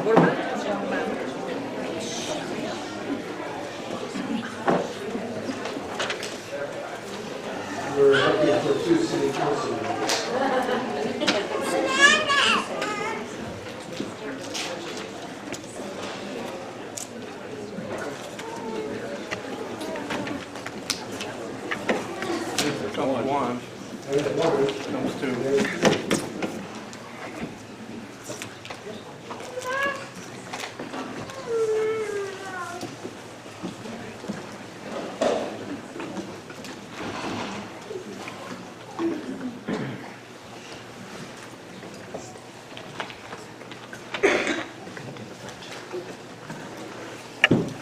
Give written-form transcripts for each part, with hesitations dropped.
We're looking for 2 city council members. Comes one, There's one. comes two. There's two.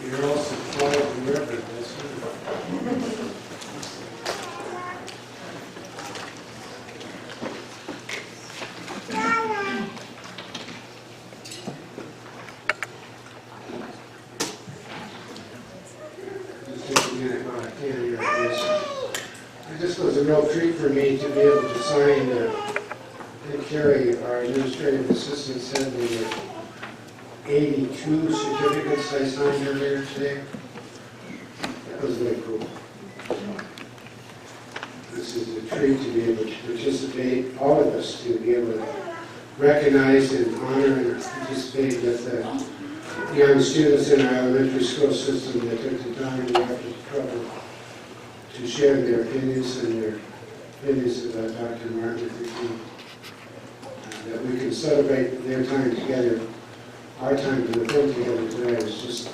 You're also quiet and reverent, that's good. Just take a minute while I can here, please. This was a real treat for me to be able to sign and carry our administrative assistant said there were 82 certificates I signed earlier today. That was really cool. This is a treat to be able to participate, all of us to be able to recognize and honor and participate with the young students in our elementary school system that took the time and the effort and trouble to share their opinions and their opinions about Dr. Martin Luther King. That we can celebrate their time together. Our time with them together today is just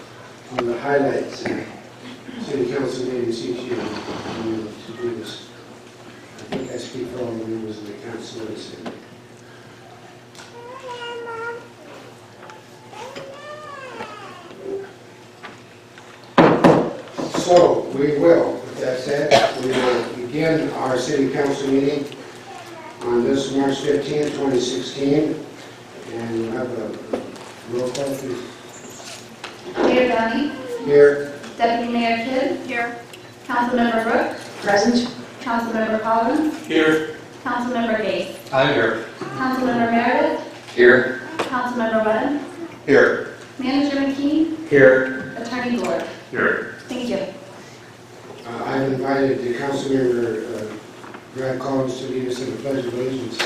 one of the highlights in city council meetings each year to do this. I think I speak for all the members of the council and say. So we will, with that said, we will begin our city council meeting on this March 15, 2016, and we'll have a roll call, please. Mayor Downey. Here. Deputy Mayor Kidd. Here. Councilmember Bruch. Present. Councilmember Clallam. Here. Councilmember Gase. I'm here. Councilmember Meredith. Here. Councilmember Webb. Here. Manager McKee. Here. Attorney Lord. Here. Thank you. I've invited the councilmember Brad Collins to lead us in the Pledge of Allegiance.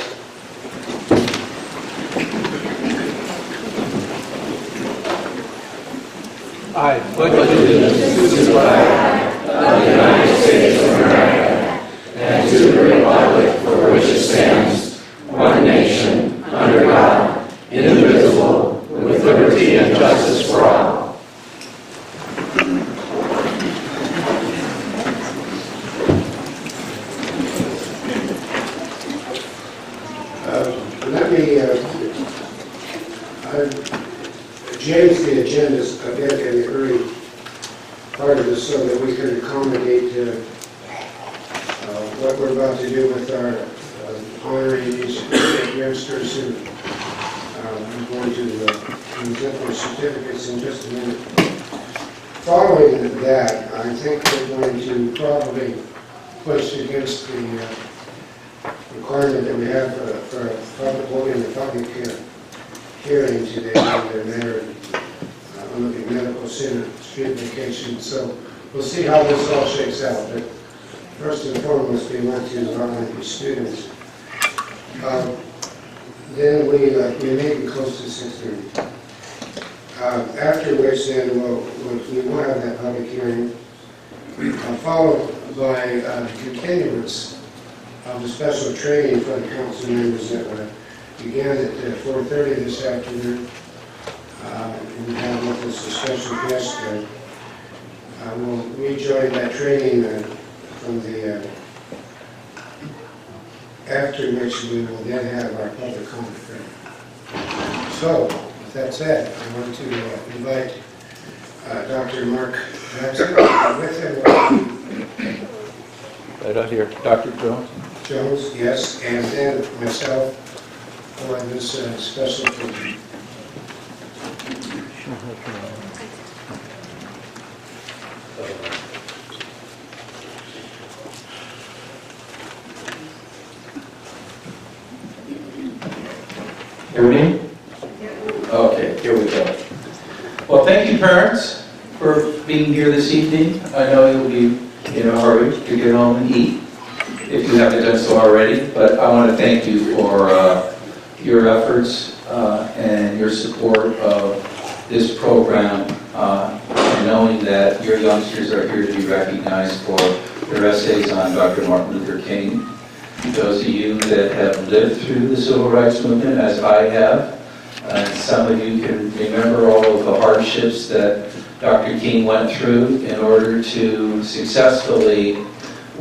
I pledge allegiance to the flag of the United States of America and to the republic for which it stands, one nation, under God, indivisible, with liberty and justice for all. Let me change the agendas a bit in the early part of this so that we can accommodate what we're about to do with our honoring these youngsters who are going to present their certificates in just a minute. Following that, I think we're going to probably push against the requirement that we have for a public vote in the public hearing today on their merit Olympic medical center street vacation. So we'll see how this all shakes out. But first and foremost, we want to honor the students. Then we may be close to 6:30. After which, then we will have that public hearing, followed by continuance of the special training for the council members that began at 4:30 this afternoon. We have with us a special guest. We'll rejoin that training from the after which we will then have our public comment period. So, with that said, I want to invite Dr. Mark Jackson with him. Right out here, Dr. Jones. Jones, yes, and then myself for this special program. Hear me? Okay, here we go. parents for being here this evening. I know you'll be in a hurry to get home and eat, if you haven't done so already, but I want to thank you for your efforts and your support of this program, and knowing that your youngsters are here to be recognized for their essays on Dr. Martin Luther King. Those of you that have lived through the Civil Rights Movement, as I have, some of you can remember all of the hardships that Dr. King went through in order to successfully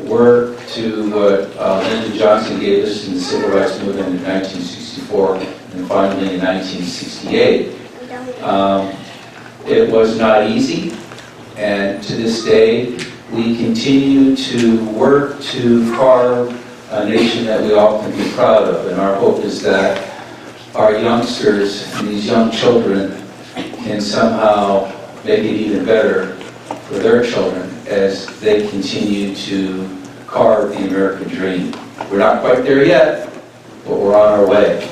work to what Lyndon Johnson gave us in the Civil Rights Movement in 1964 and finally in 1968. It was not easy, and to this day we continue to work to carve a nation that we all can be proud of, and our hope is that our youngsters and these young children can somehow make it even better for their children as they continue to carve the American dream. We're not quite there yet, but we're on our way.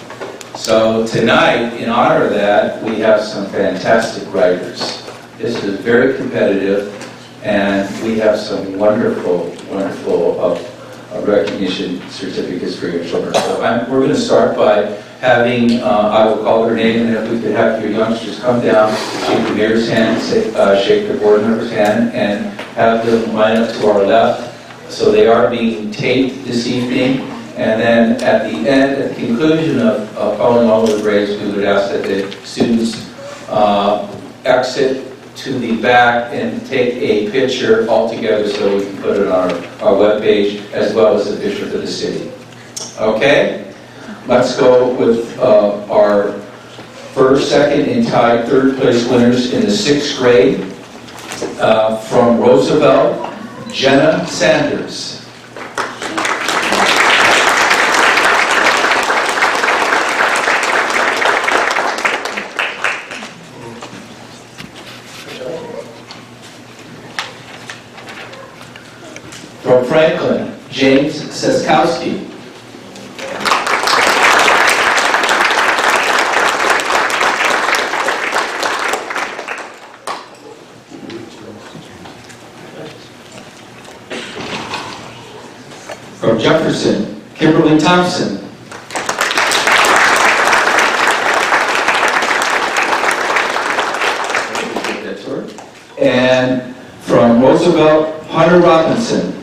So tonight, in honor of that, we have some fantastic writers. This is very competitive, and we have some wonderful, wonderful recognition certificates for your children. So we're going to start by having, I will call her name, and if we could have your youngsters come down, shake the mayor's hand, shake the board member's hand, and have them line up to our left. So they are being taped this evening, and then at the end, at the conclusion of calling all of the grades, we would ask that the students exit to the back and take a picture all together so we can put it on our webpage, as well as a picture for the city. Okay? Let's go with our first, second, and tied third place winners in the 6th grade. From Roosevelt, Jenna Sanders. From Franklin, James Seskowski. From Jefferson, Kimberly Thompson. And from Roosevelt, Hunter Robinson.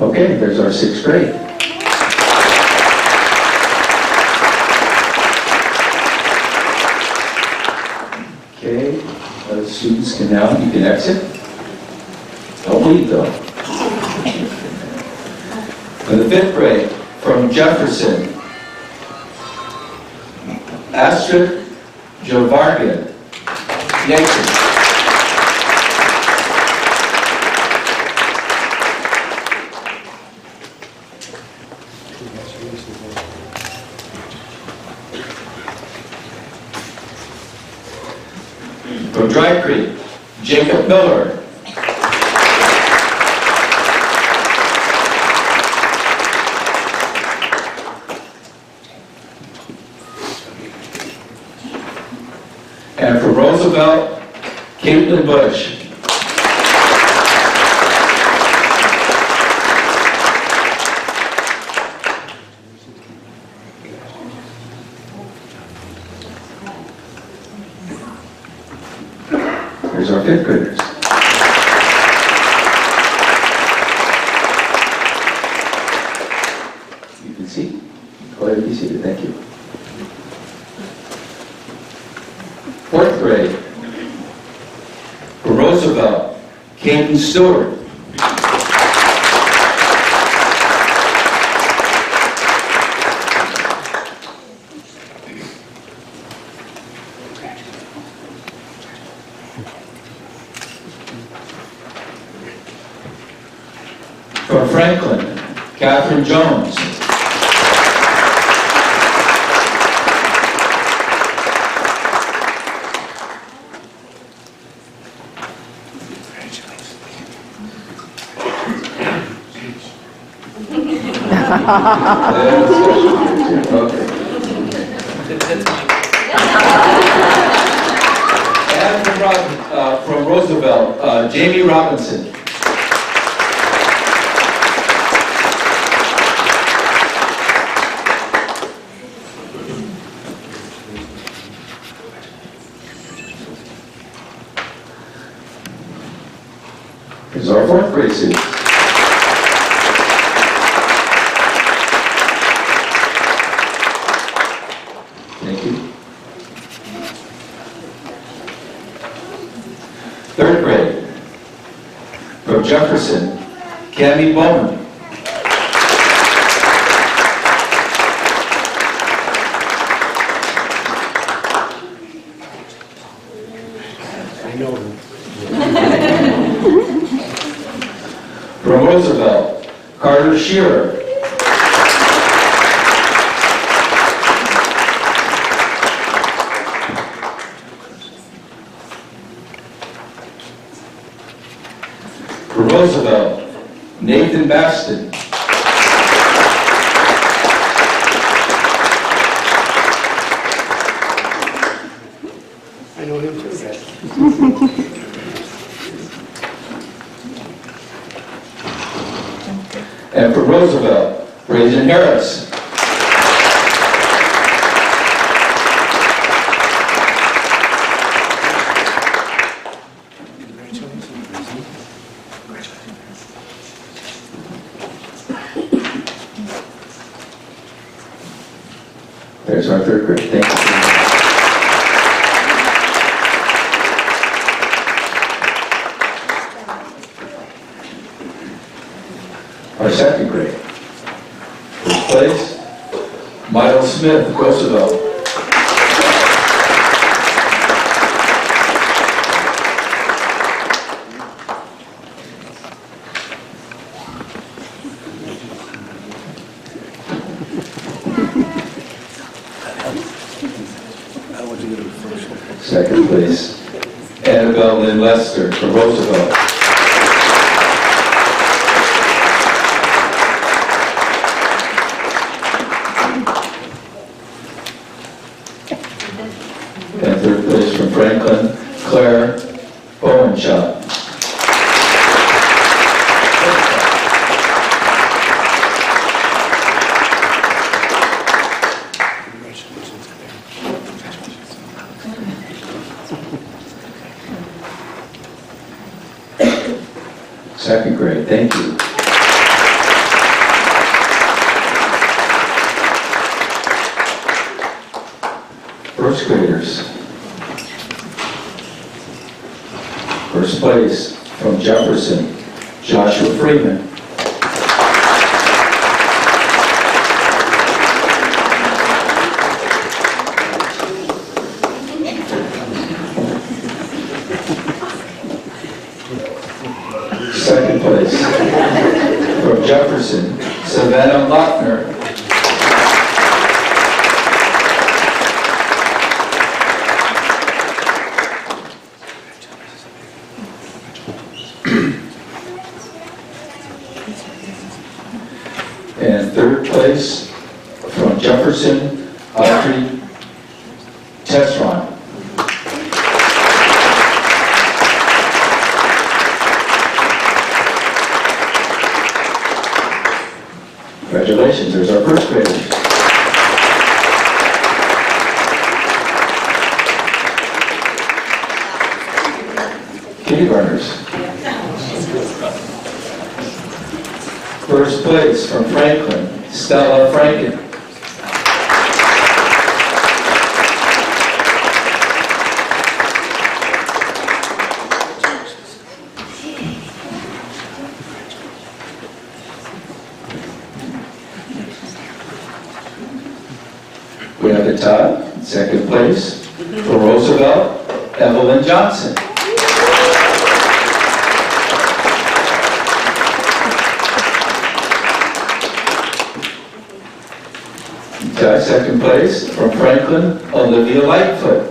Okay, there's our 6th grade. Okay, the students can now, you can exit. Don't leave though. For the 5th grade, from Jefferson, Astrid Jovargan Yates. From Dry Creek, Jacob Miller. And from Roosevelt, Caitlin Bush. Here's our 5th graders. You can see. Go ahead and be seated. Thank you. 4th grade. For Roosevelt, Caden Stewart. From Franklin, Catherine Jones. Okay. And from Roosevelt, Jamie Robinson. Here's our fourth grade student. Thank you. Third grade, from Jefferson, Cammie Bowman. I know them. From Roosevelt, Carter Shearer. From Roosevelt, Nathan Baston. I know him too. And from Roosevelt, Raisin Harris. There's our third grade. Thank you. Our second grade. First place, Miles Smith, Roosevelt. Second place, Annabelle Lynn Lester from Roosevelt. And third place from Franklin, Claire Bowenshot. Second grade, thank you. First graders. First place from Jefferson, Joshua Freeman. Second place from Jefferson, Savannah Lochner. And third place from Jefferson, Audrey Tesron. Congratulations, there's our first graders. Kindergartners. First place from Franklin, Stella Franken. We have the top, second place for Roosevelt, Evelyn Johnson. Second place from Franklin, Olivia Lightfoot.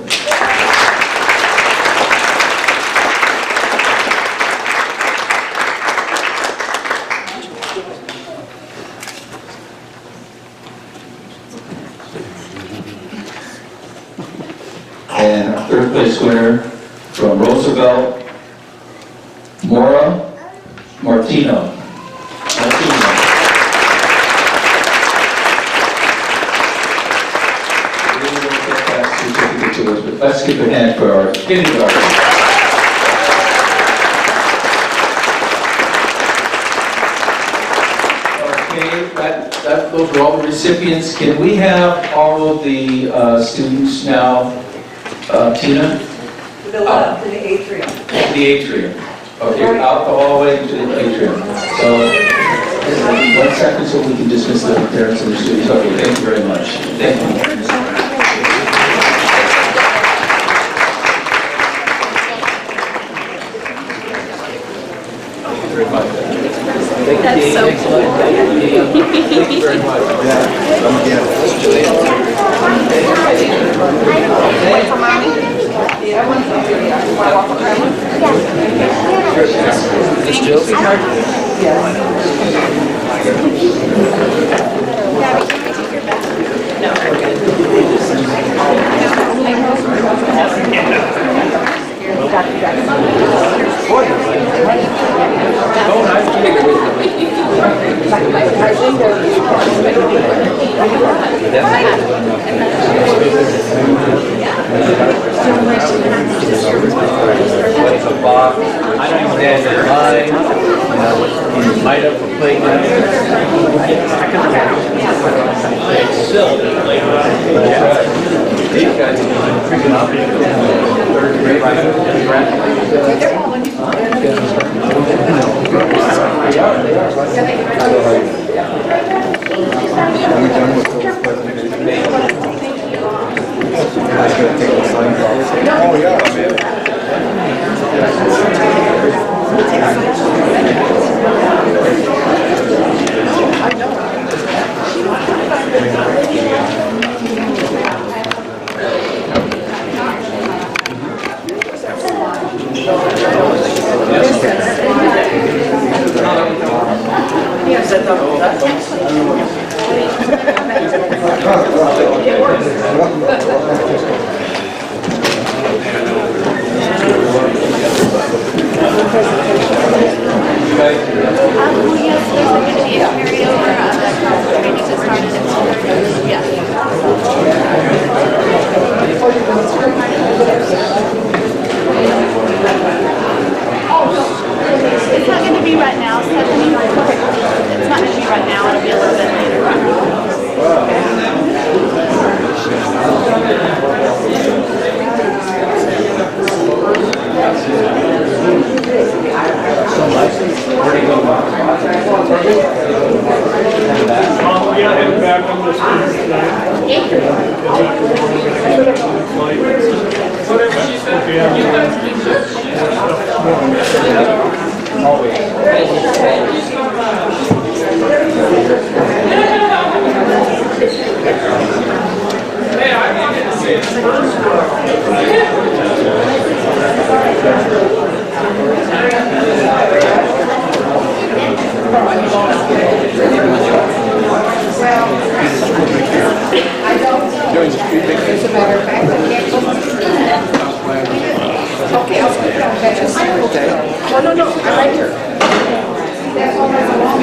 third place winner from Roosevelt, Mora Martino. We will get that certificate to us, but let's give a hand for our kindergarten. Those are all the recipients. Can we have all of the students now, Tina? To the atrium. The atrium. Okay, out the hallway to the atrium. So, 1 second so we can dismiss the parents and the students. Okay, thank you very much. Thank you. That's so cool. Thank you very much. What's a box? I don't even stand in line. You light up a plate. It's silly. These guys are freaking out. Third grade, Oh, yeah. It's not going to be right now, Stephanie. It's not going to be right now. It'll be a little bit later. As a matter of fact, I can't. Okay, I'll put it on benches. Okay. No, I like her. That's all that's along.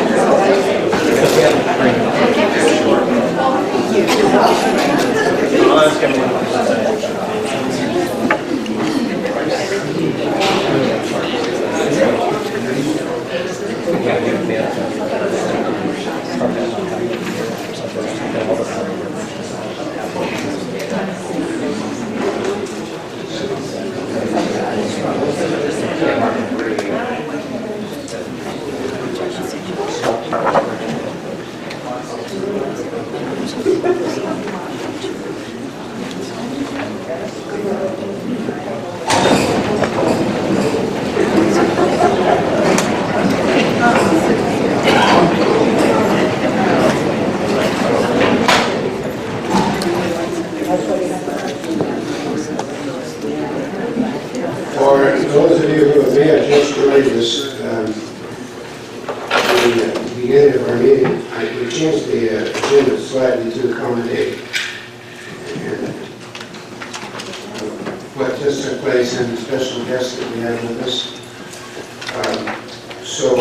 Those of you who may have just joined us, the beginning of our meeting, we changed the agenda slightly to accommodate what just took place and the special guest that we have with us. So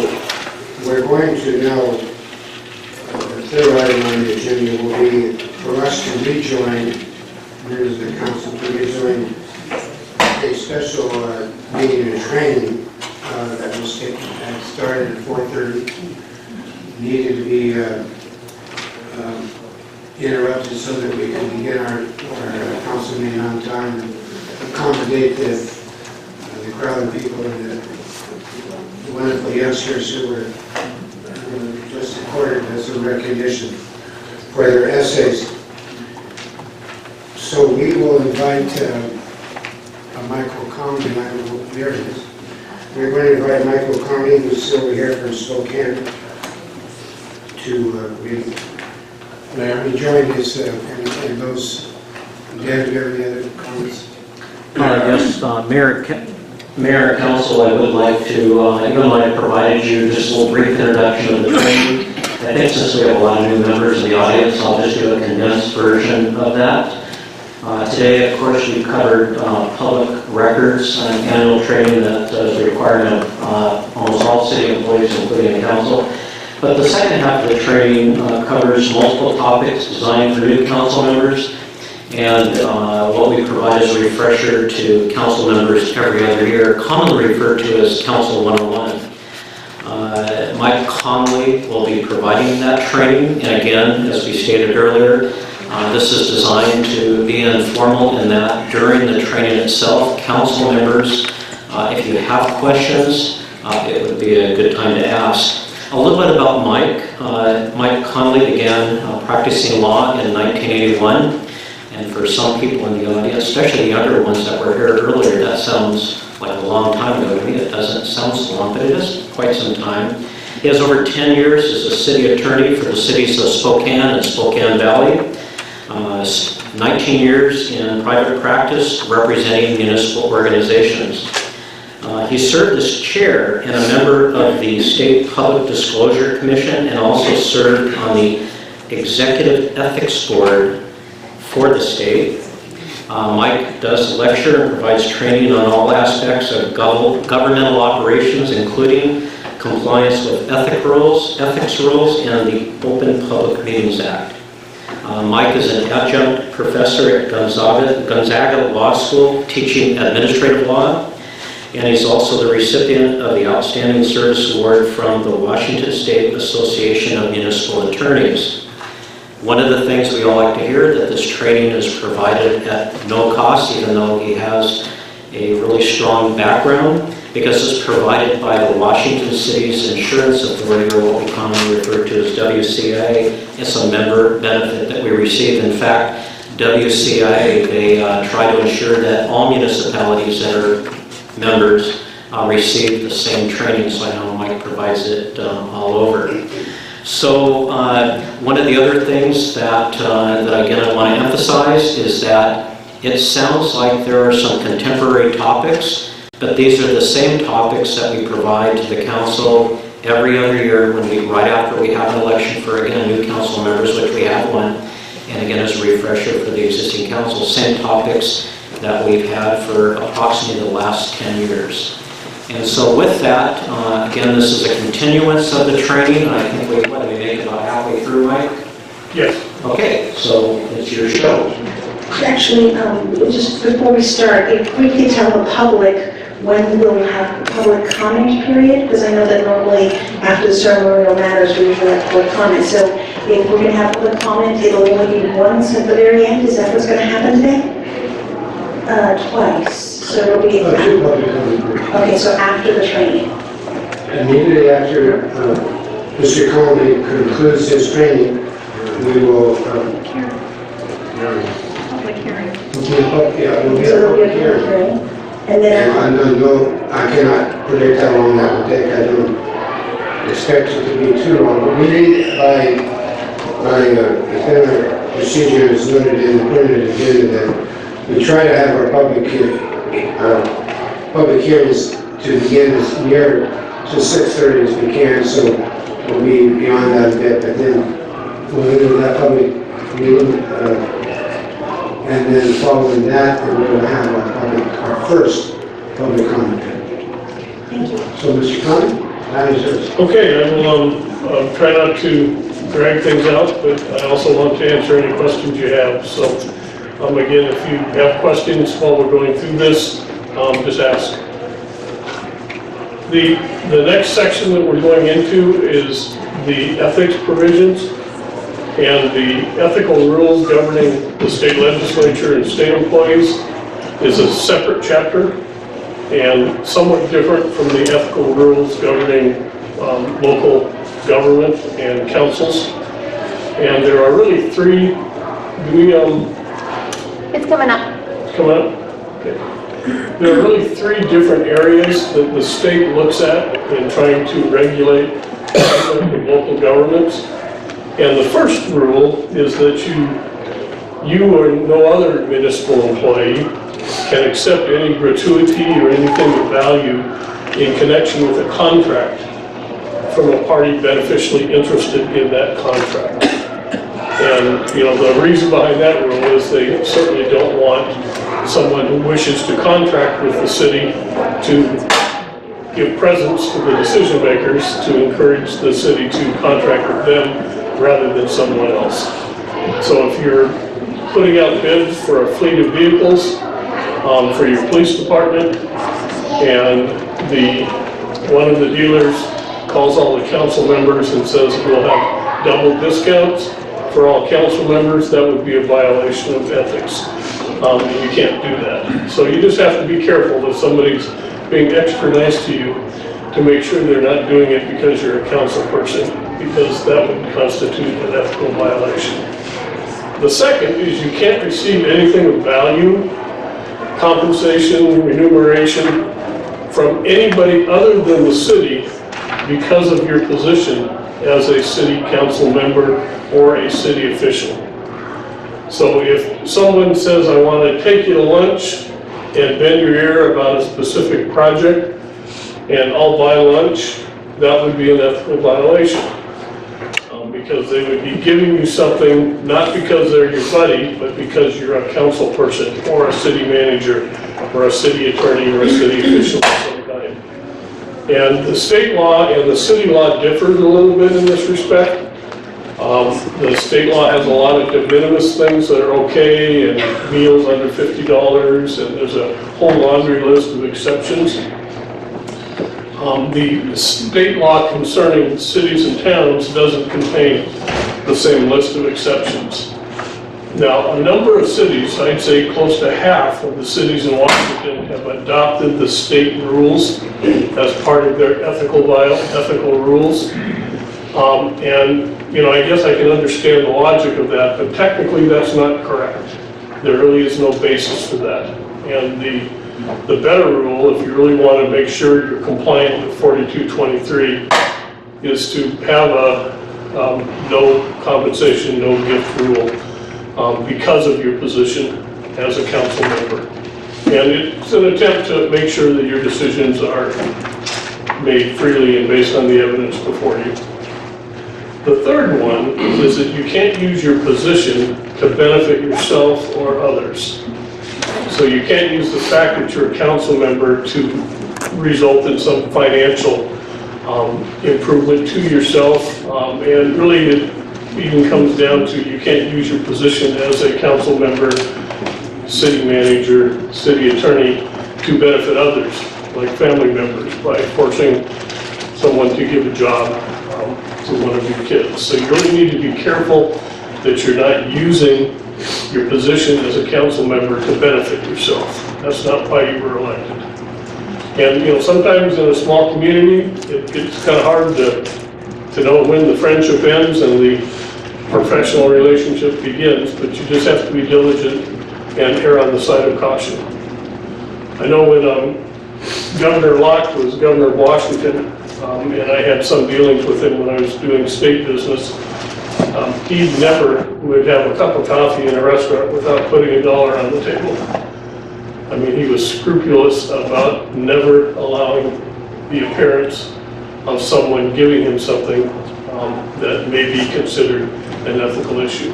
we're going to now, the third item on the agenda will be for us to rejoin, members of the council to rejoin a special meeting and training that was started at 4:30. Needed to be interrupted so that we can begin our council meeting on time and accommodate the Clallam people and the wonderful youngsters who were just accorded as a recognition for their essays. So we will invite Michael Conley. There it is. We're going to invite Michael Conley, who's over here from Spokane, to rejoin us and those. Dan, do you have any other comments? Yes, Mayor and Council, I would like to, even though I provided you just a little brief introduction of the training, I think since we have a lot of new members in the audience, I'll just do a condensed version of that. Today, of course, we've covered public records and annual training that is required of almost all city employees, including the council. But the second half of the training covers multiple topics designed for new council members, and what we provide is a refresher to council members every other year, commonly referred to as Council 101. Mike Conley will be providing that training, and again, as we stated earlier, this is designed to be informal in that during the training itself, council members, if you have questions, it would be a good time to ask. A little bit about Mike. Mike Conley began practicing law in 1981. And for some people in the audience, especially the younger ones that were here earlier, that sounds like a long time ago to me. It doesn't sound so long, but it is quite some time. He has over 10 years as a city attorney for the cities of Spokane and Spokane Valley. 19 years in private practice representing municipal organizations. He served as chair and a member of the State Public Disclosure Commission and also served on the Executive Ethics Board for the state. Mike does lecture and provides training on all aspects of governmental operations, including compliance with ethics rules, and the Open Public Meetings Act. Mike is an adjunct professor at Gonzaga Law School, teaching administrative law, and he's also the recipient of the Outstanding Service Award from the Washington State Association of Municipal Attorneys. One of the things we all like to hear, that this training is provided at no cost, even though he has a really strong background, because it's provided by the Washington City's Insurance Authority, or what we commonly refer to as WCIA. It's a member benefit that we receive. In fact, WCIA, they try to ensure that all municipalities that are members receive the same training, so I know Mike provides it all over. So one of the other things that again I want to emphasize is that it sounds like there are some contemporary topics, but these are the same topics that we provide to the council every other year right after we have an election for, again, new council members, which we have one, and again as a refresher for the existing council, same topics that we've had for approximately the last 10 years. And so with that, again, this is a continuance of the training. I think we make about halfway through, Mike? Yes. Okay, so it's your show. Actually, just before we start, if we could tell the public when we'll have a public comment period, because I know that normally after the ceremonial matters, we usually have public comment. So if we're going to have public comment, it'll only be once at the very end. Is that what's going to happen today? Twice. So it'll be... Two public comment. Okay, so after the training. Immediately after Mr. Conley concludes his training, we will... Public hearing. We'll be a public hearing. And then... I cannot predict how long that will take. I don't expect it to be too long. But we need, by the procedure is noted in the printed agenda, that we try to have our public hearings to begin as near to 6:30 as we can, so we'll be beyond that a bit. But then we'll do that public meeting And then following that, then we'll have our first public comment. Thank you. So, Mr. Conley, that is yours. Okay, I will try not to drag things out, but I also want to answer any questions you have. So, again, if you have questions while we're going through this, just ask. The next section that we're going into is the ethics provisions and the ethical rules governing the state legislature and state employees is a separate chapter and somewhat different from the ethical rules governing local government and councils. And there are really three, It's coming up. come up? Okay. There are really three different areas that the state looks at in trying to regulate local governments. And the first rule is that you or no other municipal employee can accept any gratuity or anything of value in connection with a contract from a party beneficially interested in that contract. And, the reason behind that rule is they certainly don't want someone who wishes to contract with the city to give presents to the decision makers to encourage the city to contract with them rather than someone else. So if you're putting out bids for a fleet of vehicles for your police department and one of the dealers calls all the council members and says we'll have double discounts for all council members, that would be a violation of ethics. You can't do that. So you just have to be careful if somebody's being extra nice to you to make sure they're not doing it because you're a council person, because that would constitute an ethical violation. The second is you can't receive anything of value, compensation, remuneration from anybody other than the city because of your position as a city council member or a city official. So if someone says, I want to take you to lunch and bend your ear about a specific project and I'll buy lunch, that would be an ethical violation. Because they would be giving you something, not because they're your buddy, but because you're a council person or a city manager or a city attorney or a city official of some kind. And the state law and the city law differs a little bit in this respect. The state law has a lot of de minimis things that are okay and meals under $50 and there's a whole laundry list of exceptions. The state law concerning cities and towns doesn't contain the same list of exceptions. Now, a number of cities, I'd say close to half of the cities in Washington have adopted the state rules as part of their ethical rules. And, I guess I can understand the logic of that, but technically that's not correct. There really is no basis for that. And the better rule, if you really want to make sure you're compliant with 4223, is to have a no compensation, no gift rule because of your position as a council member. And it's an attempt to make sure that your decisions are made freely and based on the evidence before you. The third one is that you can't use your position to benefit yourself or others. So you can't use the fact that you're a council member to result in some financial improvement to yourself. And really it even comes down to you can't use your position as a council member, city manager, city attorney to benefit others, like family members, by forcing someone to give a job to one of your kids. So you really need to be careful that you're not using your position as a council member to benefit yourself. That's not why you were elected. And sometimes in a small community, it's kind of hard to know when the friendship ends and the professional relationship begins, but you just have to be diligent and err on the side of caution. I know when Governor Locke was governor of Washington, and I had some dealings with him when I was doing state business, he never would have a cup of coffee in a restaurant without putting $1 on the table. I mean, he was scrupulous about never allowing the appearance of someone giving him something that may be considered an ethical issue.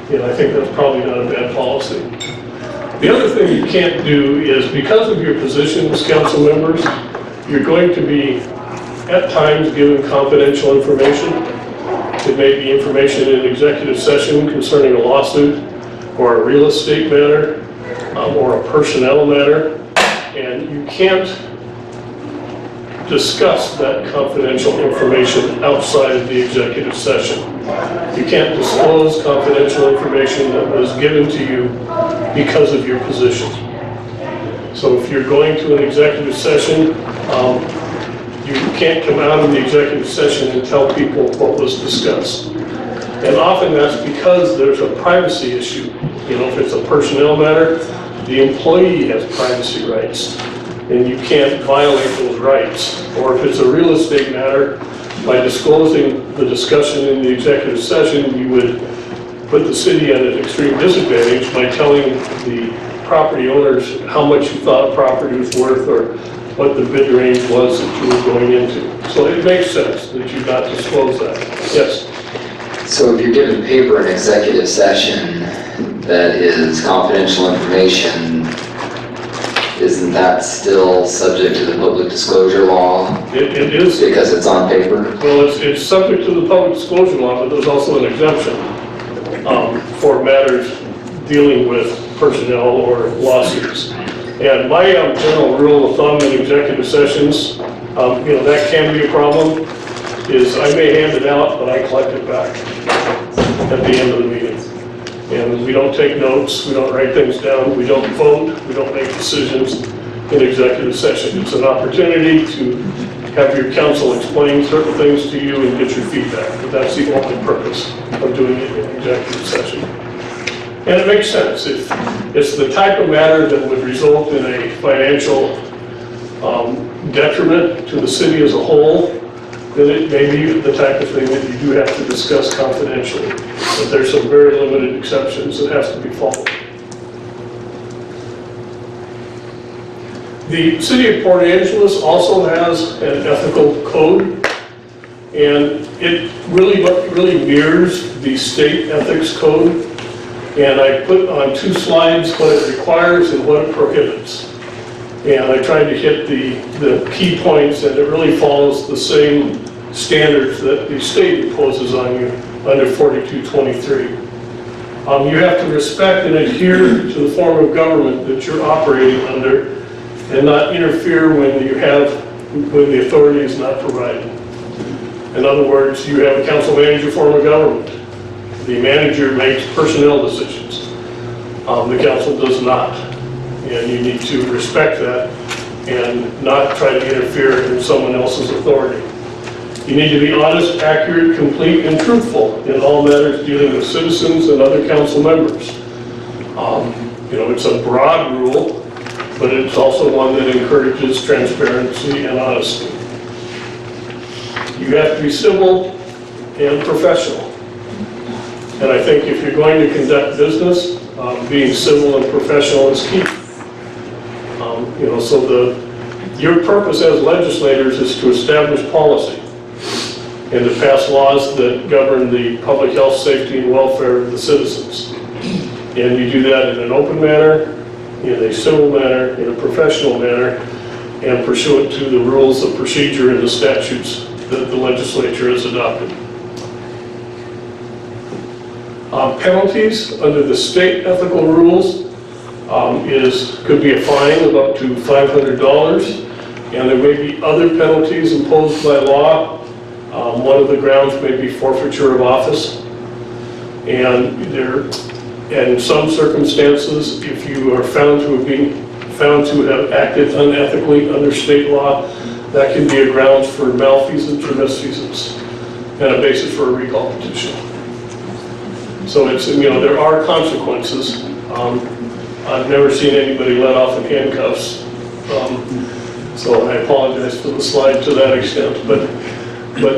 And I think that's probably not a bad policy. The other thing you can't do is, because of your position as council members, you're going to be at times given confidential information. It may be information in executive session concerning a lawsuit or a real estate matter or a personnel matter, and you can't discuss that confidential information outside of the executive session. You can't disclose confidential information that was given to you because of your position. So if you're going to an executive session, you can't come out of the executive session and tell people what was discussed. And often that's because there's a privacy issue. You know, if it's a personnel matter, the employee has privacy rights, and you can't violate those rights. Or if it's a real estate matter, by disclosing the discussion in the executive session, you would put the city at an extreme disadvantage by telling the property owners how much you thought a property was worth or what the bid range was that you were going into. So it makes sense that you not disclose that. Yes? So if you're given paper in executive session that is confidential information, isn't that still subject to the public disclosure law? It is. Because it's on paper? Well, it's subject to the public disclosure law, but there's also an exemption for matters dealing with personnel or lawsuits. And my general rule of thumb in executive sessions, that can be a problem, is I may hand it out, but I collect it back at the end of the meeting. And we don't take notes, we don't write things down, we don't vote, we don't make decisions in executive session. It's an opportunity to have your counsel explain certain things to you and get your feedback. But that's the only purpose of doing it in executive session. And it makes sense. If it's the type of matter that would result in a financial detriment to the city as a whole, then it may be the type of thing that you do have to discuss confidentially. But there's some very limited exceptions that has to be followed. The city of Port Angeles also has an ethical code, and it really mirrors the state ethics code. And I put on 2 slides what it requires and what it prohibits. And I tried to hit the key points, and it really follows the same standards that the state imposes on you under 4223. You have to respect and adhere to the form of government that you're operating under, and not interfere when the authority is not provided. In other words, you have a council manager form of government. The manager makes personnel decisions. The council does not. And you need to respect that and not try to interfere in someone else's authority. You need to be honest, accurate, complete, and truthful in all matters dealing with citizens and other council members. It's a broad rule, but it's also one that encourages transparency and honesty. You have to be civil and professional. And I think if you're going to conduct business, being civil and professional is key. Your purpose as legislators is to establish policy and to pass laws that govern the public health, safety, and welfare of the citizens. And you do that in an open manner, in a civil manner, in a professional manner, and pursuant to the rules of procedure and the statutes that the legislature has adopted. Penalties under the state ethical rules could be a fine of up to $500, and there may be other penalties imposed by law. One of the grounds may be forfeiture of office, and in some circumstances, if you are found to have acted unethically under state law, that can be a grounds for malfeasance or misfeasance and a basis for a recall petition. So there are consequences. I've never seen anybody let off in handcuffs. So I apologize for the slide to that extent, but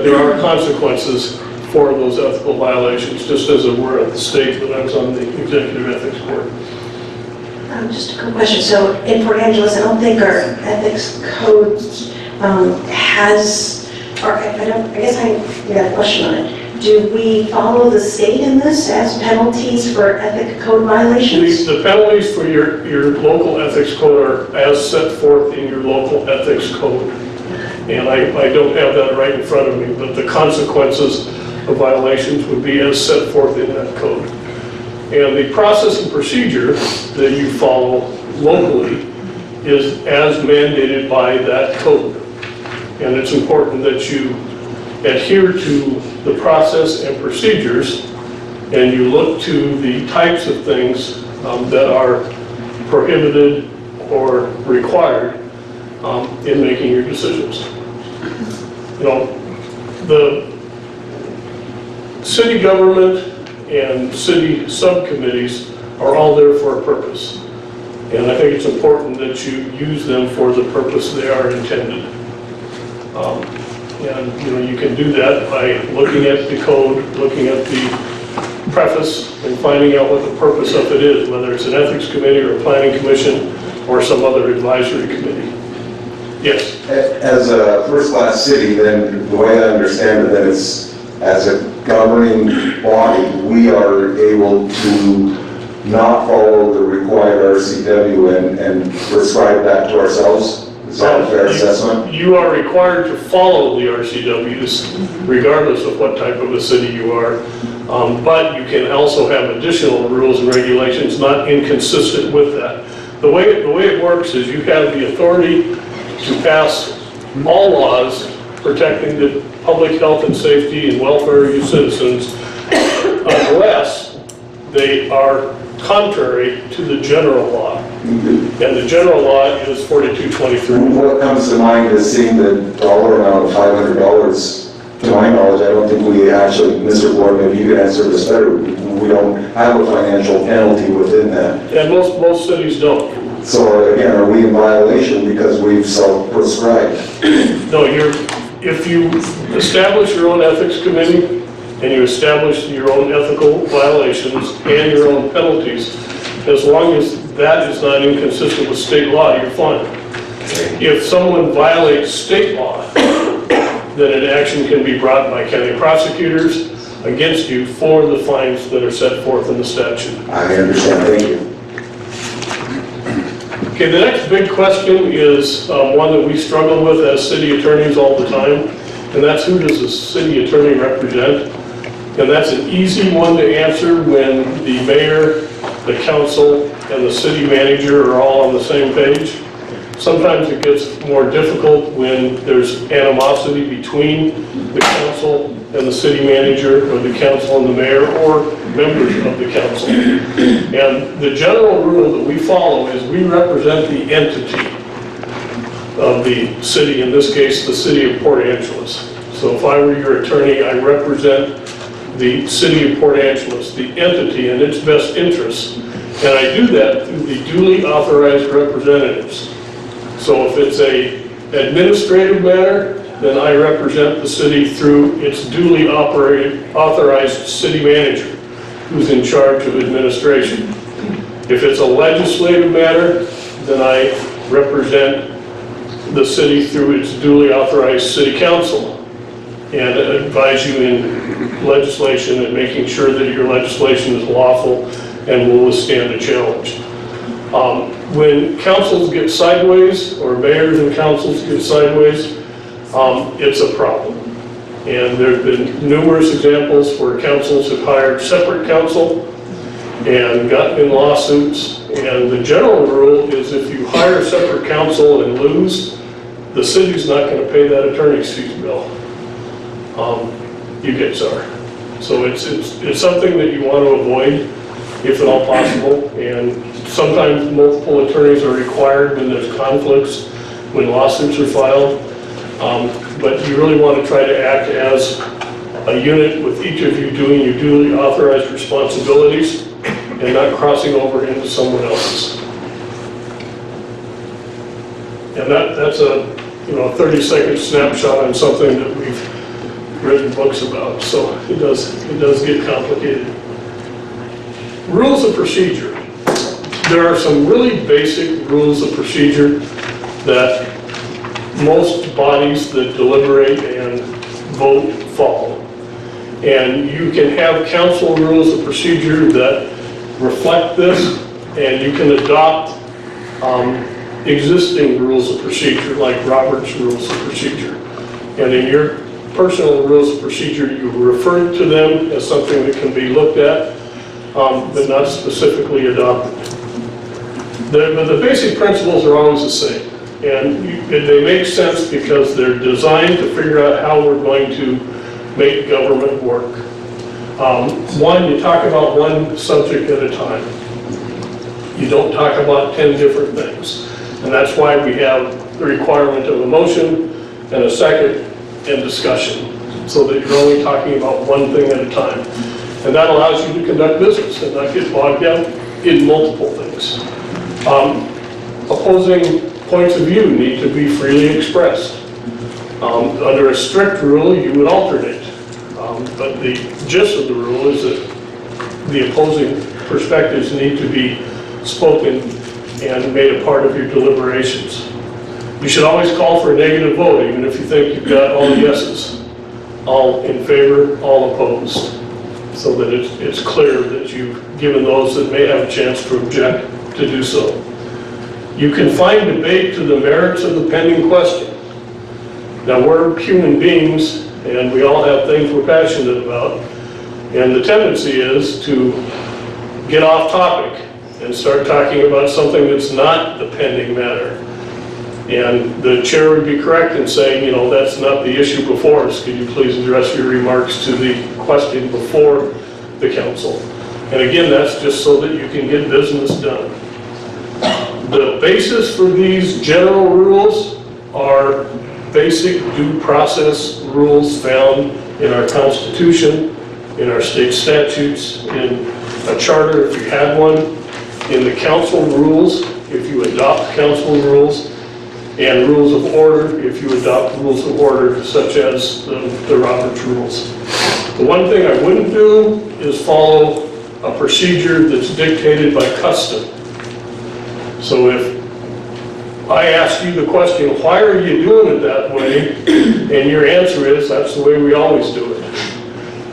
there are consequences for those ethical violations, just as there were at the state when I was on the Executive Ethics Board. Just a quick question. So in Port Angeles, I don't think our ethics code has, or I guess I got a question on it. do we follow the state in this as penalties for ethic code violations? The penalties for your local ethics code are as set forth in your local ethics code. And I don't have that right in front of me, but the consequences of violations would be as set forth in that code. And the process and procedure that you follow locally is as mandated by that code. And it's important that you adhere to the process and procedures, and you look to the types of things that are prohibited or required in making your decisions. You know, the city government and city subcommittees are all there for a purpose. And I think it's important that you use them for the purpose they are intended. And you know, you can do that by looking at the code, looking at the preface, and finding out what the purpose of it is, whether it's an ethics committee or a planning commission or some other advisory committee. Yes? As a first-class city, then the way I understand it, that it's, as a governing body, we are able to not follow the required RCW and prescribe that to ourselves? Is that a fair assessment? You are required to follow the RCWs regardless of what type of a city you are. But you can also have additional rules and regulations not inconsistent with that. The way it works is you have the authority to pass all laws protecting the public health and safety and welfare of your citizens unless they are contrary to the general law. And the general law is 4223. What comes to mind is seeing the dollar amount of $500. To my knowledge, I don't think we actually, Mr. Board, maybe you can answer this better, we don't have a financial penalty within that. And most cities don't. So again, are we in violation because we've self-prescribed? No, if you establish your own ethics committee and you establish your own ethical violations and your own penalties, as long as that is not inconsistent with state law, you're fine. If someone violates state law, then an action can be brought by county prosecutors against you for the fines that are set forth in the statute. I understand, thank you. Okay, the next big question is one that we struggle with as city attorneys all the time, and that's who does the city attorney represent? And that's an easy one to answer when the mayor, the council, and the city manager are all on the same page. Sometimes it gets more difficult when there's animosity between the council and the city manager, or the council and the mayor, or members of the council. And the general rule that we follow is we represent the entity of the city, in this case, the city of Port Angeles. So if I were your attorney, I represent the city of Port Angeles, the entity and its best interests. And I do that through the duly authorized representatives. So if it's a administrative matter, then I represent the city through its duly authorized city manager, who's in charge of administration. If it's a legislative matter, then I represent the city through its duly authorized city council and advise you in legislation and making sure that your legislation is lawful and will withstand a challenge. When councils get sideways, or mayors and councils get sideways, it's a problem. And there have been numerous examples where councils have hired separate counsel and gotten in lawsuits. And the general rule is if you hire separate counsel and lose, the city's not going to pay that attorney's fees bill. You get SAR. So it's something that you want to avoid if at all possible. And sometimes multiple attorneys are required when there's conflicts, when lawsuits are filed. But you really want to try to act as a unit with each of you doing your duly authorized responsibilities and not crossing over into someone else's. And that's a 30-second snapshot on something that we've written books about. So it does get complicated. Rules of procedure. There are some really basic rules of procedure that most bodies that deliberate and vote follow. And you can have council rules of procedure that reflect this, and you can adopt existing rules of procedure, like Robert's Rules of Procedure. And in your personal rules of procedure, you refer to them as something that can be looked at, but not specifically adopted. But the basic principles are always the same. And they make sense because they're designed to figure out how we're going to make government work. One, you talk about one subject at a time. You don't talk about 10 different things. And that's why we have the requirement of a motion and a second and discussion, so that you're only talking about one thing at a time. And that allows you to conduct business and not get bogged down in multiple things. Opposing points of view need to be freely expressed. Under a strict rule, you would alternate. But the gist of the rule is that the opposing perspectives need to be spoken and made a part of your deliberations. You should always call for a negative vote, even if you think you've got all the yeses. All in favor, all opposed, so that it's clear that you've given those that may have a chance to object to do so. You confine debate to the merits of the pending question. Now, we're human beings, and we all have things we're passionate about, and the tendency is to get off topic and start talking about something that's not the pending matter. And the chair would be correct in saying, you know, that's not the issue before us. Could you please address your remarks to the question before the council? And again, that's just so that you can get business done. The basis for these general rules are basic due process rules found in our Constitution, in our state statutes, in a charter if you had one, in the council rules if you adopt council rules, and rules of order if you adopt rules of order such as the Robert's Rules. The one thing I wouldn't do is follow a procedure that's dictated by custom. So if I ask you the question, why are you doing it that way? And your answer is, that's the way we always do it.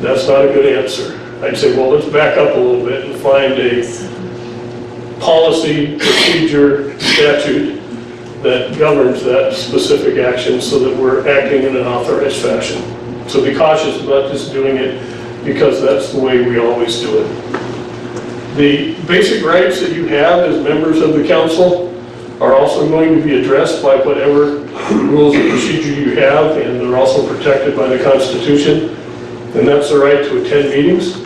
That's not a good answer. I'd say, well, let's back up a little bit and find a policy, procedure, statute that governs that specific action so that we're acting in an authorized fashion. So be cautious about just doing it because that's the way we always do it. The basic rights that you have as members of the council are also going to be addressed by whatever rules of procedure you have, and they're also protected by the Constitution. And that's the right to attend meetings.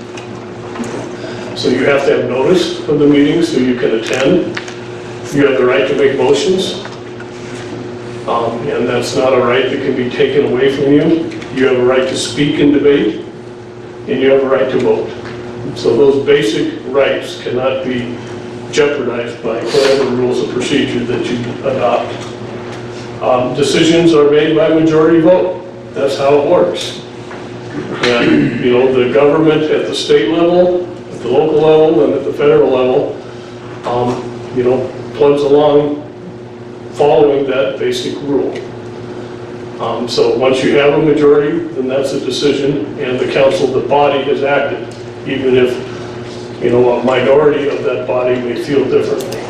So you have to have notice of the meetings so you can attend. You have the right to make motions. And that's not a right that can be taken away from you. You have a right to speak in debate, and you have a right to vote. So those basic rights cannot be jeopardized by whatever rules of procedure that you adopt. Decisions are made by majority vote. That's how it works. And, you know, the government at the state level, at the local level, and at the federal level, you know, plugs along following that basic rule. So once you have a majority, then that's a decision, and the council, the body, has acted, even if, you know, a minority of that body may feel differently.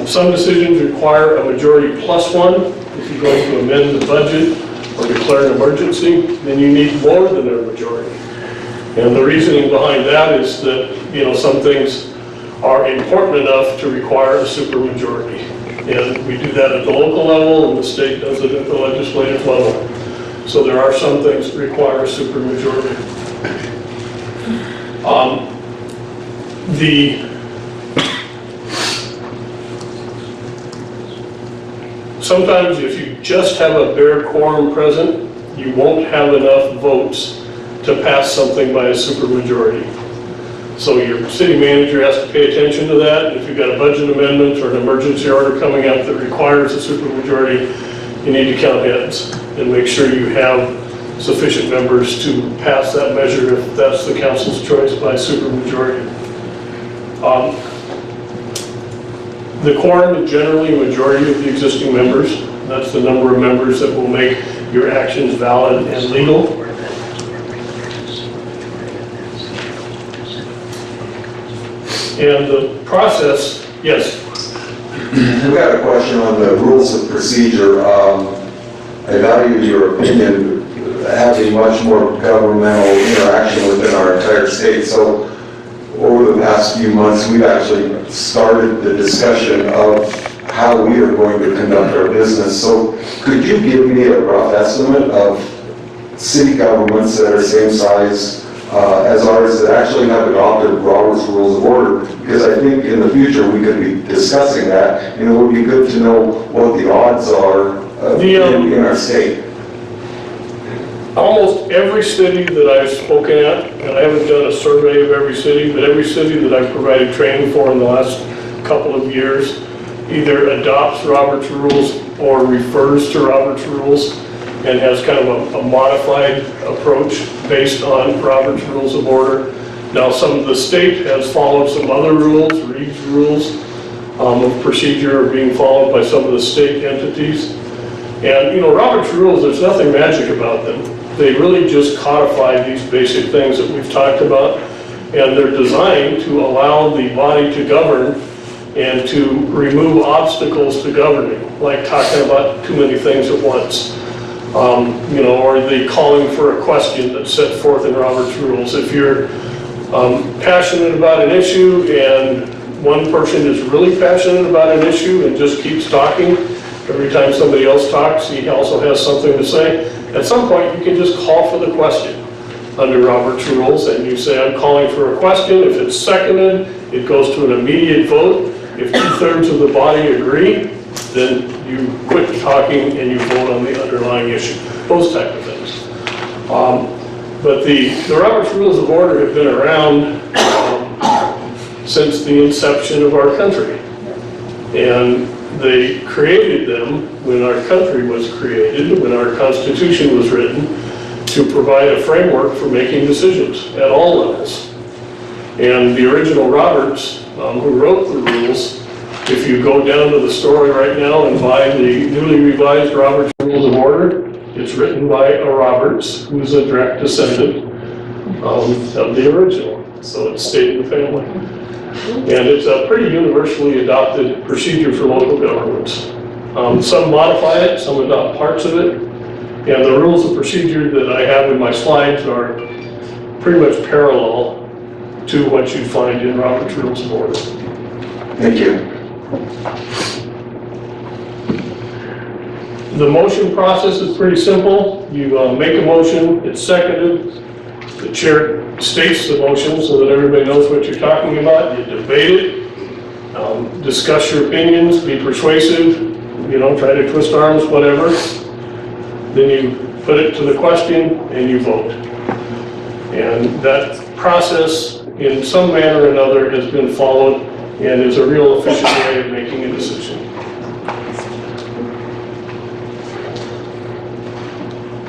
Some decisions require a majority plus one. If you're going to amend the budget or declare an emergency, then you need more than a majority. And the reasoning behind that is that, you know, some things are important enough to require a supermajority. And we do that at the local level, and the state does it at the legislative level. So there are some things that require a supermajority. Sometimes if you just have a bare quorum present, you won't have enough votes to pass something by a supermajority. So your city manager has to pay attention to that. And if you've got a budget amendment or an emergency order coming up that requires a supermajority, you need to count heads and make sure you have sufficient members to pass that measure if that's the council's choice by supermajority. The quorum is generally a majority of the existing members. That's the number of members that will make your actions valid and legal. And the process, yes, I've got a question on the rules of procedure. I value your opinion, having much more governmental interaction within our entire state. So over the past few months, we've actually started the discussion of how we are going to conduct our business. So could you give me a rough estimate of city governments that are same size as ours that actually have adopted Robert's Rules of Order? Because I think in the future we could be discussing that, and it would be good to know what the odds are in our state. almost every city that I've spoken at, and I haven't done a survey of every city, but every city that I've provided training for in the last couple of years either adopts Robert's Rules or refers to Robert's Rules and has kind of a modified approach based on Robert's Rules of Order. Now, some of the state has followed some other rules. Reed's rules of procedure are being followed by some of the state entities. And, you know, Robert's Rules, there's nothing magic about them. They really just codify these basic things that we've talked about, and they're designed to allow the body to govern and to remove obstacles to governing, like talking about too many things at once. You know, or the calling for a question that's set forth in Robert's Rules. If you're passionate about an issue and one person is really passionate about an issue and just keeps talking, every time somebody else talks, he also has something to say. At some point, you can just call for the question under Robert's Rules, and you say, I'm calling for a question. If it's seconded, it goes to an immediate vote. If 2/3 of the body agree, then you quit talking and you vote on the underlying issue. Those type of things. But the Robert's Rules of Order have been around since the inception of our country. And they created them when our country was created, when our Constitution was written, to provide a framework for making decisions at all levels. And the original Roberts, who wrote the rules, if you go down to the store right now and buy the newly revised Robert's Rules of Order, it's written by a Roberts, who's a direct descendant of the original. So it's stayed in the family. And it's a pretty universally adopted procedure for local governments. Some modify it, some adopt parts of it. And the rules of procedure that I have in my slides are pretty much parallel to what you'd find in Robert's Rules of Order. Thank you. The motion process is pretty simple. You make a motion, it's seconded. The chair states the motion so that everybody knows what you're talking about. You debate it, discuss your opinions, be persuasive, you know, try to twist arms, whatever. Then you put it to the question and you vote. And that process, in some manner or another, has been followed and is a real efficient way of making a decision.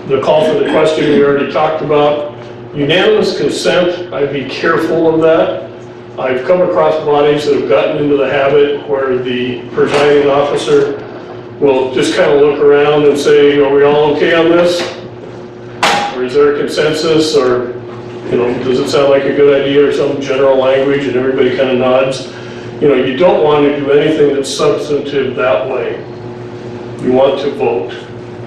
The call for the question we already talked about. Unanimous consent, I'd be careful of that. I've come across bodies that have gotten into the habit where the presiding officer will just kind of look around and say, are we all okay on this? Or is there a consensus? Or, you know, does it sound like a good idea, or some general language, and everybody kind of nods? You know, you don't want to do anything that's substantive that way. You want to vote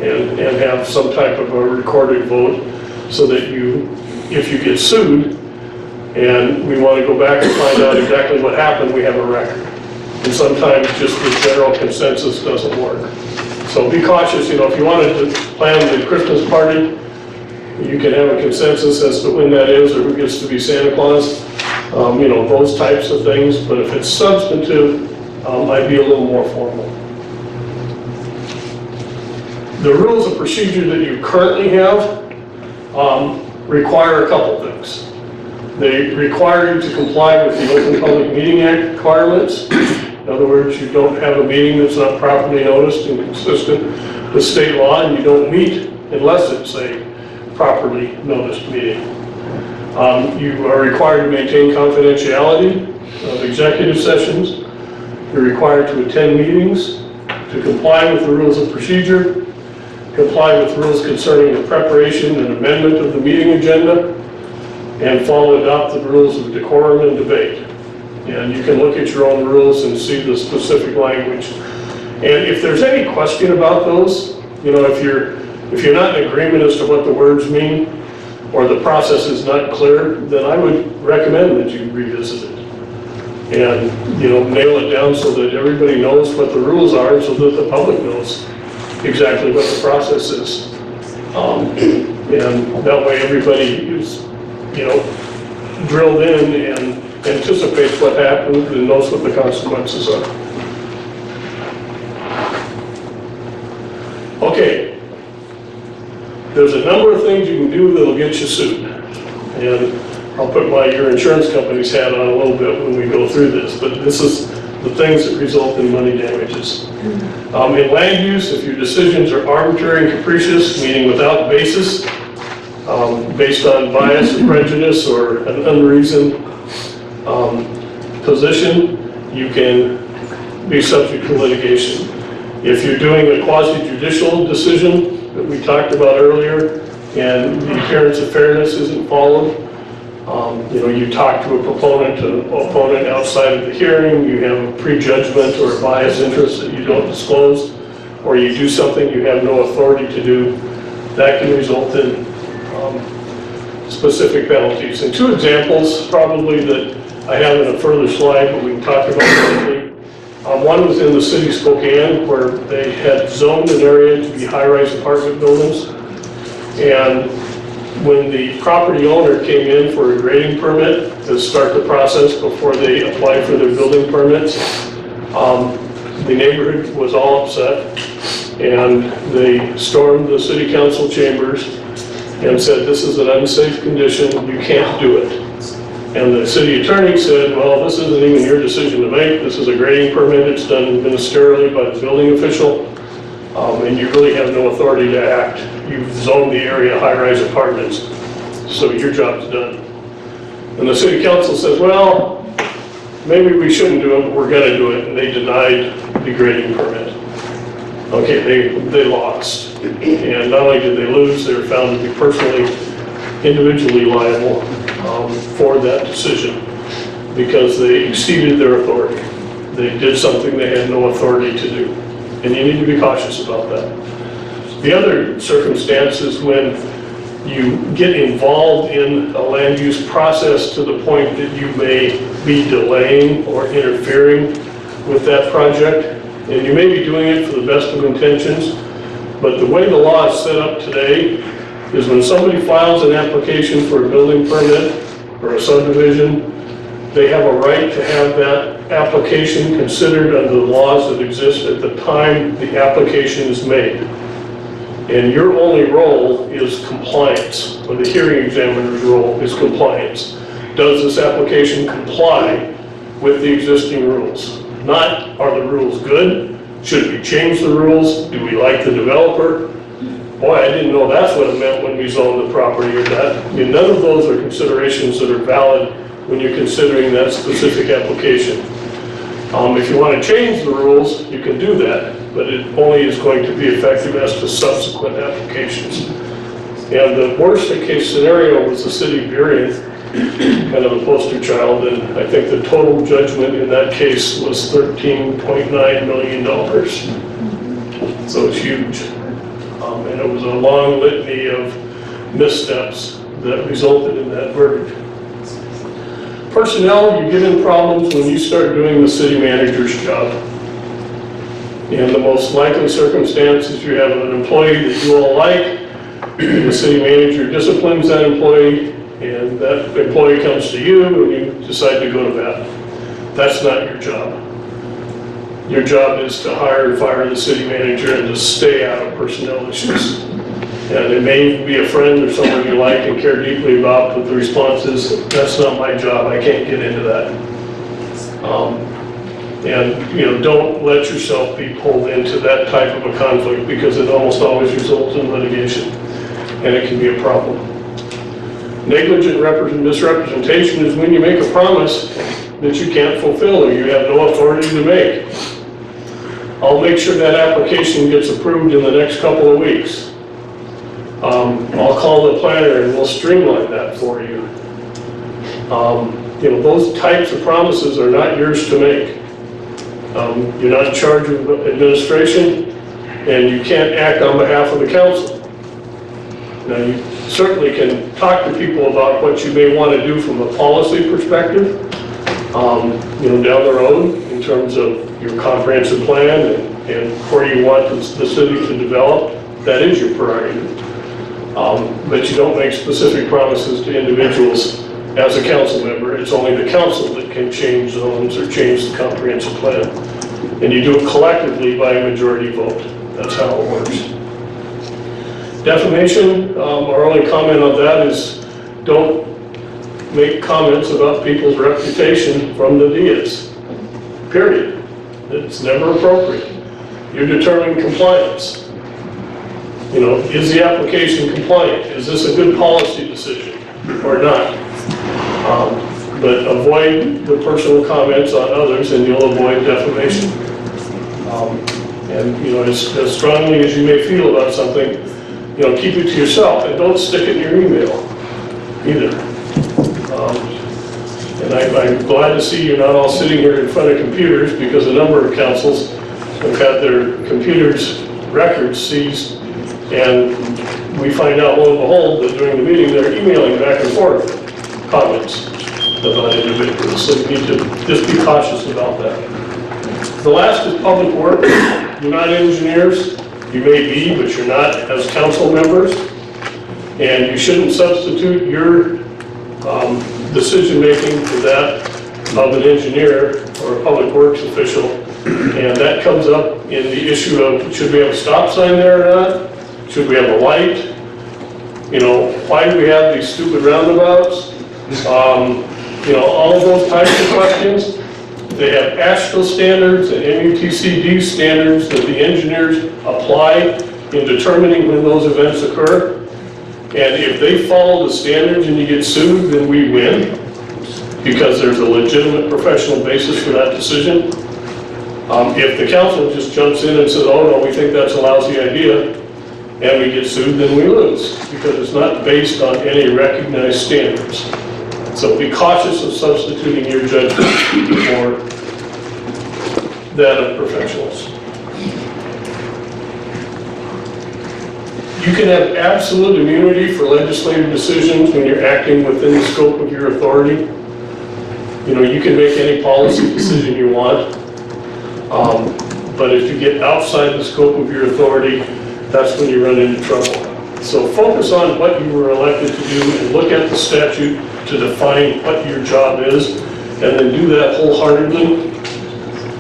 and have some type of a recorded vote so that you, if you get sued and we want to go back and find out exactly what happened, we have a record. And sometimes just the general consensus doesn't work. So be cautious. You know, if you wanted to plan the Christmas party, you can have a consensus as to when that is or who gets to be Santa Claus. You know, those types of things. But if it's substantive, I'd be a little more formal. The rules of procedure that you currently have require a couple things. They require you to comply with the Open Public Meeting Act requirements. In other words, you don't have a meeting that's not properly noticed and consistent with state law, and you don't meet unless it's a properly noticed meeting. You are required to maintain confidentiality of executive sessions. You're required to attend meetings, to comply with the rules of procedure, comply with rules concerning the preparation and amendment of the meeting agenda, and adopt the rules of decorum and debate. And you can look at your own rules and see the specific language. And if there's any question about those, you know, if you're not in agreement as to what the words mean, or the process is not clear, then I would recommend that you revisit it. And, you know, nail it down so that everybody knows what the rules are, so that the public knows exactly what the process is. And that way everybody is, you know, drilled in and anticipates what happens and knows what the consequences are. Okay. There's a number of things you can do that'll get you sued. And I'll put your insurance company's hat on a little bit when we go through this, but this is the things that result in money damages. In land use, if your decisions are arbitrary and capricious, meaning without basis, based on bias or prejudice or an unreasoned position, you can be subject to litigation. If you're doing a quasi-judicial decision that we talked about earlier, and the appearance of fairness isn't followed, you know, you talk to a proponent or opponent outside of the hearing, you have a prejudgment or a biased interest that you don't disclose, or you do something you have no authority to do, that can result in specific penalties. And two examples probably that I have in a further slide, but we can talk about quickly. One was in the city of Spokane, where they had zoned an area to be high-rise apartment buildings. And when the property owner came in for a grading permit to start the process before they applied for their building permits, the neighborhood was all upset, and they stormed the city council chambers and said, this is an unsafe condition, you can't do it. And the city attorney said, well, this isn't even your decision to make, this is a grading permit, it's done ministerially by the building official, and you really have no authority to act. You've zoned the area high-rise apartments, so your job's done. And the city council says, well, maybe we shouldn't do it, but we're gonna do it, and they denied the grading permit. Okay, they lost. And not only did they lose, they were found to be personally, individually liable for that decision because they exceeded their authority. They did something they had no authority to do. And you need to be cautious about that. The other circumstance is when you get involved in a land use process to the point that you may be delaying or interfering with that project. And you may be doing it for the best of intentions, but the way the law is set up today is when somebody files an application for a building permit or a subdivision, they have a right to have that application considered under the laws that exist at the time the application is made. And your only role is compliance, or the hearing examiner's role is compliance. Does this application comply with the existing rules? Not, are the rules good? Should we change the rules? Do we like the developer? Boy, I didn't know that's what it meant when we zoned the property or that. I mean, none of those are considerations that are valid when you're considering that specific application. If you want to change the rules, you can do that, but it only is going to be effective as to subsequent applications. And the worst case scenario was the city of Burien, kind of the poster child, and I think the total judgment in that case was $13.9 million. So it's huge. And it was a long litany of missteps that resulted in that verdict. Personnel, you get in problems when you start doing the city manager's job. In the most likely circumstances, you have an employee that you all like, the city manager disciplines that employee, and that employee comes to you and you decide to go to bat. That's not your job. Your job is to hire and fire the city manager and to stay out of personnel issues. And it may be a friend or someone you like and care deeply about, but the response is, that's not my job, I can't get into that. And you know, don't let yourself be pulled into that type of a conflict because it almost always results in litigation, and it can be a problem. Negligent misrepresentation is when you make a promise that you can't fulfill or you have no authority to make. I'll make sure that application gets approved in the next couple of weeks. I'll call the planner and we'll streamline that for you. those types of promises are not yours to make. You're not in charge of administration, and you can't act on behalf of the council. Now, you certainly can talk to people about what you may want to do from a policy perspective, down the road in terms of your comprehensive plan and where you want the city to develop. That is your prerogative. But you don't make specific promises to individuals as a council member. It's only the council that can change zones or change the comprehensive plan. And you do it collectively by a majority vote. That's how it works. Defamation, our only comment on that is don't make comments about people's reputation from the dais. Period. It's never appropriate. You're determining compliance. Is the application compliant? Is this a good policy decision or not? But avoid the personal comments on others and you'll avoid defamation. As strongly as you may feel about something, keep it to yourself and don't stick it in your email either. And I'm glad to see you're not all sitting here in front of computers, because a number of councils have had their computers' records seized, and we find out, lo and behold, that during the meeting they're emailing back and forth comments about individuals. So you need to just be cautious about that. The last is public work. You're not engineers. You may be, but you're not as council members. And you shouldn't substitute your decision-making for that of an engineer or a public works official. And that comes up in the issue of, should we have a stop sign there or not? Should we have a light? Why do we have these stupid roundabouts? All of those types of questions. They have AASHTO standards and MUTCD standards that the engineers apply in determining when those events occur. And if they follow the standards and you get sued, then we win, because there's a legitimate professional basis for that decision. If the council just jumps in and says, oh no, we think that's a lousy idea, and we get sued, then we lose, because it's not based on any recognized standards. So be cautious of substituting your judgment for that of professionals. You can have absolute immunity for legislative decisions when you're acting within the scope of your authority. You can make any policy decision you want. But if you get outside the scope of your authority, that's when you run into trouble. So focus on what you were elected to do and look at the statute to define what your job is, and then do that wholeheartedly,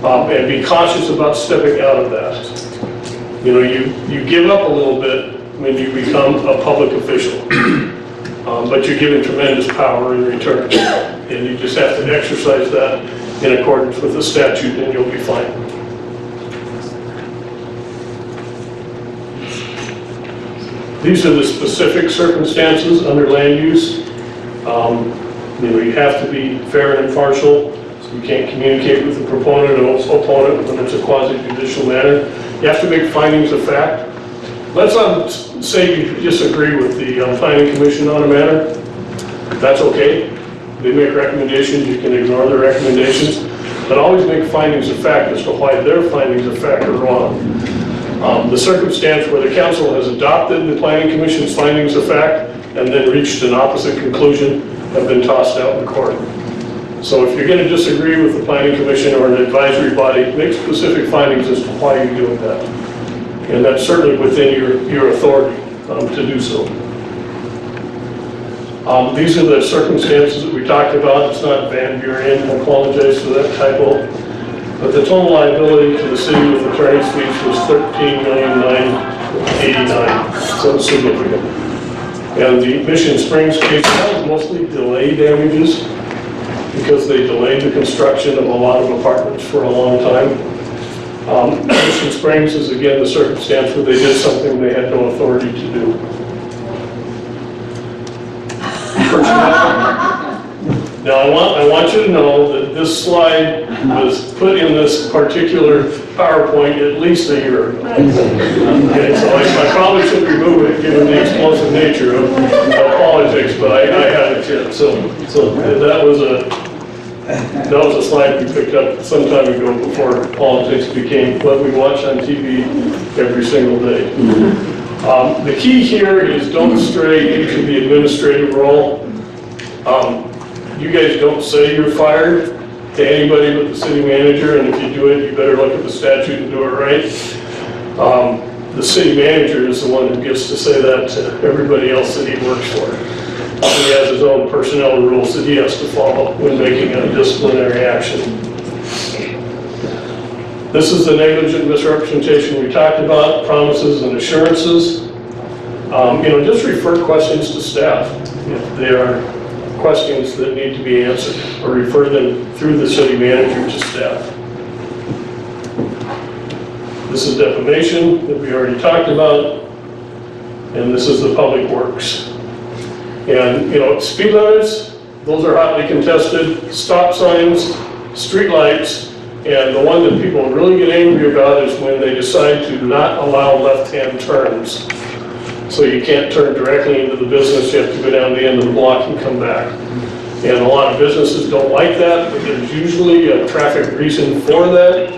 and be cautious about stepping out of that. You give up a little bit when you become a public official, but you're given tremendous power in return, and you just have to exercise that in accordance with the statute, and you'll be fine. These are the specific circumstances under land use. You have to be fair and impartial. So you can't communicate with the proponent or opponent when it's a quasi-judicial matter. You have to make findings of fact. Let's say you disagree with the planning commission on a matter. That's okay. They make recommendations. You can ignore their recommendations, but always make findings of fact as to why their findings of fact are wrong. The circumstance where the council has adopted the planning commission's findings of fact and then reached an opposite conclusion have been tossed out in court. So if you're going to disagree with the planning commission or an advisory body, make specific findings as to why you're doing that. And that's certainly within your authority to do so. These are the circumstances that we talked about. It's not Van Buren. I apologize for that typo. But the total liability to the city with attorney's fees was $13,989,000, so it's significant. And the Mission Springs case was mostly delay damages, because they delayed the construction of a lot of apartments for a long time. Mission Springs is again the circumstance where they did something they had no authority to do. Now I want you to know that this slide was put in this particular PowerPoint at least a year ago. Okay, so I probably should remove it given the explosive nature of politics, but I had correct, yeah, so that was a slide we picked up some time ago before politics became what we watch on TV every single day. The key here is don't stray into the administrative role. You guys don't say you're fired to anybody but the city manager, and if you do it, you better look at the statute and do it right. The city manager is the one who gets to say that to everybody else that he works for. He has his own personnel rules that he has to follow when making a disciplinary action. This is the negligent misrepresentation we talked about, promises and assurances. Just refer questions to staff if there are questions that need to be answered, or refer them through the city manager to staff. This is defamation that we already talked about, and this is the public works. And, speed limits, those are hotly contested, stop signs, street lights, and the one that people really get angry about is when they decide to not allow left-hand turns. So you can't turn directly into the business, you have to go down the end of the block and come back. And a lot of businesses don't like that, but there's usually a traffic reason for that.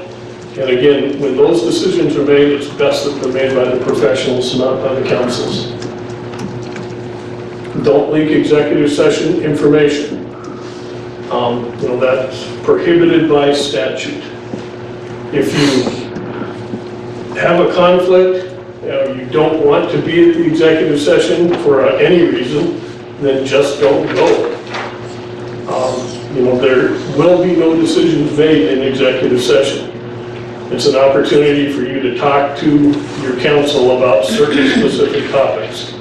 And again, when those decisions are made, it's best that they're made by the professionals, not by the councils. Don't leak executive session information. That's prohibited by statute. If you have a conflict, you don't want to be at the executive session for any reason, then just don't go. There will be no decisions made in executive session. It's an opportunity for you to talk to your council about certain specific topics.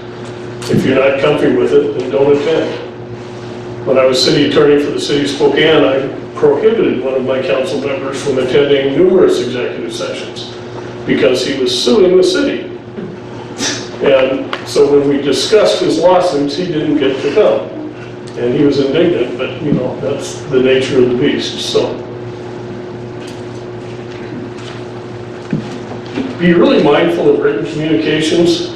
If you're not comfy with it, then don't attend. When I was city attorney for the city of Spokane, I prohibited one of my council members from attending numerous executive sessions because he was suing the city. And so when we discussed his lawsuits, he didn't get to come. And he was indignant, but that's the nature of the beast. So be really mindful of written communications.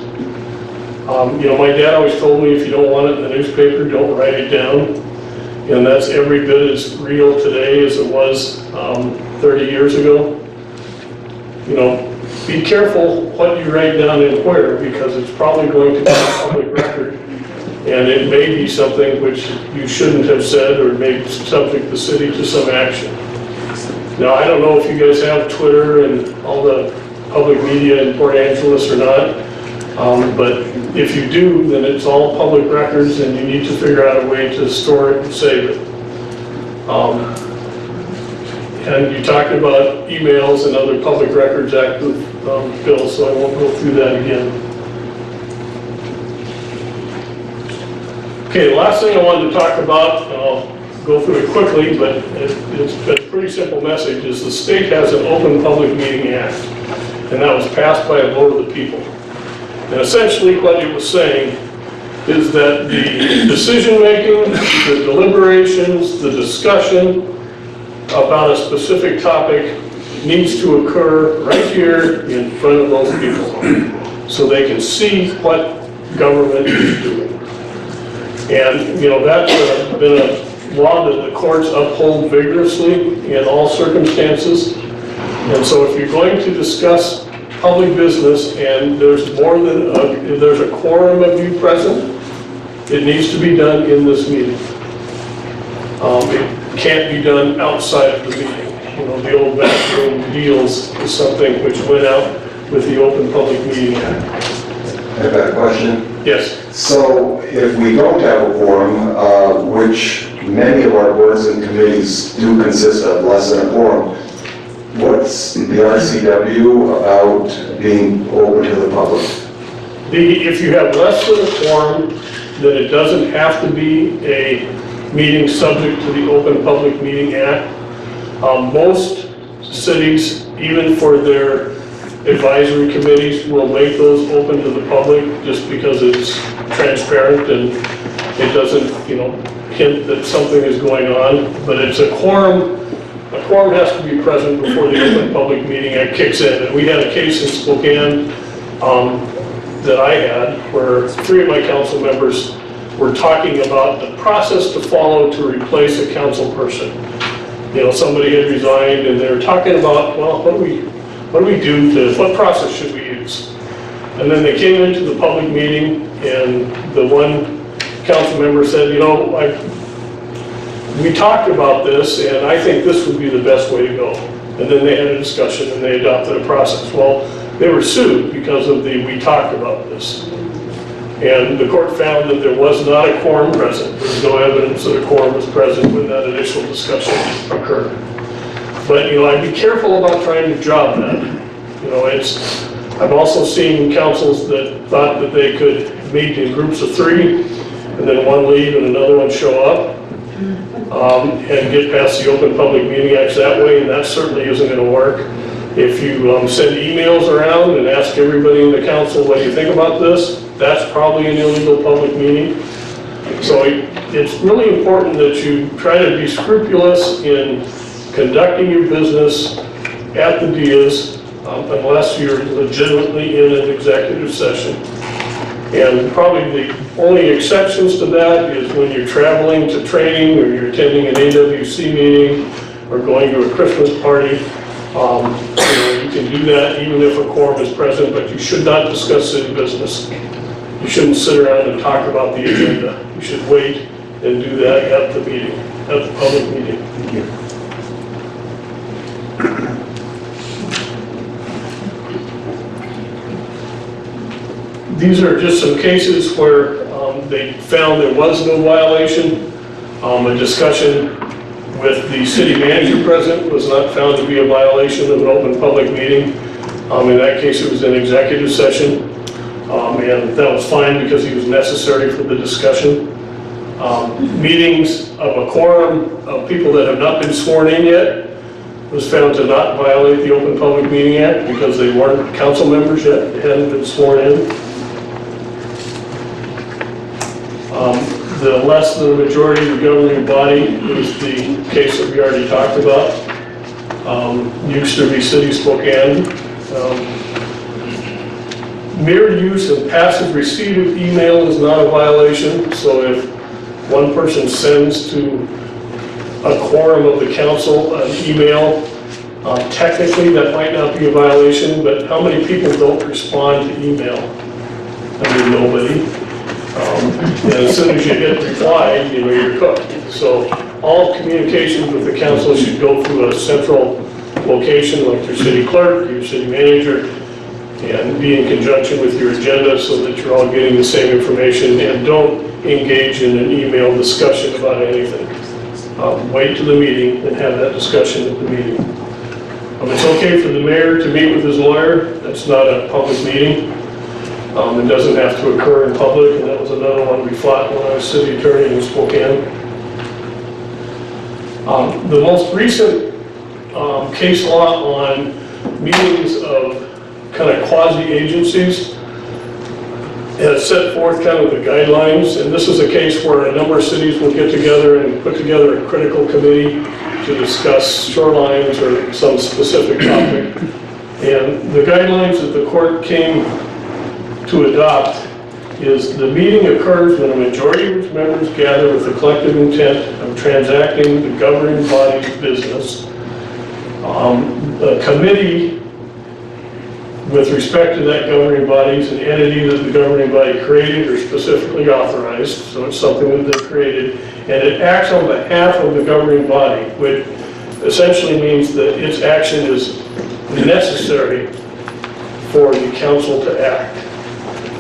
My dad always told me if you don't want it in the newspaper, don't write it down. And that's every bit as real today as it was 30 years ago. Be careful what you write down and where, because it's probably going to be a public record. And it may be something which you shouldn't have said, or may subject the city to some action. Now, I don't know if you guys have Twitter and all the public media in Port Angeles or not. But if you do, then it's all public records and you need to figure out a way to store it and save it. And you talked about emails and other Public Records Act bills, so I won't go through that again. Okay, the last thing I wanted to talk about, and I'll go through it quickly, but it's a pretty simple message, is the state has an Open Public Meeting Act, and that was passed by a vote of the people. And essentially what it was saying is that the decision-making, the deliberations, the discussion about a specific topic needs to occur right here in front of those people so they can see what government is doing. And, that's been a law that the courts uphold vigorously in all circumstances. And so if you're going to discuss public business and there's there's a quorum of you present, it needs to be done in this meeting. It can't be done outside of the meeting. The old backroom deals is something which went out with the Open Public Meeting Act. I've got a question. Yes. So if we don't have a quorum, which many of our boards and committees do consist of less than a quorum, what's the RCW about being open to the public? If you have less than a quorum, then it doesn't have to be a meeting subject to the Open Public Meeting Act. Most cities, even for their advisory committees, will make those open to the public just because it's transparent and it doesn't, hint that something is going on. But it's a quorum. A quorum has to be present before the Open Public Meeting Act kicks in. And we had a case in Spokane that I had where 3 of my council members were talking about the process to follow to replace a council person. You know, somebody had resigned and they were talking about, well, what do we do what process should we use? And then they came into the public meeting and the one council member said, you know, we talked about this and I think this would be the best way to go. And then they had a discussion and they adopted a process. Well, they were sued because of we talked about this. And the court found that there was not a quorum present. There was no evidence that a quorum was present when that initial discussion occurred. But, you know, I'd be careful about trying to job that. You know, I've also seen councils that thought that they could meet in groups of 3 and then one leave and another one show up and get past the Open Public Meeting Act that way, and that certainly isn't going to work. If you send emails around and ask everybody in the council, what do you think about this? That's probably an illegal public meeting. So it's really important that you try to be scrupulous in conducting your business at the dias unless you're legitimately in an executive session. And probably the only exceptions to that is when you're traveling to training or you're attending an AWC meeting or going to a Christmas party. You can do that even if a quorum is present, but you should not discuss city business. You shouldn't sit around and talk about the agenda. You should wait and do that at the meeting, at the public meeting. Thank you. These are just some cases where they found there was no violation. A discussion with the city manager present was not found to be a violation of an open public meeting. In that case, it was an executive session. And that was fine because he was necessary for the discussion. Meetings of a quorum of people that have not been sworn in yet was found to not violate the Open Public Meeting Act because they weren't council members yet, they hadn't been sworn in. The less than the majority of the governing body is the case that we already talked about. Euster v. City Spokane. Mere use of passive receipt of email is not a violation. So if one person sends to a quorum of the council an email, technically that might not be a violation, but how many people don't respond to email? I mean, nobody. And as soon as you hit reply, you know, you're cooked. So all communications with the council should go through a central location like your city clerk, your city manager, and be in conjunction with your agenda so that you're all getting the same information, and don't engage in an email discussion about anything. Wait to the meeting and have that discussion at the meeting. It's okay for the mayor to meet with his lawyer. That's not a public meeting. It doesn't have to occur in public, and that was another one we fought when I was city attorney in Spokane. The most recent case law on meetings of kind of quasi-agencies has set forth kind of the guidelines, and this is a case where a number of cities will get together and put together a critical committee to discuss shorelines or some specific topic. And the guidelines that the court came to adopt is the meeting occurs when a majority of its members gather with the collective intent of transacting the governing body's business. A committee with respect to that governing body is an entity that the governing body created or specifically authorized, so it's something that they created, and it acts on behalf of the governing body, which essentially means that its action is necessary for the council to act.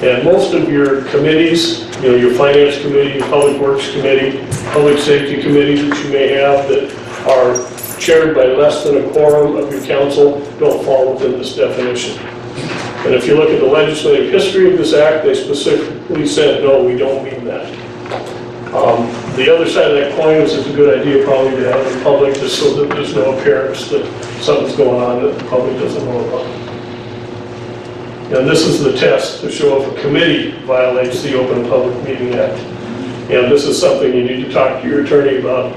And most of your committees, you know, your finance committee, public works committee, public safety committees that you may have that are chaired by less than a quorum of your council don't fall within this definition. And if you look at the legislative history of this act, they specifically said, no, we don't mean that. The other side of that coin is it's a good idea probably to have it in public just so that there's no appearance that something's going on that the public doesn't know about. And this is the test to show if a committee violates the Open Public Meeting Act. And this is something you need to talk to your attorney about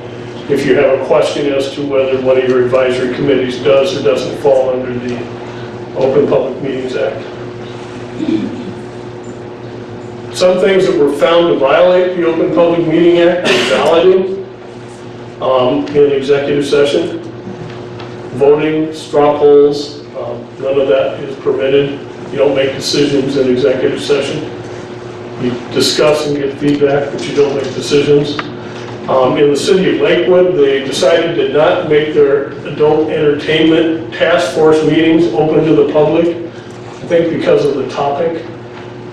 if you have a question as to whether one of your advisory committees does or doesn't fall under the Open Public Meetings Act. Some things that were found to violate the Open Public Meeting Act are balloting in executive session. Voting, straw polls, none of that is permitted. You don't make decisions in executive session. You discuss and get feedback, but you don't make decisions. In the city of Lakewood, they decided to not make their adult entertainment task force meetings open to the public. I think because of the topic,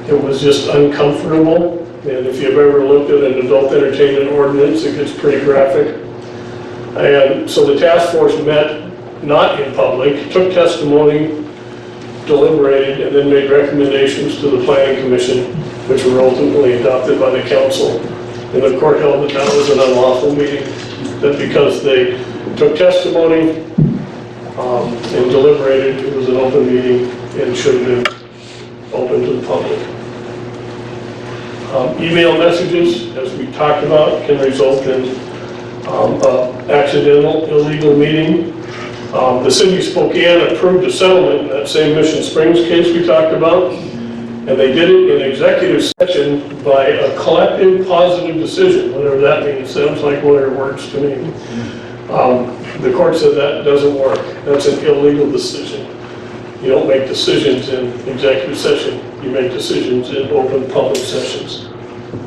it was just uncomfortable. And if you've ever looked at an adult entertainment ordinance, it gets pretty graphic. And so the task force met not in public, took testimony, deliberated, and then made recommendations to the planning commission, which were ultimately adopted by the council. And the court held that that was an unlawful meeting, that because they took testimony and deliberated, it was an open meeting and should have been open to the public. Email messages, as we talked about, can result in accidental, illegal meeting. The city of Spokane approved a settlement in that same Mission Springs case we talked about, and they did it in executive session by a collective positive decision, whatever that means. Sounds like one of your words to me. The court said that doesn't work. That's an illegal decision. You don't make decisions in executive session. You make decisions in open public sessions.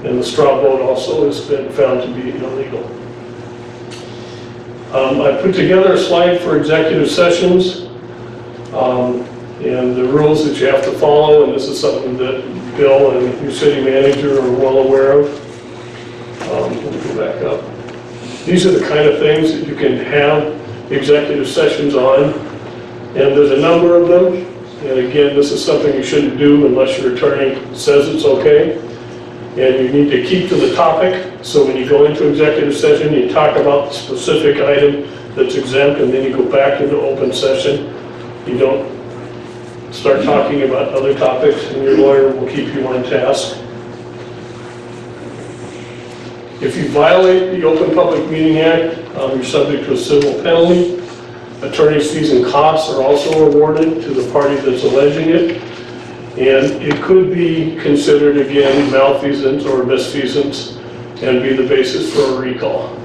And the straw vote also has been found to be illegal. I put together a slide for executive sessions and the rules that you have to follow, and this is something that Bill and your city manager are well aware of. Let me go back up. These are the kind of things that you can have executive sessions on, and there's a number of them. And again, this is something you shouldn't do unless your attorney says it's okay. And you need to keep to the topic. So when you go into executive session, you talk about the specific item that's exempt, and then you go back into open session. You don't start talking about other topics, and your lawyer will keep you on task. If you violate the Open Public Meeting Act, you're subject to a civil penalty. Attorney's fees and costs are also awarded to the party that's alleging it. And it could be considered, again, malfeasance or misfeasance and be the basis for a recall.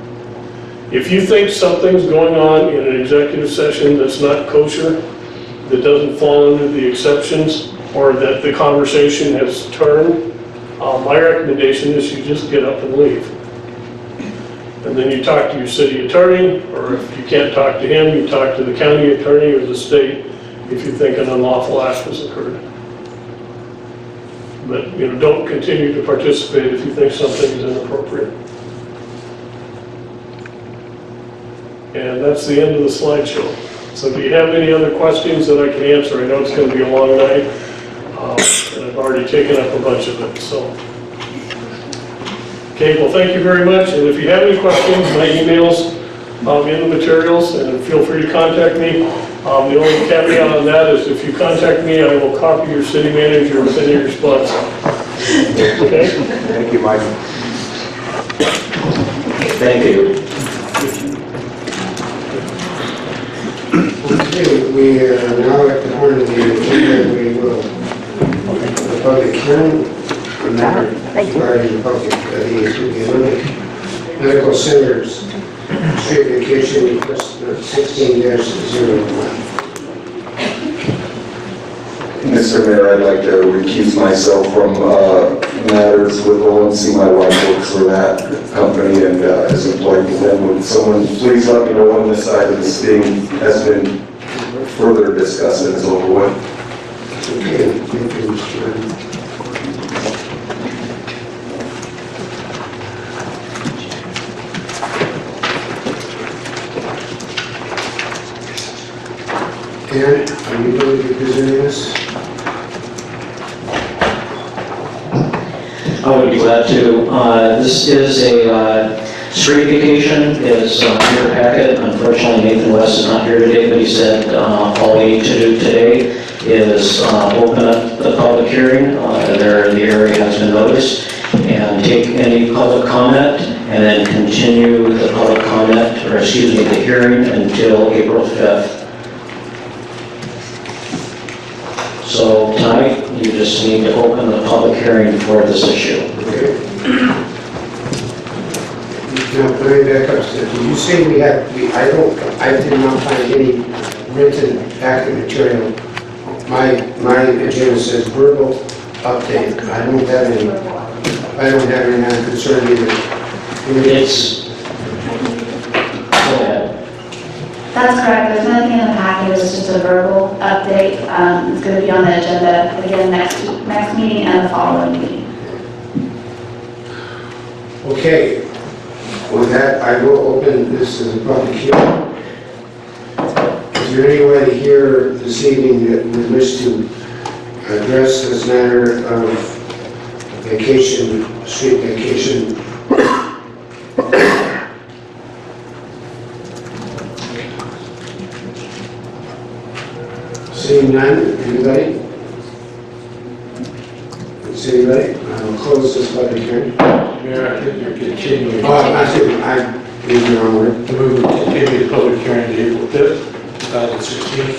If you think something's going on in an executive session that's not kosher, that doesn't fall under the exceptions, or that the conversation has turned, my recommendation is you just get up and leave. And then you talk to your city attorney, or if you can't talk to him, you talk to the county attorney or the state if you think an unlawful act has occurred. But don't continue to participate if you think something is inappropriate. And that's the end of the slideshow. So if you have any other questions that I can answer, I know it's going to be a long night, and I've already taken up a bunch of it. So, okay, well, thank you very much. And if you have any questions, my email's in the materials, and feel free to contact me. The only caveat on that is if you contact me, I will copy your city manager with any response. Okay? Thank you, Mike. Thank you. Okay, we are now at the point of the agenda. We will the public hearing regarding the public the medical centers street vacation request 16-01. Mr. Mayor, I'd like to recuse myself from matters with ONC. My wife works for that company and is employed with them. Would someone please let me know when this item has been further discussed and is over with? Okay, thank you, Mr. Chairman. Dan, are you going to be presenting this? I would be glad to. This is a street vacation. It's in your packet. Unfortunately, Nathan West is not here today, but he said all we need to do today is open up the public hearing. The area has been noticed, and take any public comment, and then continue the public comment, or excuse me, the hearing until April 5th. So tonight, you just need to open the public hearing for this issue. Okay. Now, can I back up? Did you say I did not find any written packet material. My agenda says verbal update. I don't have any concern either. It's, go ahead. That's correct. There's nothing in the packet. It's just a verbal update. It's going to be on the agenda again next meeting and the following meeting. Okay. With that, I will open this as a public hearing. Is there anybody here this evening that would wish to address this matter of street vacation? Seeing none, anybody? See anybody? I will close this public hearing. Mayor, I think you're continuing. Oh, I use the wrong word. To move to continue the public hearing to April 5th, 2016.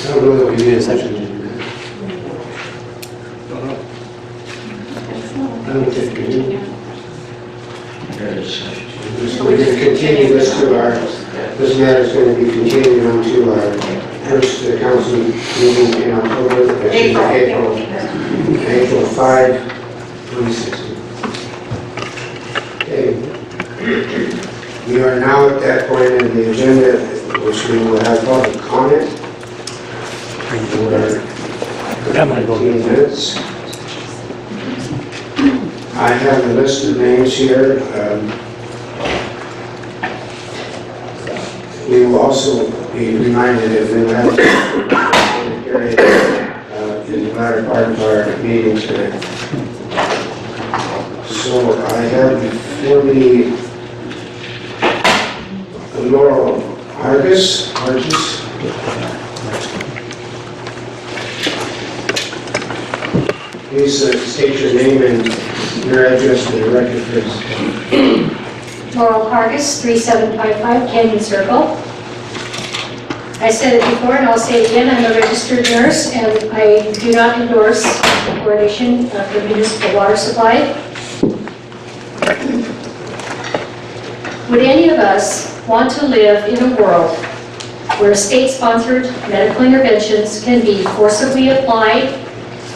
I don't know that we need a section. I don't think we do. We're going to continue this this matter is going to be continued on to our first council meeting in October. April 5, 2016. Okay. We are now at that point in the agenda, which we will have public comment. For 15 minutes. I have a list of names here. We will also be reminded that we will have a period in the latter part of our meeting today. So I have before me Laurel Hargis. Please state your name and your address for the record, please. Laurel Hargis, 3755 Canyon Circle. I said it before and I'll say it again, I'm a registered nurse and I do not endorse the fluoridation of the municipal water supply. Would any of us want to live in a world where state-sponsored medical interventions can be forcibly applied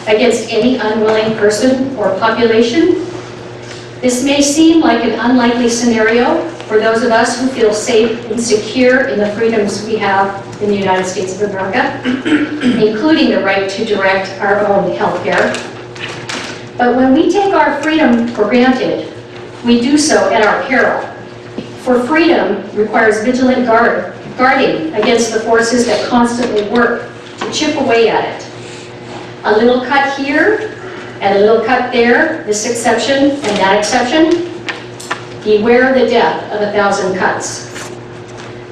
against any unwilling person or population? This may seem like an unlikely scenario for those of us who feel safe and secure in the freedoms we have in the United States of America, including the right to direct our own health care. But when we take our freedom for granted, we do so at our peril. For freedom requires vigilant guarding against the forces that constantly work to chip away at it. A little cut here, and a little cut there, this exception and that exception. Beware the death of 1,000 cuts.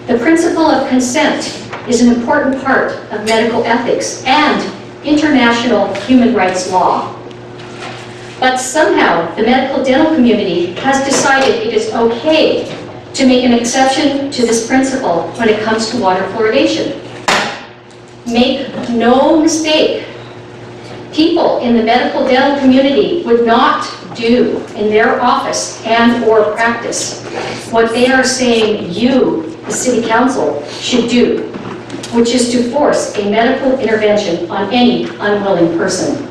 The principle of consent is an important part of medical ethics and international human rights law. But somehow the medical dental community has decided it is okay to make an exception to this principle when it comes to water fluoridation. Make no mistake, people in the medical dental community would not do in their office and or practice what they are saying you, the City Council, should do, which is to force a medical intervention on any unwilling person.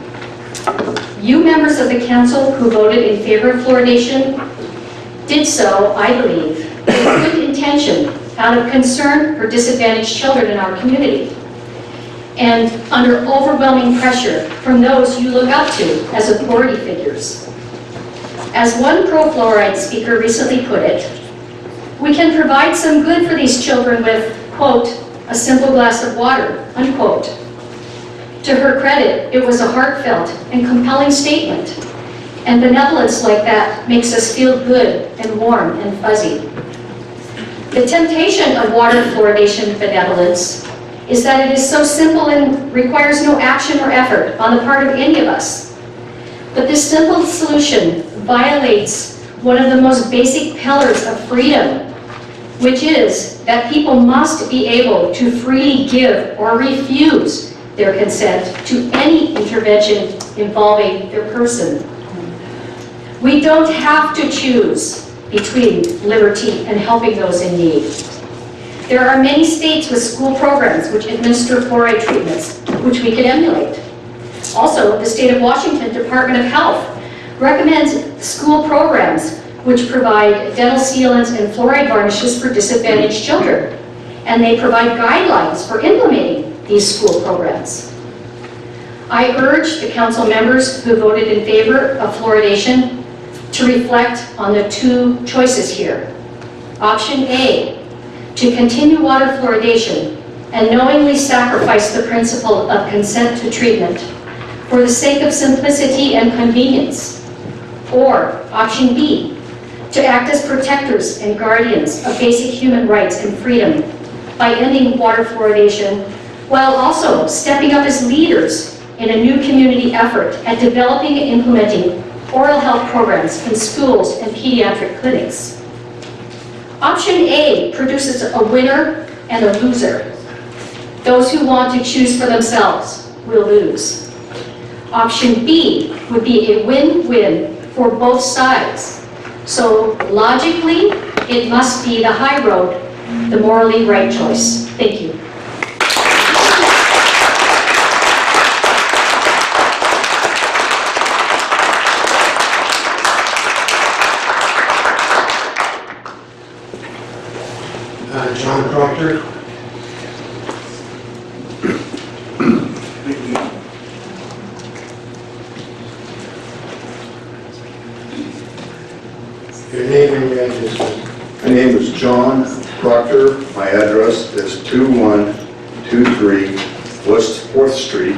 You members of the Council who voted in favor of fluoridation did so, I believe, with good intention out of concern for disadvantaged children in our community, and under overwhelming pressure from those you look up to as authority figures. As one pro-fluoride speaker recently put it, we can provide some good for these children with, quote, a simple glass of water, unquote. To her credit, it was a heartfelt and compelling statement, and benevolence like that makes us feel good and warm and fuzzy. The temptation of water fluoridation benevolence is that it is so simple and requires no action or effort on the part of any of us. But this simple solution violates one of the most basic pillars of freedom, which is that people must be able to freely give or refuse their consent to any intervention involving their person. We don't have to choose between liberty and helping those in need. There are many states with school programs which administer fluoride treatments, which we could emulate. Also, the state of Washington Department of Health recommends school programs which provide dental sealants and fluoride varnishes for disadvantaged children. And they provide guidelines for implementing these school programs. I urge the council members who voted in favor of fluoridation to reflect on the two choices here. Option A, to continue water fluoridation and knowingly sacrifice the principle of consent to treatment for the sake of simplicity and convenience. Or option B, to act as protectors and guardians of basic human rights and freedom by ending water fluoridation while also stepping up as leaders in a new community effort at developing and implementing oral health programs in schools and pediatric clinics. Option A produces a winner and a loser. Those who want to choose for themselves will lose. Option B would be a win-win for both sides. So logically, it must be the high road, the morally right choice. Thank you. John Proctor. Your name and your address. My name is John Proctor. My address is 2123 West 4th Street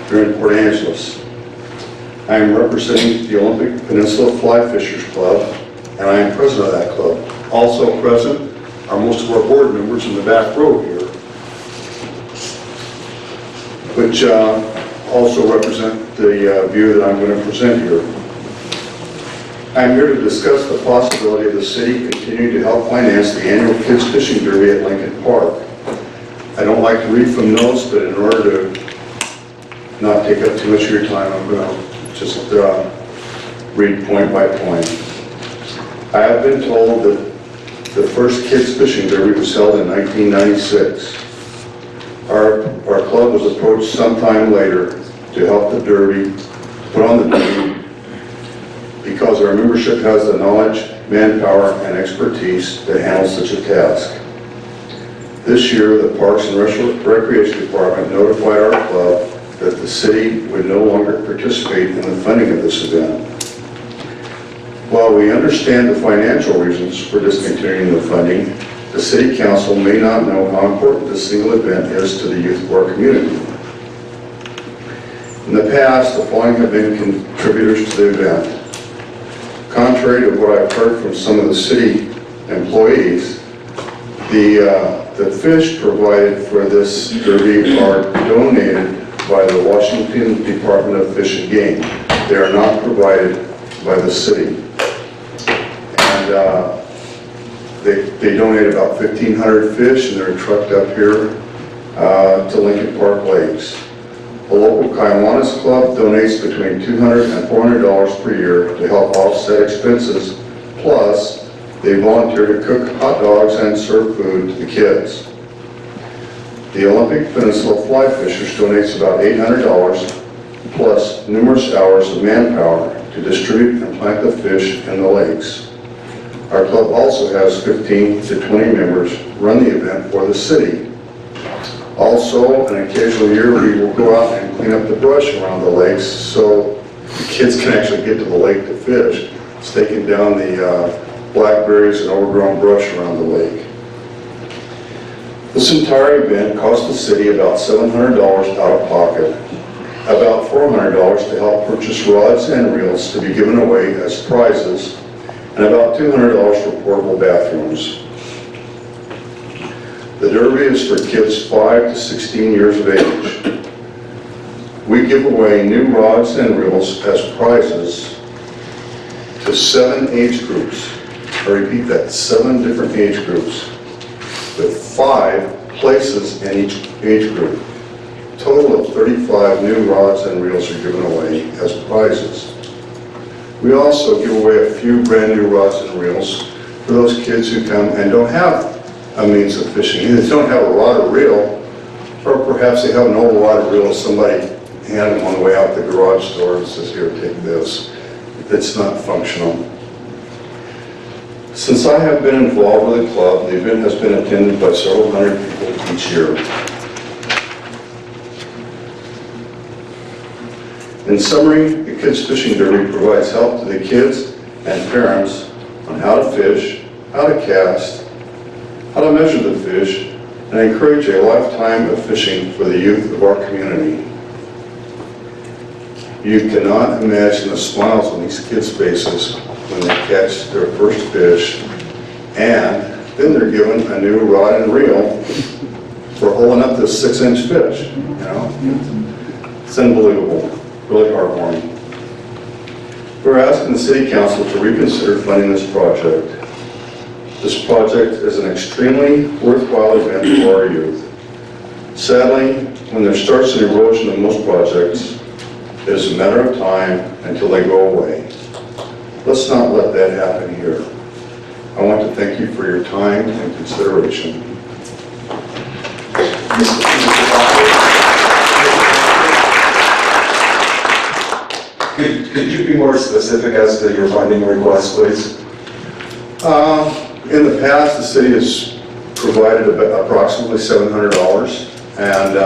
here in Port Angeles. I am representing the Olympic Peninsula Fly Fishers Club, and I am president of that club. Also present are most of our board members in the back row here, which also represent the view that I'm going to present here. I'm here to discuss the possibility of the city continuing to help finance the annual Kids Fishing Derby at Lincoln Park. I don't like to read from notes, but in order to not take up too much of your time, I'm going to just read point by point. I have been told that the first Kids Fishing Derby was held in 1996. Our club was approached sometime later to help the Derby, put on the Derby, because our membership has the knowledge, manpower, and expertise to handle such a task. This year, the Parks and Recreation Department notified our club that the city would no longer participate in the funding of this event. While we understand the financial reasons for discontinuing the funding, the City Council may not know how important this single event is to the youth of our community. In the past, the following have been contributors to the event. Contrary to what I've heard from some of the city employees, the fish provided for this derby are donated by the Washington Department of Fish and Game. They are not provided by the city. And they donate about 1,500 fish, and they're trucked up here to Lincoln Park Lakes. A local Kiwanis club donates between $200 and $400 per year to help offset expenses, plus they volunteer to cook hot dogs and serve food to the kids. The Olympic Peninsula Fly Fishers donates about $800, plus numerous hours of manpower to distribute and plant the fish in the lakes. Our club also has 15 to 20 members run the event for the city. Also, an occasional year, we will go out and clean up the brush around the lakes so the kids can actually get to the lake to fish. It's taking down the blackberries and overgrown brush around the lake. This entire event cost the city about $700 out of pocket, about $400 to help purchase rods and reels to be given away as prizes, and about $200 for portable bathrooms. The Derby is for kids 5 to 16 years of age. We give away new rods and reels as prizes to 7 age groups. I repeat that, 7 different age groups, with 5 places in each age group. total of 35 new rods and reels are given away as prizes. We also give away a few brand new rods and reels for those kids who come and don't have a means of fishing. Either they don't have a rod or reel, or perhaps they have an old rod or reel and somebody handed them on the way out the garage door and says, here, take this. It's not functional. Since I have been involved with the club, the event has been attended by several hundred people each year. In summary, the Kids Fishing Derby provides help to the kids and parents on how to fish, how to cast, how to measure the fish, and encourage a lifetime of fishing for the youth of our community. You cannot imagine the smiles on these kids' faces when they catch their first fish, and then they're given a new rod and reel for holding up this 6-inch fish, you know? It's unbelievable, really heartwarming. We're asking the City Council to reconsider funding this project. This project is an extremely worthwhile event for our youth. Sadly, when there starts an erosion of most projects, it is a matter of time until they go away. Let's not let that happen here. I want to thank you for your time and consideration. Could you be more specific as to your funding request, please? In the past, the city has provided approximately $700, and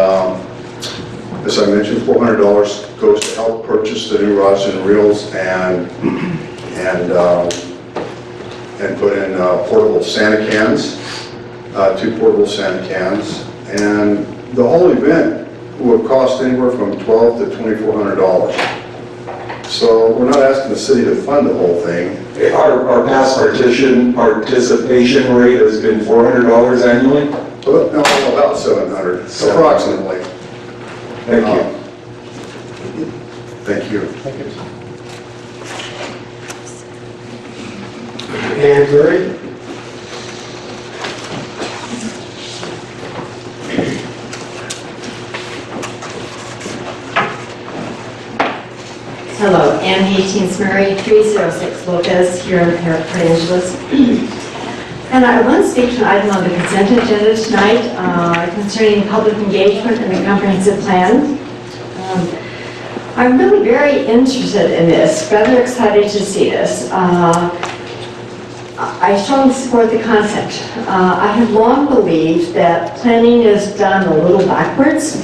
as I mentioned, $400 goes to help purchase the new rods and reels and put in portable Santa cans, 2 portable Santa cans, and the whole event would cost anywhere from $1,200 to $2,400. So we're not asking the city to fund the whole thing. Our past participation rate has been $400 annually? No, about $700, approximately. Thank you. Thank you. And Murray? Hello, Ann Hastings Murray, 306 Lopez, here in Port Angeles. And I want to speak to an item on the consent agenda tonight concerning public engagement in the comprehensive plan. I'm really very interested in this, rather excited to see this. I strongly support the concept. I have long believed that planning is done a little backwards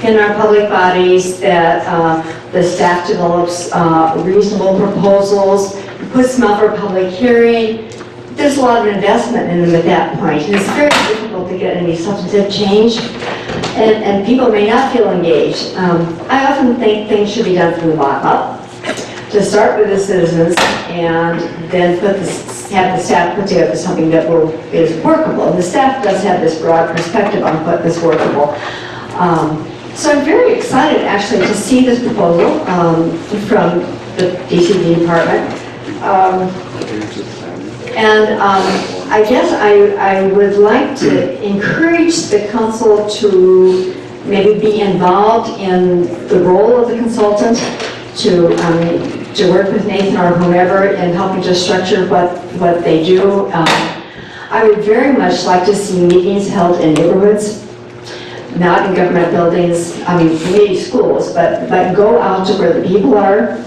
in our public bodies, that the staff develops reasonable proposals, puts them out for public hearing. There's a lot of investment in them at that point, and it's very difficult to get any substantive change, and people may not feel engaged. I often think things should be done from the bottom up, to start with the citizens, and then have the staff put together something that is workable. And the staff does have this broad perspective on what is workable. So I'm very excited actually to see this proposal from the DCD department. I guess I would like to encourage the council to maybe be involved in the role of the consultant, to work with Nathan or whomever in helping to structure what they do. I would very much like to see meetings held in neighborhoods, not in government buildings, maybe schools, but go out to where the people are.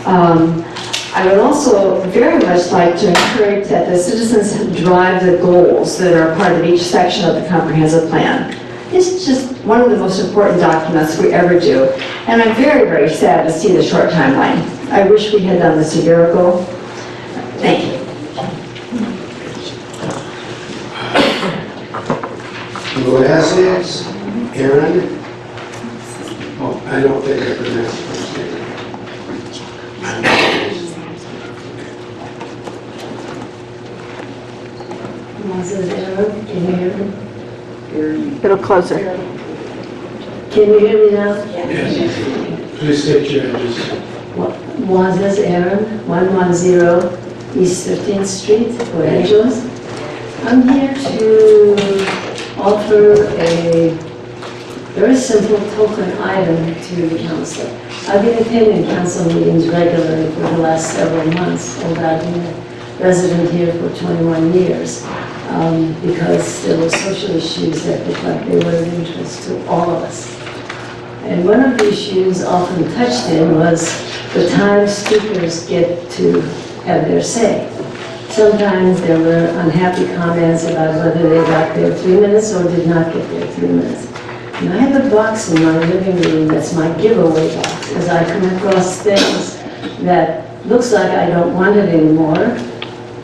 I would also very much like to encourage that the citizens drive the goals that are part of each section of the comprehensive plan. It's just one of the most important documents we ever do. And I'm very, very sad to see the short timeline. I wish we had done this a year ago. Thank you. Moazes, Aaron? Oh, I don't think I pronounced the first name. Can you hear me? A little closer. Can you hear me now? Yes. Please state your address. Moises Aaron, 110 East 15th Street, Los Angeles. I'm here to offer a very simple token item to the council. I've been attending council meetings regularly for the last several months, although I've been a resident here for 21 years, because there were social issues that looked like they were of interest to all of us. And one of the issues often touched in was the time speakers get to have their say. Sometimes there were unhappy comments about whether they got their 3 minutes or did not get their 3 minutes. And I have a box in my living room that's my giveaway box, because I come across things that looks like I don't want it anymore.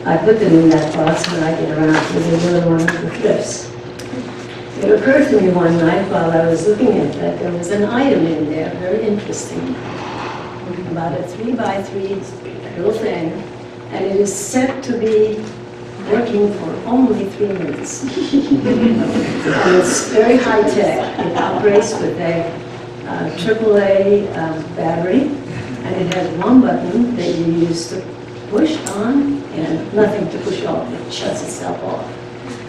I put them in that box when I get around to the other one of the thrifts. It occurred to me one night while I was looking at that, there was an item in there, very interesting, about a 3x3 little thing, and it is set to be working for only 3 minutes. And it's very high-tech. It operates with a AAA battery, and it has one button that you use to push on and nothing to push off. It shuts itself off.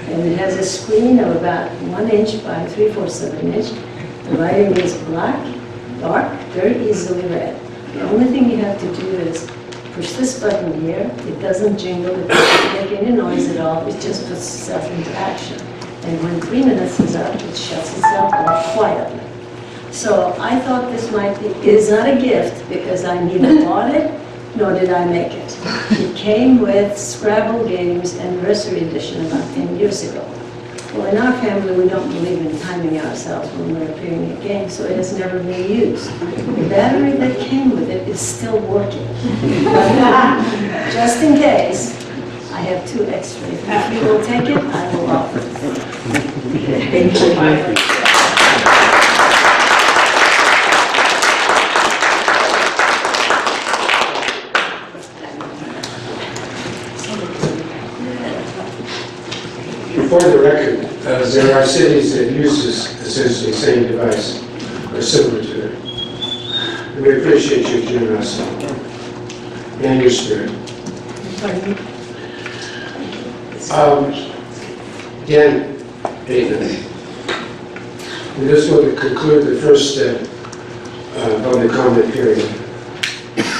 And it has a screen of about 1 inch by 3/4 of an inch. The writing is black, dark, very easily read. The only thing you have to do is push this button here. It doesn't jingle, it doesn't make any noise at all. It just puts itself into action. And when 3 minutes is up, it shuts itself off quietly. So I thought this might be, it is not a gift because I neither bought it nor did I make it. It came with Scrabble Games Anniversary Edition about 10 years ago. Well, in our family, we don't believe in timing ourselves when we're appearing in a game, so it has never been used. The battery that came with it is still working. But just in case, I have 2 extra. If you will take it, I will offer it. Thank you. For the record, there are cities that use this essentially same device or similar to it. And we appreciate your generosity and your spirit. Again, this will conclude the first public comment period.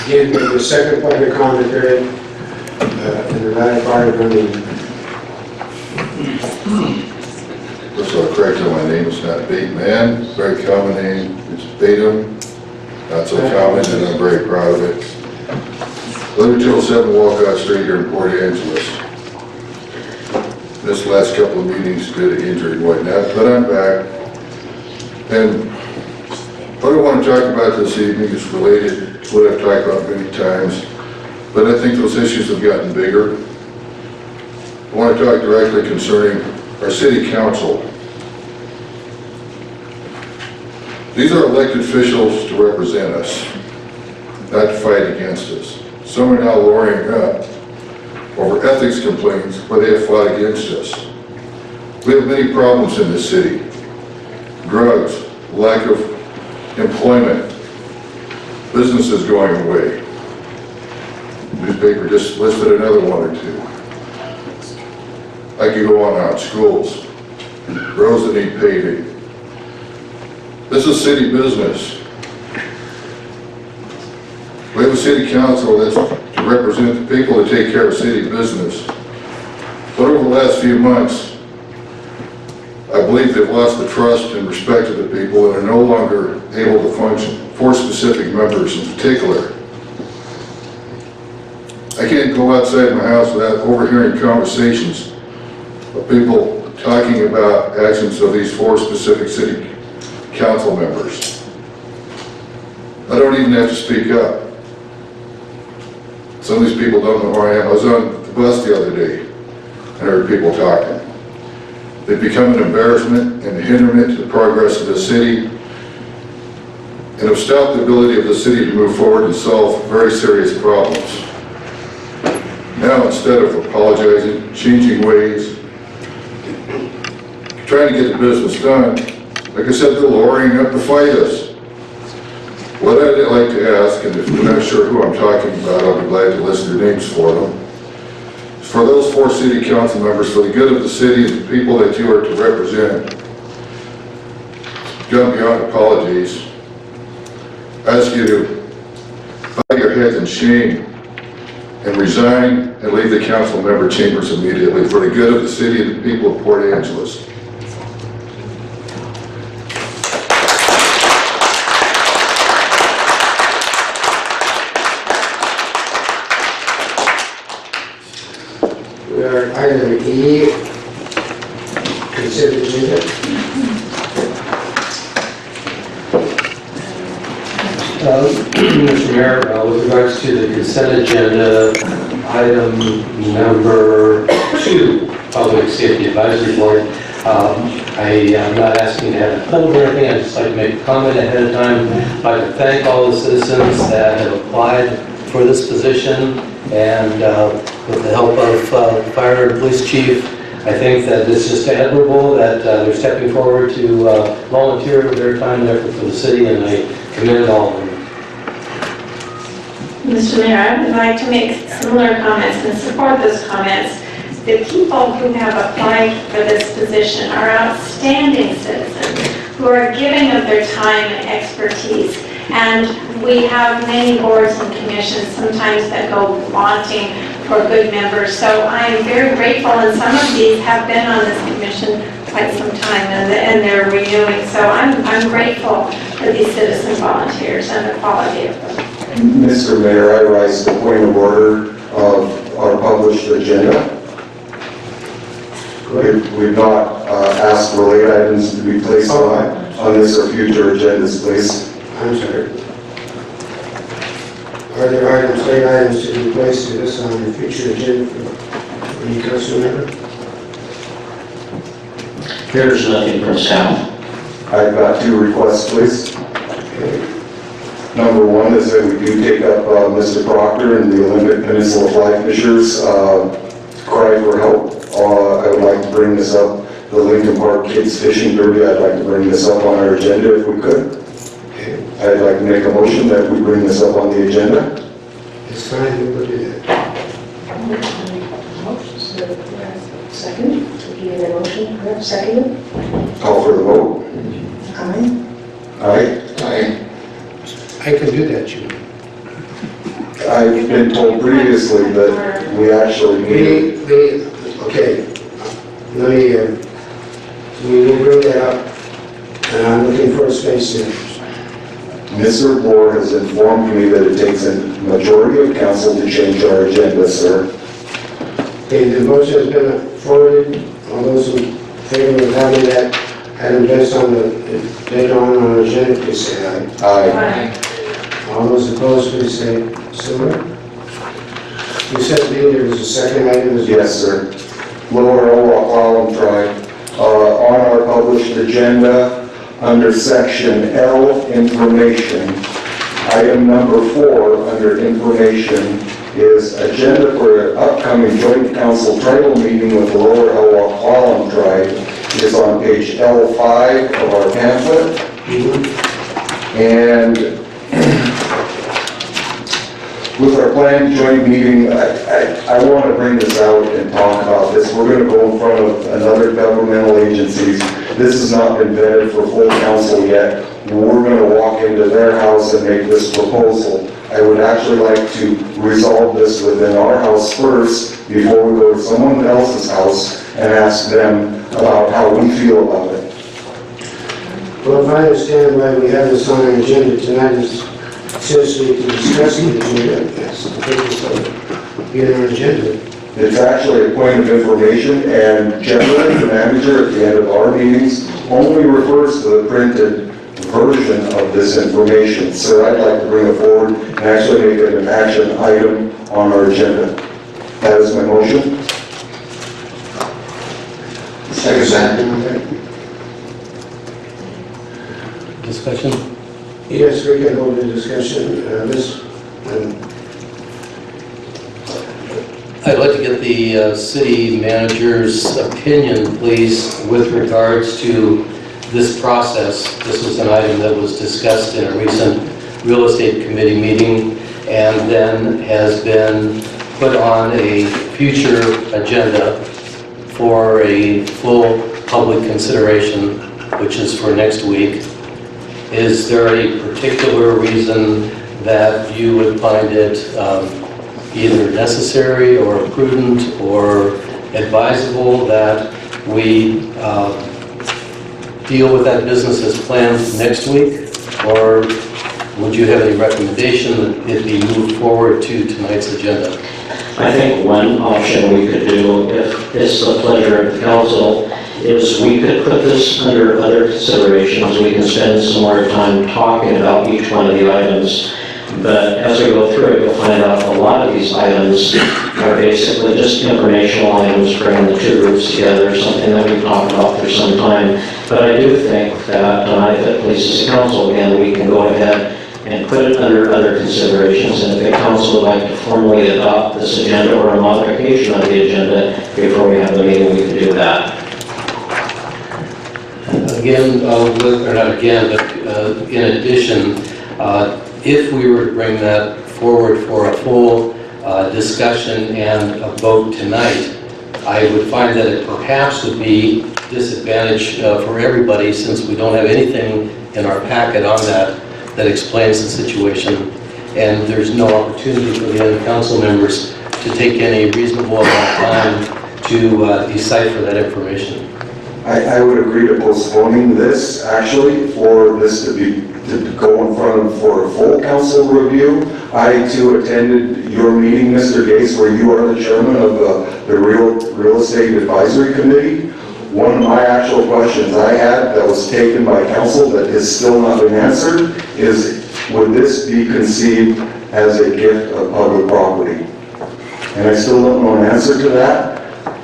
Again, for the second public comment period, in the latter part of the meeting. First of all, correct my name, it's not Bateman, very common name, it's Batum, not so common, and I'm very proud of it. 1107 Walcott Street here in Port Angeles. This last couple of meetings, bit of injury and whatnot, but I'm back. And what I want to talk about this evening is related to what I've talked about many times, but I think those issues have gotten bigger. I want to talk directly concerning our city council. These are elected officials to represent us, not to fight against us. Some are now lawyering up over ethics complaints where they have fought against us. We have many problems in this city. Drugs, lack of employment, businesses going away. Newspaper just listed another one or two. I could go on schools, roads that need paving. This is city business. We have a city council that's to represent the people that take care of city business. But over the last few months, I believe they've lost the trust and respect of the people and are no longer able to function. 4 specific members in particular. I can't go outside my house without overhearing conversations of people talking about actions of these 4 specific city council members. I don't even have to speak up. Some of these people don't know who I am. I was on the bus the other day and heard people talking. They've become an embarrassment and a hindrance to the progress of the city and have stopped the ability of the city to move forward and solve very serious problems. Now, instead of apologizing, changing ways, trying to get the business done, like I said, they're lowering up to fight us. What I'd like to ask, and if you're not sure who I'm talking about, I'll be glad to list their names for them. For those 4 city council members, for the good of the city and the people that you are to represent, John, beyond apologies, ask you to bow your heads in shame and resign and leave the council member chambers immediately for the good of the city and the people of Port Angeles. We are item E, consider agenda. Mr. Mayor, with regards to the consent agenda, item number 2, Public Safety Advisory Board, I am not asking to have a hold or anything, I'd just like to make a comment ahead of time. I'd like to thank all the citizens that have applied for this position, and with the help of fire and police chief, I think that it's just admirable that they're stepping forward to volunteer their time and effort for the city, and I commend all of them. Mr. Mayor, I would like to make similar comments and support those comments. The people who have applied for this position are outstanding citizens who are giving of their time and expertise. And we have many boards and commissions sometimes that go wanting for good members. So I am very grateful, and some of these have been on this commission quite some time, and they're renewing. So I'm grateful for these citizen volunteers and the quality of them. Mr. Mayor, I rise to point of order of our published agenda. We've not asked for late items to be placed on this or future agendas, please. I'm sorry. Are there late items to be placed to this on the future agenda for any council member? There's nothing from staff. I've got 2 requests, please. Okay. Number 1 is that we do take up Mr. Proctor and the Olympic Peninsula Fly Fishers cry for help. I would like to bring this up. The Lincoln Park Kids Fishing Derby, I'd like to bring this up on our agenda if we could. I'd like to make a motion that we bring this up on the agenda. It's fine, we will do that. Second, give you the motion, second. Call for the vote. Aye. Aye. Aye. I can do that, Jim. I've been told previously that we actually need... Okay, let me, we will bring that up, and I'm looking for a space here. Mr. Bloor has informed me that it takes a majority of council to change our agenda, sir. Okay, the motion has been forwarded. All those in favor of having that item placed on the later on our agenda, please say aye. Aye. All those opposed, please say similar. You said there was a second item as well? Yes, sir. Lower Clallam Tribe. On our published agenda, under section L, information, item number 4 under information is agenda for an upcoming joint council tribal meeting with the Lower Clallam Tribe. It's on page L5 of our pamphlet. And with our planned joint meeting, I want to bring this out and talk about this. We're going to go in front of another governmental agencies. This has not been vetted for full council yet. We're going to walk into their house and make this proposal. I would actually like to resolve this within our house first before we go to someone else's house and ask them about how we feel about it. Well, if I understand why we have this on our agenda tonight is seriously to discuss the agenda. That's the purpose of being on our agenda. It's actually a point of information, and generally the manager at the end of our meetings only refers to the printed version of this information. Sir, I'd like to bring it forward and actually make it an action item on our agenda. That is my motion. Second. Discussion? Yes, we can hold the discussion. I'd like to get the city manager's opinion, please, with regards to this process. This was an item that was discussed in a recent real estate committee meeting and then has been put on a future agenda for a full public consideration, which is for next week. Is there a particular reason that you would find it either necessary or prudent or advisable that we deal with that business as planned next week? Or would you have any recommendation that it be moved forward to tonight's agenda? I think one option we could do, if it's the pleasure of the council, is we could put this under other considerations. We can spend some more time talking about each one of the items. But as we go through it, you'll find out a lot of these items are basically just informational items, bringing the two groups together, something that we've talked about for some time. But I do think that tonight, if it pleases the council, again, we can go ahead and put it under other considerations. And if the council would like to formally adopt this agenda or a modification of the agenda before we have the meeting, we can do that. Again, or not again, but in addition, if we were to bring that forward for a full discussion and a vote tonight, I would find that it perhaps would be disadvantage for everybody, since we don't have anything in our packet on that explains the situation, and there's no opportunity for the other council members to take any reasonable amount of time to decipher that information. I would agree to postponing this, actually, for this to go in front of for a full council review. I too attended your meeting, Mr. Gates, where you are the chairman of the Real Estate Advisory Committee. One of my actual questions I had that was taken by council that has still not been answered is, would this be conceived as a gift of public property? And I still don't know an answer to that.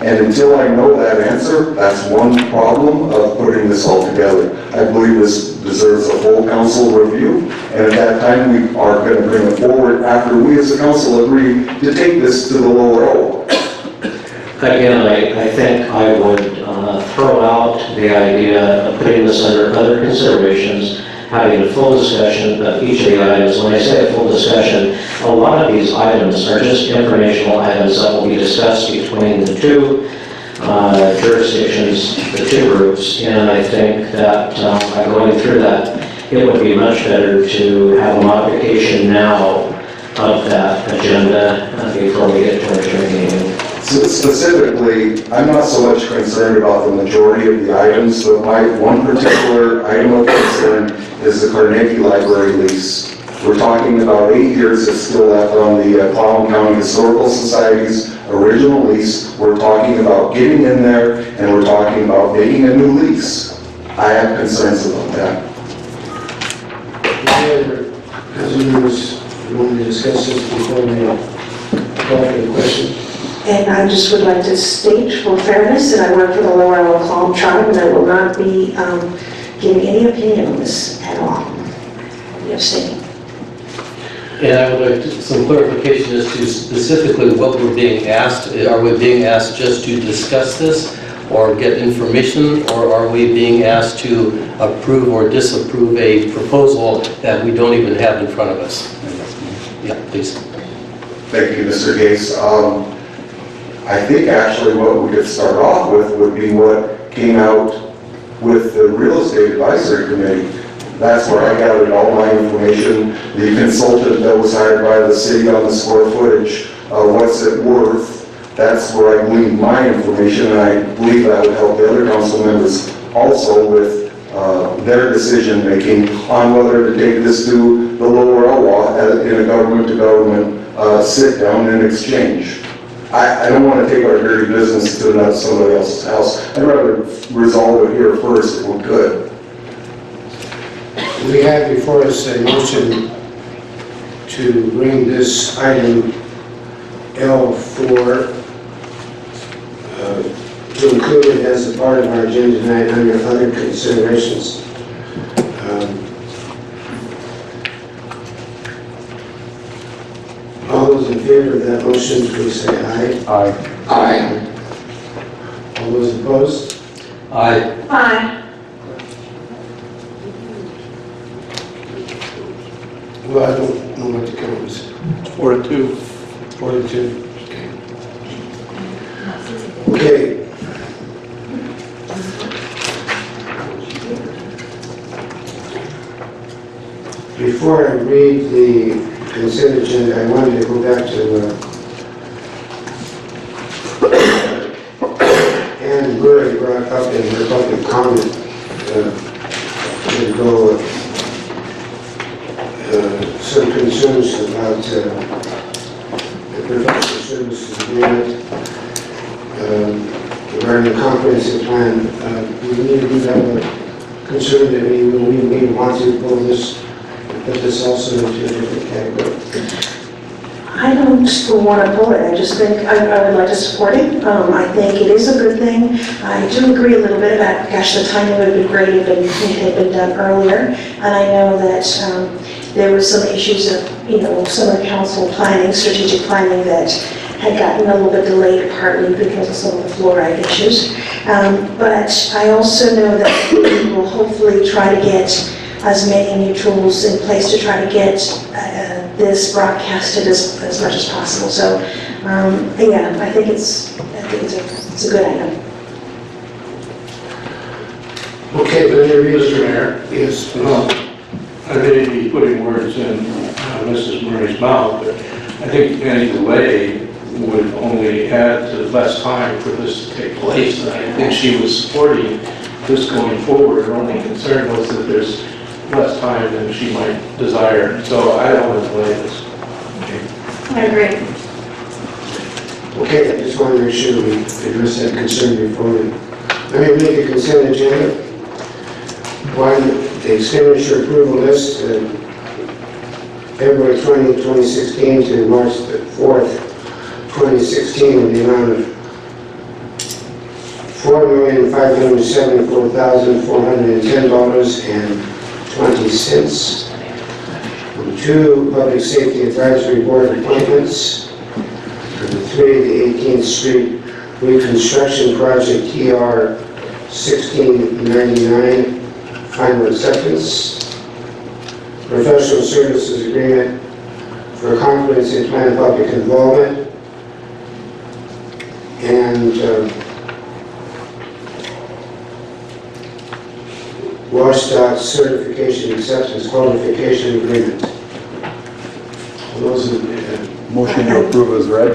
And until I know that answer, that's one problem of putting this all together. I believe this deserves a full council review, and at that time we are going to bring it forward after we as a council agree to take this to the lower O. Again, I think I would throw out the idea of putting this under other considerations, having a full discussion of each of the items. When I say a full discussion, a lot of these items are just informational items that will be discussed between the two jurisdictions, the two groups, and I think that by going through that, it would be much better to have a modification now of that agenda before we get to our meeting. So specifically, I'm not so much concerned about the majority of the items, but my one particular item of concern is the Carnegie Library lease. We're talking about 8 years that's still left on the Clallam County Historical Society's original lease. We're talking about getting in there, and we're talking about making a new lease. I have concerns about that. Any other council members want to discuss this before we call for the question? And I just would like to state for fairness that I work for the Lower Iowa Clallam tribe, and I will not be giving any opinion on this at all. Yes, thank you. And I would like some clarification as to specifically what we're being asked. Are we being asked just to discuss this or get information, or are we being asked to approve or disapprove a proposal that we don't even have in front of us? Yeah, please. Thank you, Mr. Gates. I think actually what we could start off with would be what came out with the Real Estate Advisory Committee. That's where I gathered all my information. The consultant that was hired by the city on the square footage, what's it worth, that's where I gleaned my information, and I believe that would help the other council members also with their decision making on whether to take this to the lower Iowa in a government-to-government sit down and exchange. I don't want to take our dirty business to somebody else's house. I'd rather resolve it here first if we could. We have before us a motion to bring this item L4 to include it as a part of our agenda tonight under other considerations. All those in favor of that motion, please say aye. Aye. Aye. All those opposed? Aye. Aye. Well, I don't know what the count is. 4-2. 42. Okay. Before I read the consent agenda, I wanted to go back to Ann Murray brought up in her public comment some concerns about the professional services agreement regarding the comprehensive plan. We need to have a concern that we want to pull this, put this also into a different category. I don't want to pull it, I just think I would like to support it. I think it is a good thing. I do agree a little bit about, gosh, the timing would have been great if it had been done earlier. And I know that there were some issues of, some of the council planning, strategic planning that had gotten a little bit delayed partly because of some of the fluoride issues. But I also know that we will hopefully try to get as many new tools in place to try to get this broadcasted as much as possible. So, yeah, I think it's a good item. Okay, let me read Mr. Mayor? Yes. I may be putting words in Mrs. Murray's mouth, but I think any delay would only add to less time for this to take place. And I think she was supporting this going forward. Her only concern was that there's less time than she might desire. So I don't want to delay this. I agree. Okay, I just want to make sure we address that concern before we... Let me read the consent agenda. One, the expenditure approval list, February 20, 2016 to March 4th, 2016, in the amount of $4,574,410.20. 2, Public Safety Advisory Board appointments. 3, the 18th Street Reconstruction Project TR 1699, final acceptance. Professional Services Agreement for Comprehensive Plan Public Involvement. And WashDOT Certification Acceptance Qualification Agreement. All those in, Motion to approve is read.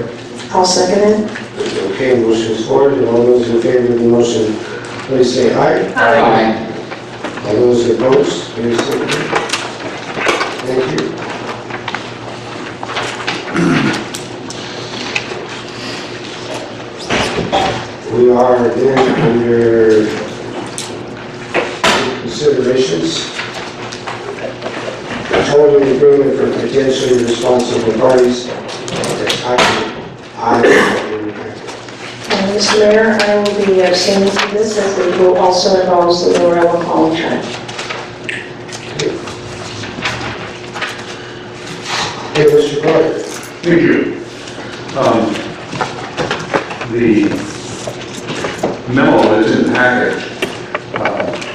I'll second it. okay, motion is forwarded. All those in favor of the motion, please say aye. Aye. All those opposed, please say no. Thank you. We are then under considerations. Holding agreement for potentially responsible parties. Mr. Mayor, I will be abstaining from this as it will also involves the Lower Elm Hall tribe. Okay, Mr. Proctor. Thank you. The memo that's in the packet,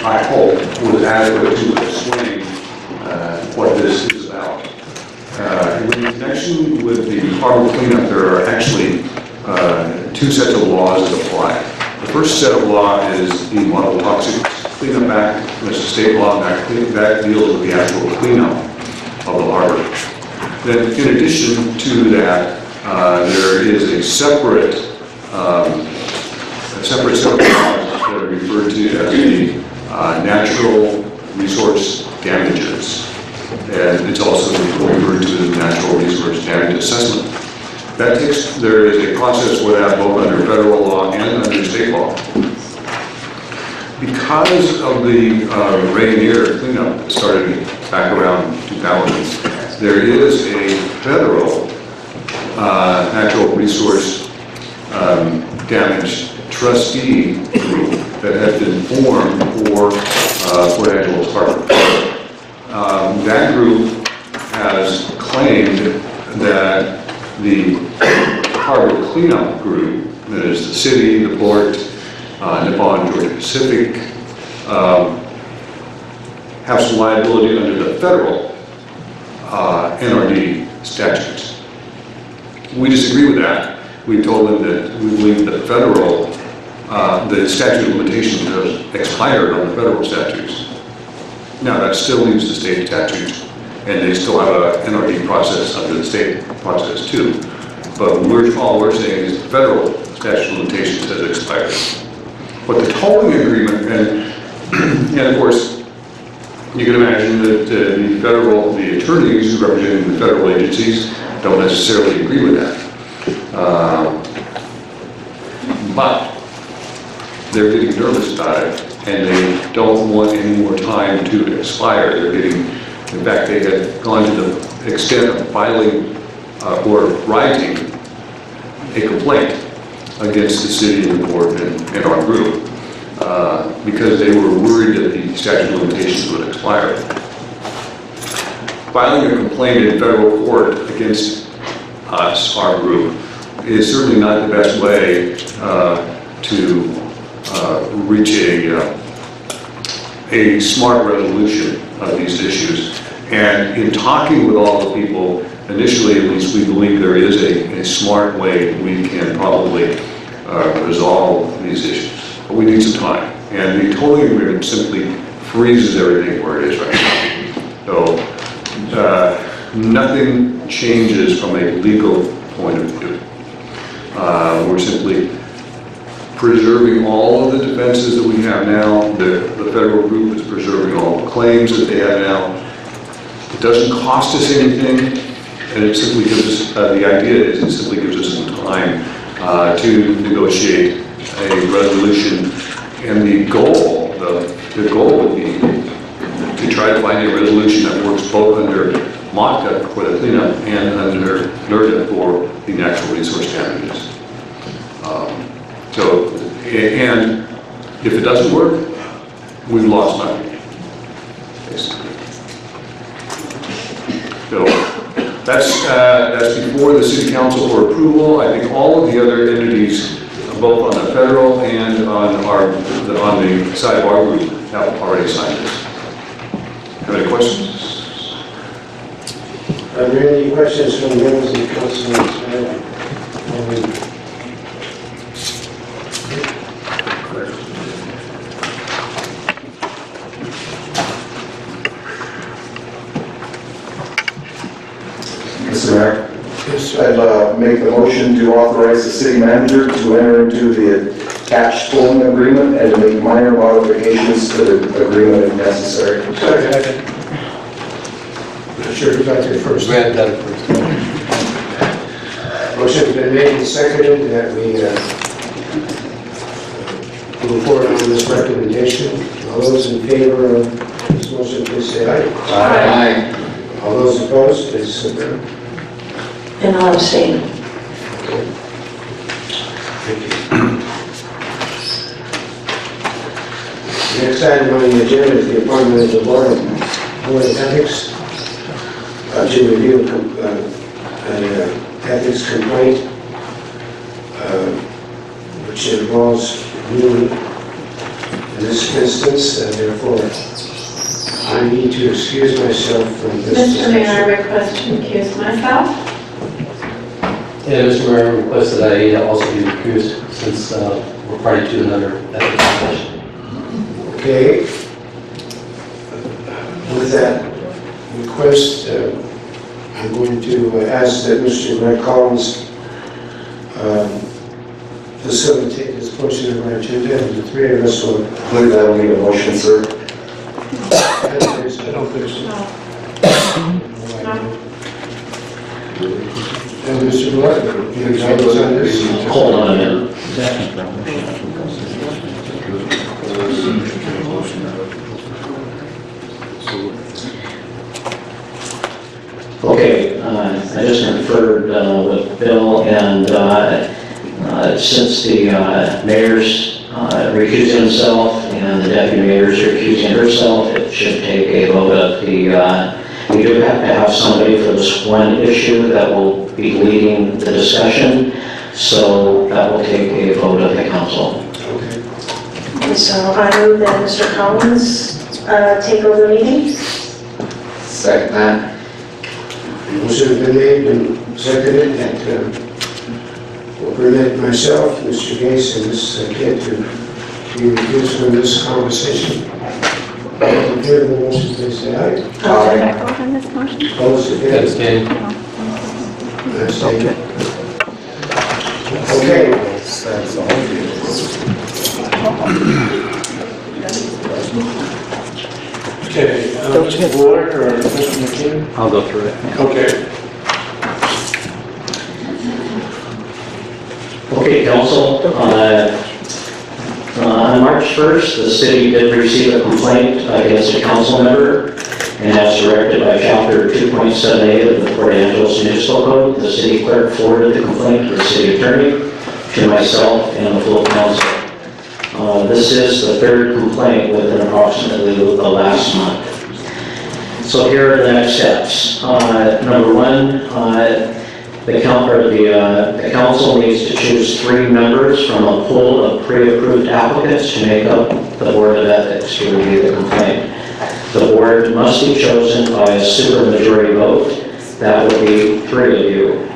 I hope, was adequate to explain what this is about. In connection with the harbor cleanup, there are actually two sets of laws that apply. The first set of law is the Model Toxic Cleanup Act, which is a state law that deals with the actual cleanup of the harbor. Then, in addition to that, there is a separate set of laws that are referred to as the natural resource damages. And it's also referred to as natural resource damage assessment. There is a process for that both under federal law and under state law. Because of the Rainier cleanup that started back around 2000, there is a federal natural resource damage trustee group that has been formed for Port Angeles Harbor. That group has claimed that the harbor cleanup group, that is the city, the port, Nippon, Georgia Pacific, have some liability under the federal NRD statutes. We disagree with that. We told them that we believe the federal, the statute of limitations has expired on the federal statutes. Now, that still leaves the state statutes. and they still have a NRD process under the state process too. But all we're saying is the federal statute of limitations has expired. But the tolling agreement, and of course, you can imagine that the attorneys representing the federal agencies don't necessarily agree with that. But they're getting nervous about it, and they don't want any more time to expire. In fact, they had gone to the extent of filing or writing a complaint against the city and the board and our group because they were worried that the statute of limitations would expire. Filing a complaint in federal court against us, our group, is certainly not the best way to reach a smart resolution of these issues. And in talking with all the people, initially at least, we believe there is a smart way we can probably resolve these issues. But we need some time. And the tolling agreement simply freezes everything where it is right now. So nothing changes from a legal point of view. We're simply preserving all of the defenses that we have now. The federal group is preserving all the claims that they have now. It doesn't cost us anything, and it simply gives us, the idea is it simply gives us some time to negotiate a resolution. And the goal would be to try to find a resolution that works both under MOCTA for the cleanup and under NERDA for the natural resource damages. And if it doesn't work, we've lost money, basically. So that's before the city council for approval. I think all of the other entities, both on the federal and on the side of our group, have already signed this. Have any questions? Are there any questions from members of the council? Mr. Mayor, I'd make the motion to authorize the city manager to enter into the attached tolling agreement and to make minor modifications to the agreement if necessary. Second. Not sure who got there first. Grant that first. Motion's been made and seconded that we move forward on this recommendation. All those in favor of this motion, please say aye. Aye. All those opposed, please sit down. And I'll abstain. Thank you. Next item on the agenda is the appointment of the Board of Ethics to review an ethics complaint which involves me in this instance, and therefore I need to excuse myself from this Mr. Mayor, I discussion. request to recuse myself. Yeah, Mr. Mayor, I request that I also be recused since we're party to another ethics violation. Okay. With that request, I'm going to ask that Mr. Greg Collins facilitate this portion of our agenda, and the three of us will. I believe that'll need a motion, sir. I don't think so. And Mr. Black, any comments on this? Hold on a minute. Okay, I just conferred with Bill, and since the mayor's recusing himself and the deputy mayor's recusing herself, it should take a vote of the, we do have to have somebody for this one issue that will be leading the discussion, so that will take a vote of the council. And so I move that Mr. Collins take over the meeting. Second that. Motion has been made and seconded that will permit myself, Mr. Gase, and Ms. Kidd to be recused from this conversation. All in favor of the motion, please say aye. Aye. On this motion? Opposed, again? Abstain. Abstain. Okay. Okay, Mr. Bullock or Mr. McKeon? I'll go through it. Okay. Okay, council, on March 1st, the city did receive a complaint against a council member, and as directed by Chapter 2.78 of the Port Angeles Municipal Code, the city clerk forwarded the complaint to the city attorney, to myself, and the full council. This is the third complaint within approximately the last month. So here are the next steps. Number one, the council needs to choose 3 members from a pool of pre-approved applicants to make up the Board of Ethics to review the complaint. The board must be chosen by a supermajority vote. That would be 3 of you.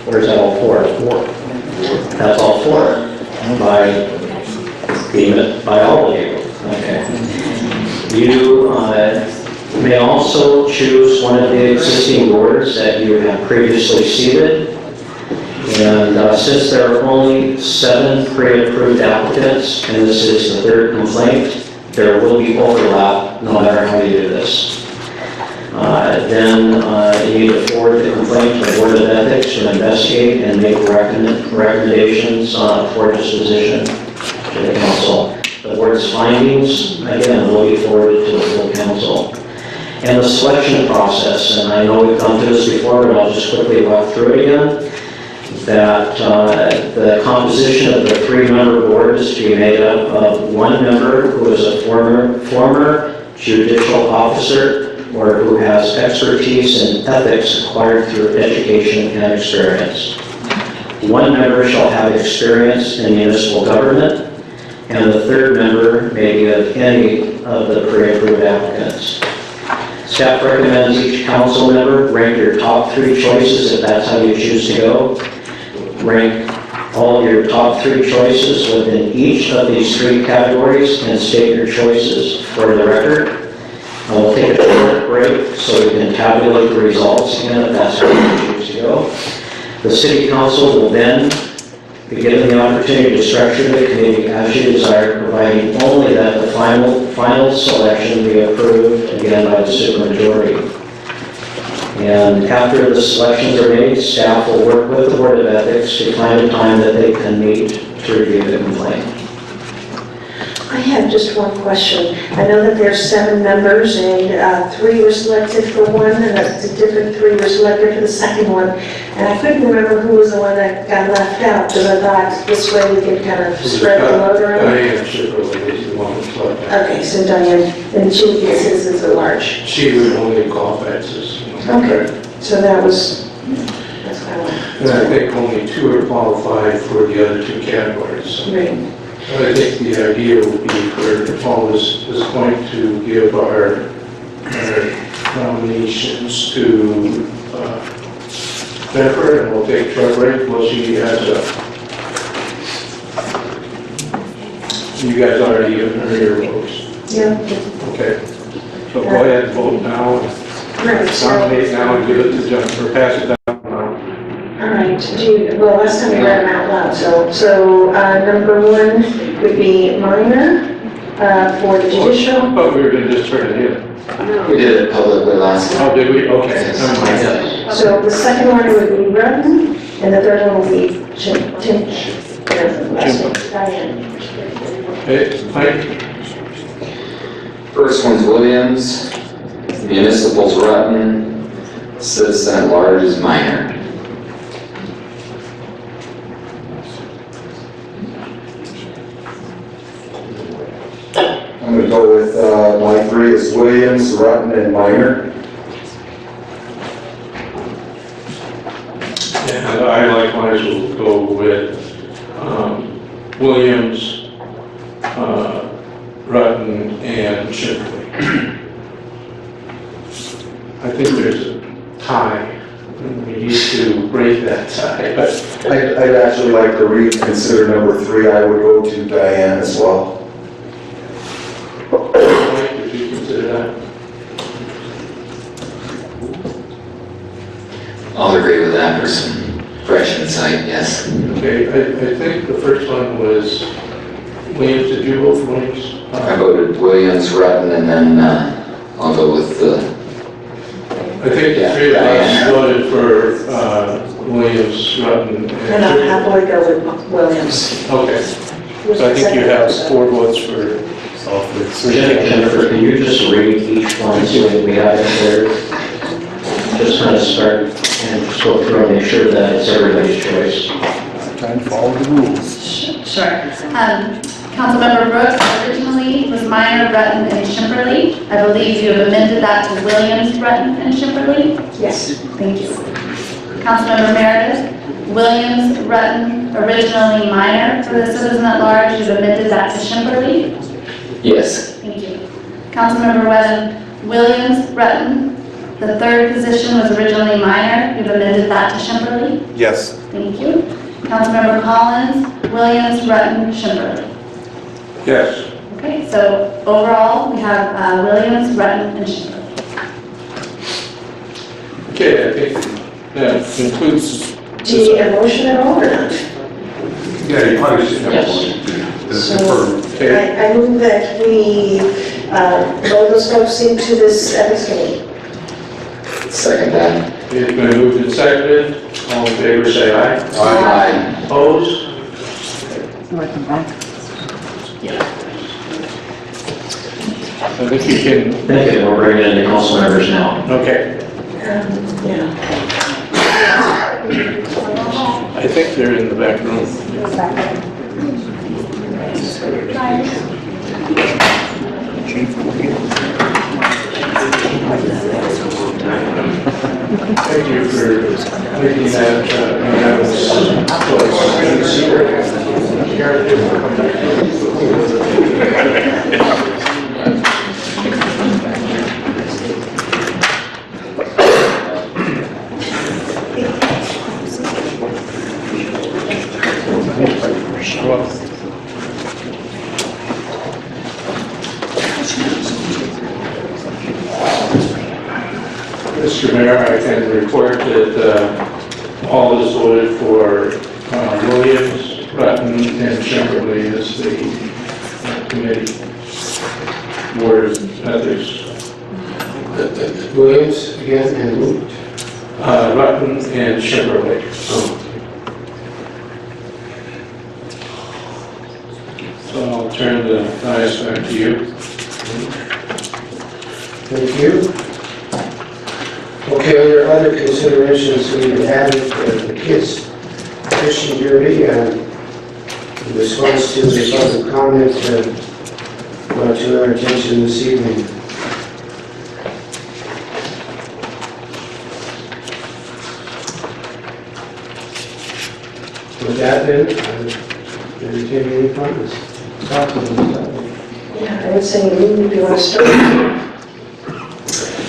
Or is that all 4? 4. That's all 4. By all of you. Okay. You may also choose one of the existing boards that you have previously seated. And since there are only 7 pre-approved applicants, and this is the third complaint, there will be overlap no matter how you do this. Then you need to forward the complaint to the Board of Ethics to investigate and make recommendations for disposition to the council. The board's findings, again, will be forwarded to the full council. And the selection process, and I know we've gone through this before, but I'll just quickly walk through it again, that the composition of the 3-member board is to be made up of 1 member who is a former judicial officer or who has expertise in ethics acquired through education and experience. 1 member shall have experience in municipal government, and the 3rd member may be of any of the pre-approved applicants. Staff recommends each council member rank your top 3 choices if that's how you choose to go. Rank all of your top 3 choices within each of these 3 categories and state your choices for the record. We'll take a short break so we can tabulate the results again if that's how you choose to go. The city council will then be given the opportunity to structure the committee as you desire, providing only that the final selection be approved again by the supermajority. And after the selections are made, staff will work with the Board of Ethics to find a time that they can meet to review the complaint. I have just one question. I know that there's 7 members and 3 were selected for one, and a different 3 were selected for the second one. And I couldn't remember who was the one that got left out, because I thought this way we could kind of spread the load around. Diane Chipperley is the one that's left out. Okay, so Diane, and she would be a citizens at large. She would only qualify as citizen. Okay, so that's kind of. And I think only 2 are qualified for the other 2 categories. Right. I think the idea would be for all this point to give our nominations to Jennifer, and we'll take a short break while she has you guys already heard your votes. Yeah. Okay. So go ahead and vote now. Right. Nominate now and give it to Jennifer. Pass it down. All right. Well, last time we read them out loud. So number 1 would be Minor for the judicial. But we were going to just turn it in. We did it publicly last time. Oh, did we? Okay. Never mind. So the second one would be Rutton, and the third one will be Diane. Okay, Mike? First one's Williams, municipal's Rutton, citizen at large is Minor. I'm going to go with my 3 is Williams, Rutten, and Minor. And I likewise will go with Williams, Rutten, and Chipperley. I think there's a tie. We need to break that tie. But I'd actually like to reconsider number 3. I would go to Diane as well. I'll agree with that person. Fresh insight, yes. Okay, I think the first one was Williams. Did you vote for Williams? I voted Williams, Rutten, and then I'll go with the... I think the three of us voted for Williams, Rutten, And I'll happily go with Williams. Okay. So I think you have 4 votes for all 3. Jennifer, can you just read each one, see what we have in there? Just kind of start and just go through and make sure that it's everybody's choice. Time to follow the rules. Sure. Councilmember Brooks originally was Minor, Rutten, and Shimperly. I believe you have amended that to Williams, Rutten, and Shimperly. Yes. Thank you. Councilmember Meredith, Williams, Rutten, originally Minor for the citizen at large. You've amended that to Shimperly. Yes. Thank you. Councilmember Whedon, Williams, Rutten. The third position was originally Minor. You've amended that to Shimperly. Yes. Thank you. Councilmember Collins, Williams, Rutten, Shimperly. Yes. Okay, so overall, we have Williams, Rutten, and Shimperly. Okay, I think that concludes. Do you need a motion at all or not? Yeah, you probably should have Yes. one. So, Okay. I move that we roll those folks into this ethics committee. Second that. It's been moved and seconded. All in favor, say aye. Aye. Opposed? I think you can, Thank you, we're bringing in the council members now. okay. Yeah. I think they're in the back room. Thank you for making that unanimous Mr. Mayor, I can report that all is voted for Williams, Rutten, and Shimperly as the committee board of ethics. Williams again and Rutten and Shimperly. So I'll turn the dais back to you. Thank you. Okay, under other considerations, we added the kids' fishing derby in response to the public comment brought to our attention this evening. With that then, entertain any comments? Yeah, I would say, Lou, if you want to start.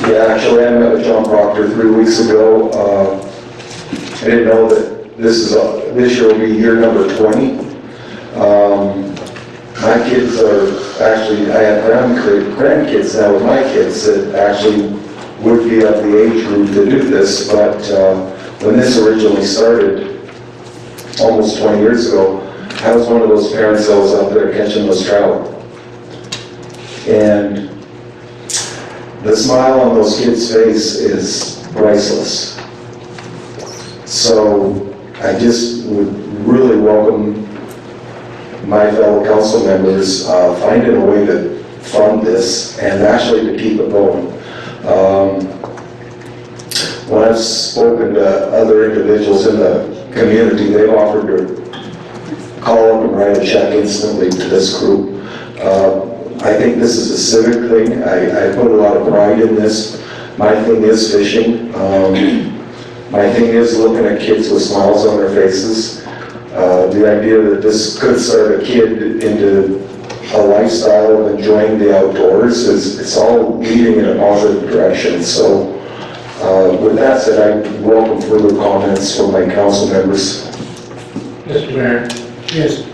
Yeah, actually, I met with John Proctor 3 weeks ago. I didn't know that this year will be year number 20. My kids are actually, I have grandkids now with my kids that actually would be of the age group to do this, but when this originally started, almost 20 years ago, I was one of those parents that was out there catching those trout. And the smile on those kids' face is priceless. So I just would really welcome my fellow council members finding a way to fund this and actually to keep it going. When I've spoken to other individuals in the community, they've offered to call up and write a check instantly to this group. I think this is a civic thing. I put a lot of pride in this. My thing is fishing. My thing is looking at kids with smiles on their faces. The idea that this could start a kid into a lifestyle of enjoying the outdoors it's all leading in a positive direction. So with that said, I welcome further comments from my council members. Mr. Mayor. Yes.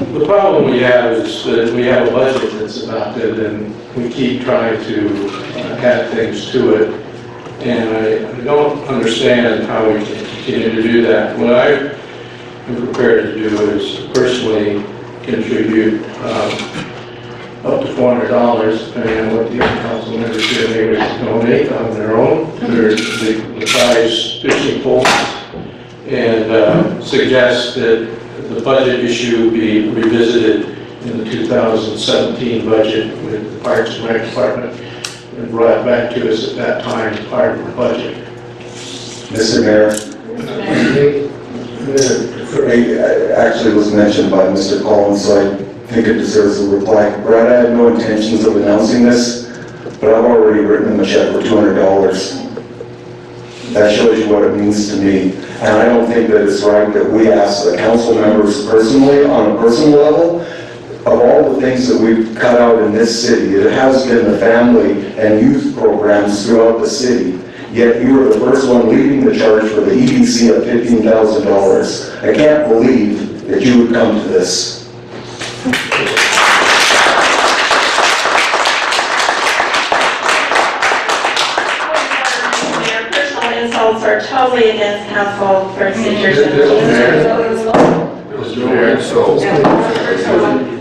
The problem we have is that we have a budget that's adopted and we keep trying to add things to it. And I don't understand how we can continue to do that. What I am prepared to do is personally contribute up to $400, depending on what the other council members feel they would donate on their own, or the prize fishing poles, and suggest that the budget issue be revisited in the 2017 budget with the Parks and Rec Department and brought back to us at that time as part of the budget. Mr. Mayor, it actually was mentioned by Mr. Collins, so I think it deserves a reply. Brad, I have no intentions of announcing this, but I've already written him a check for $200. That shows you what it means to me. And I don't think that it's right that we ask the council members personally, on a personal level, of all the things that we've cut out in this city, it has been the family and youth programs throughout the city. Yet you were the first one leading the charge for the EDC of $15,000. I can't believe that you would come to this. Their personal insults are totally against council procedures.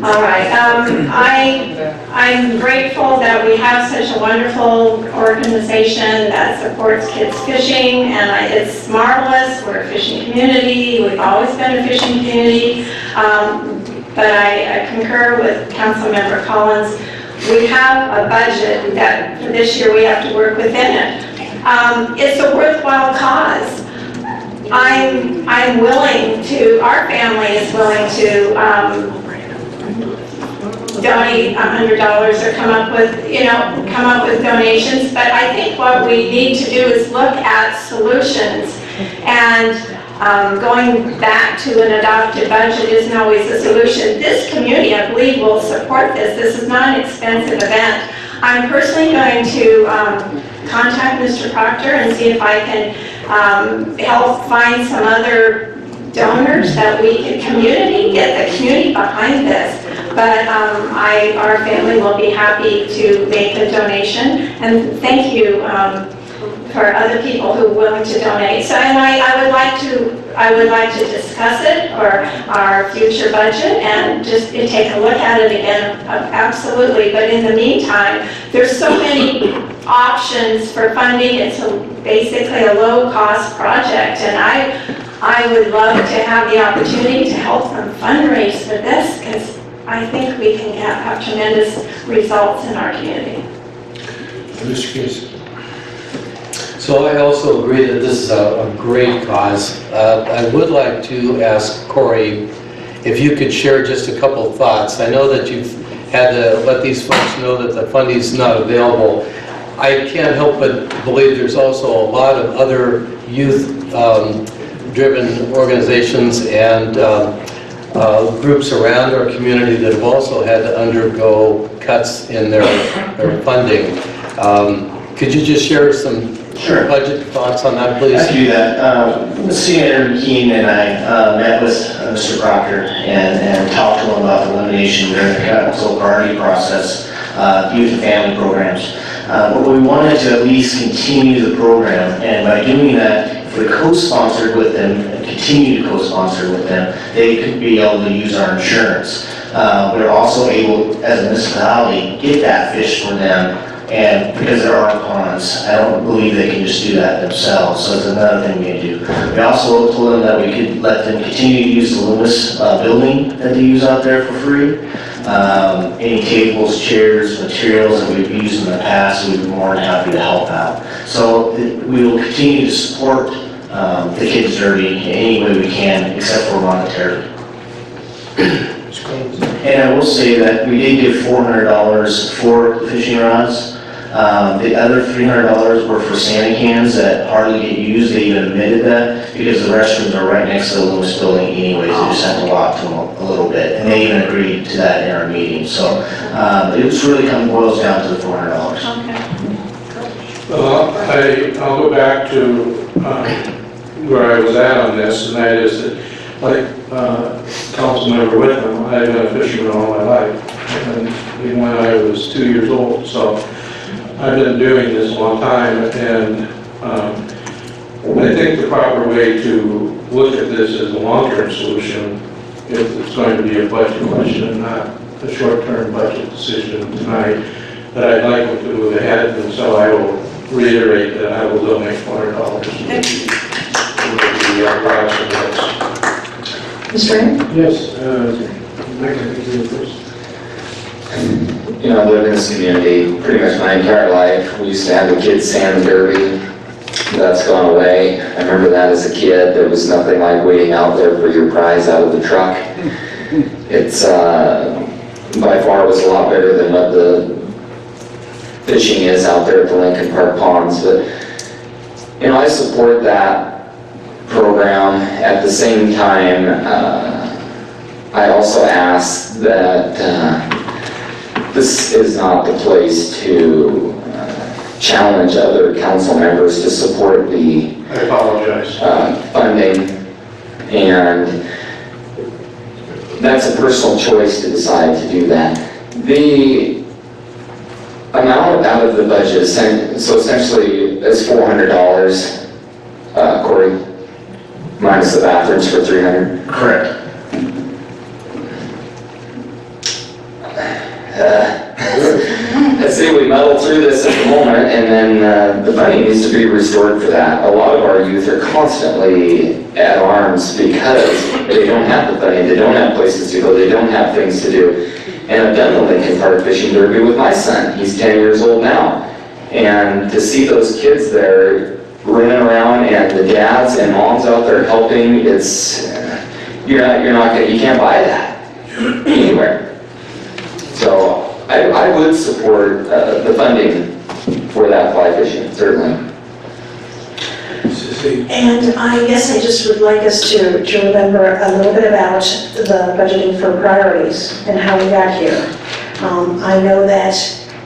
All right, I'm grateful that we have such a wonderful organization that supports kids fishing, and it's marvelous. We're a fishing community. We've always been a fishing community. But I concur with Councilmember Collins. We have a budget that for this year we have to work within it. It's a worthwhile cause. I'm willing to, our family is willing to donate $100 or come up with donations, but I think what we need to do is look at solutions, and going back to an adopted budget isn't always a solution. This community, I believe, will support this. This is not an expensive event. I'm personally going to contact Mr. Proctor and see if I can help find some other donors that we can get the community behind this. But our family will be happy to make the donation, and thank you for other people who are willing to donate. So, and I would like to discuss it for our future budget and just take a look at it again, absolutely. But in the meantime, there's so many options for funding. It's basically a low-cost project, and I would love to have the opportunity to help them fundraise for this, because I think we can have tremendous results in our community. So I also agree that this is a great cause. I would like to ask Corey if you could share just a couple thoughts. I know that you've had to let these folks know that the funding is not available. I can't help but believe there's also a lot of other youth-driven organizations and groups around our community that have also had to undergo cuts in their funding. Could you just share some budget thoughts on that, please? I can do that. Senator McKean and I met with Mr. Proctor and talked to him about the elimination during the council priority process, youth and family programs. But we wanted to at least continue the program, and by doing that, if we co-sponsored with them and continue to co-sponsor with them, they could be able to use our insurance. We're also able, as a municipality, get that fish for them, and because there are ponds, I don't believe they can just do that themselves, so it's another thing we can do. We also told them that we could let them continue to use the Loomis building that they use out there for free. Any tables, chairs, materials that we've used in the past, we'd be more than happy to help out. So we will continue to support the Kids Derby any way we can, except for monetarily. And I will say that we did give $400 for the fishing rods. The other $300 were for Santa cans that hardly get used. They even admitted that because the restrooms are right next to the Loomis building anyways. They just have to walk to them a little bit. And they even agreed to that in our meeting. So it was really boils down to the $400. Okay. I'll go back to where I was at on this, and that is that, like Councilmember Whitman, I've been a fisherman all my life, and even when I was 2 years old. So I've been doing this a long time, and I think the proper way to look at this is a long-term solution if it's going to be a budget question and not a short-term budget decision tonight. But I'd like to move ahead, and so I will reiterate that I will donate $400 to the process. Mr. Aaron? Yes, Mike, I think you're first. You know, I've lived in this community pretty much my entire life. We used to have the kids sand derby. That's gone away. I remember that as a kid. There was nothing like waiting out there for your prize out of the truck. It's, by far was a lot better than what the fishing is out there at the Lincoln Park Ponds. But, you know, I support that program. At the same time, I also ask that this is not the place to challenge other council members to support the I apologize. Funding, and that's a personal choice to decide to do that. The amount out of the budget, so essentially is $400, Corey, minus the bathrooms for $300. Correct. Let's see, we muddle through this at the moment, and then the money needs to be restored for that. A lot of our youth are constantly at arms because they don't have the funding, they don't have places to go, they don't have things to do. And I've done the Lincoln Park Fishing Derby with my son. He's 10 years old now. And to see those kids there running around and the dads and moms out there helping, it's, you can't buy that anywhere. So I would support the funding for that fly fishing, certainly. And I guess I just would like us to remember a little bit about the budgeting for priorities and how we got here. I know that,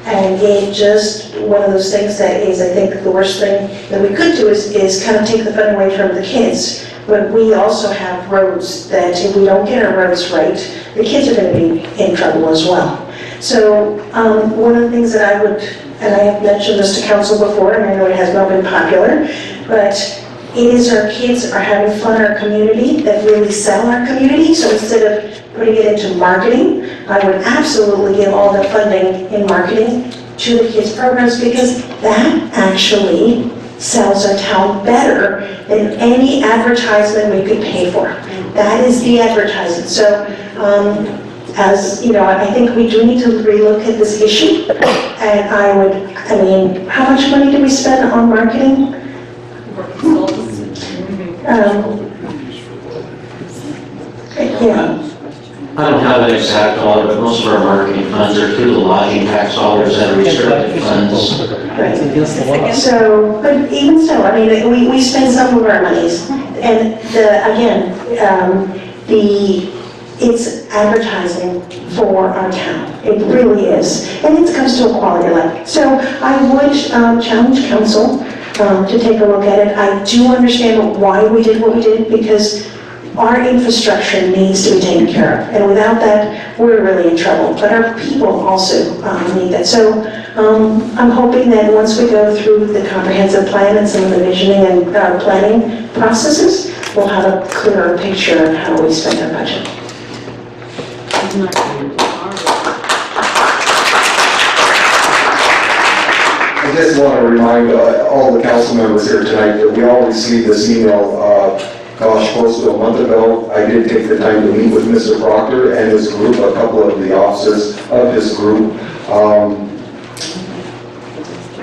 and again, just one of those things that is, I think, the worst thing that we could do is kind of take the fun away from the kids. But we also have roads that if we don't get our roads right, the kids are going to be in trouble as well. So one of the things that I would, and I have mentioned this to council before, and I know it has not been popular, but it is our kids are having fun in our community that really sell our community. So instead of putting it into marketing, I would absolutely give all the funding in marketing to the kids programs, because that actually sells our town better than any advertisement we could pay for. That is the advertising. So as you know, I think we do need to relook at this issue. And how much money do we spend on marketing? Yeah. I don't have an exact dollar, but most of our marketing funds are through the lodging tax dollars and restricted funds. Right. So, but even so, we spend some of our monies, and it's advertising for our town. It really is, and it comes to a quality of life. So I would challenge council to take a look at it. I do understand why we did what we did, because our infrastructure needs to be taken care of, and without that, we're really in trouble. But our people also need that. So I'm hoping that once we go through the comprehensive plan and some of the visioning and planning processes, we'll have a clearer picture of how we spend our budget. I just want to remind all the council members here tonight that we all received this email, close to a month ago. I did take the time to meet with Mr. Proctor and his group, a couple of the officers of his group.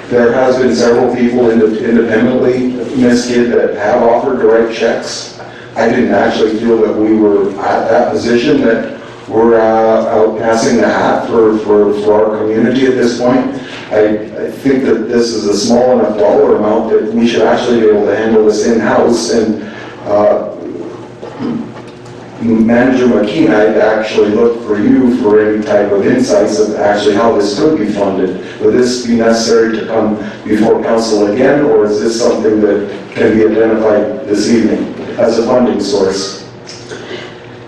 There has been several people independently, Ms. Kidd, that have offered to write checks. I didn't actually feel that we were at that position, that we're out passing the hat for our community at this point. I think that this is a small enough dollar amount that we should actually be able to handle this in-house. And Manager McKean, I'd actually look for you for any type of insights of actually how this could be funded. Would this be necessary to come before council again, or is this something that can be identified this evening as a funding source?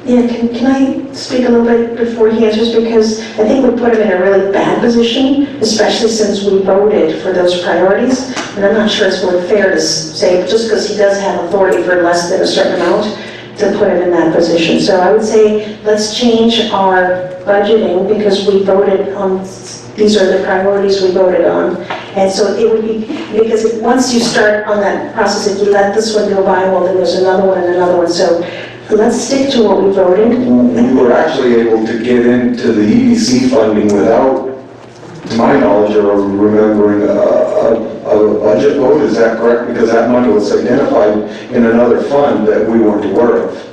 Yeah, can I speak a little bit before he answers? Because I think we put him in a really bad position, especially since we voted for those priorities. And I'm not sure it's really fair to say, just because he does have authority for less than a certain amount, to put him in that position. So I would say, let's change our budgeting because we voted on, these are the priorities we voted on. And so it would be, because once you start on that process, if you let this one go by, well, then there's another one and another one. So let's stick to what we voted. We were actually able to get into the EDC funding without, to my knowledge or remembering, a budget vote, is that correct? Because that money was identified in another fund that we weren't aware of.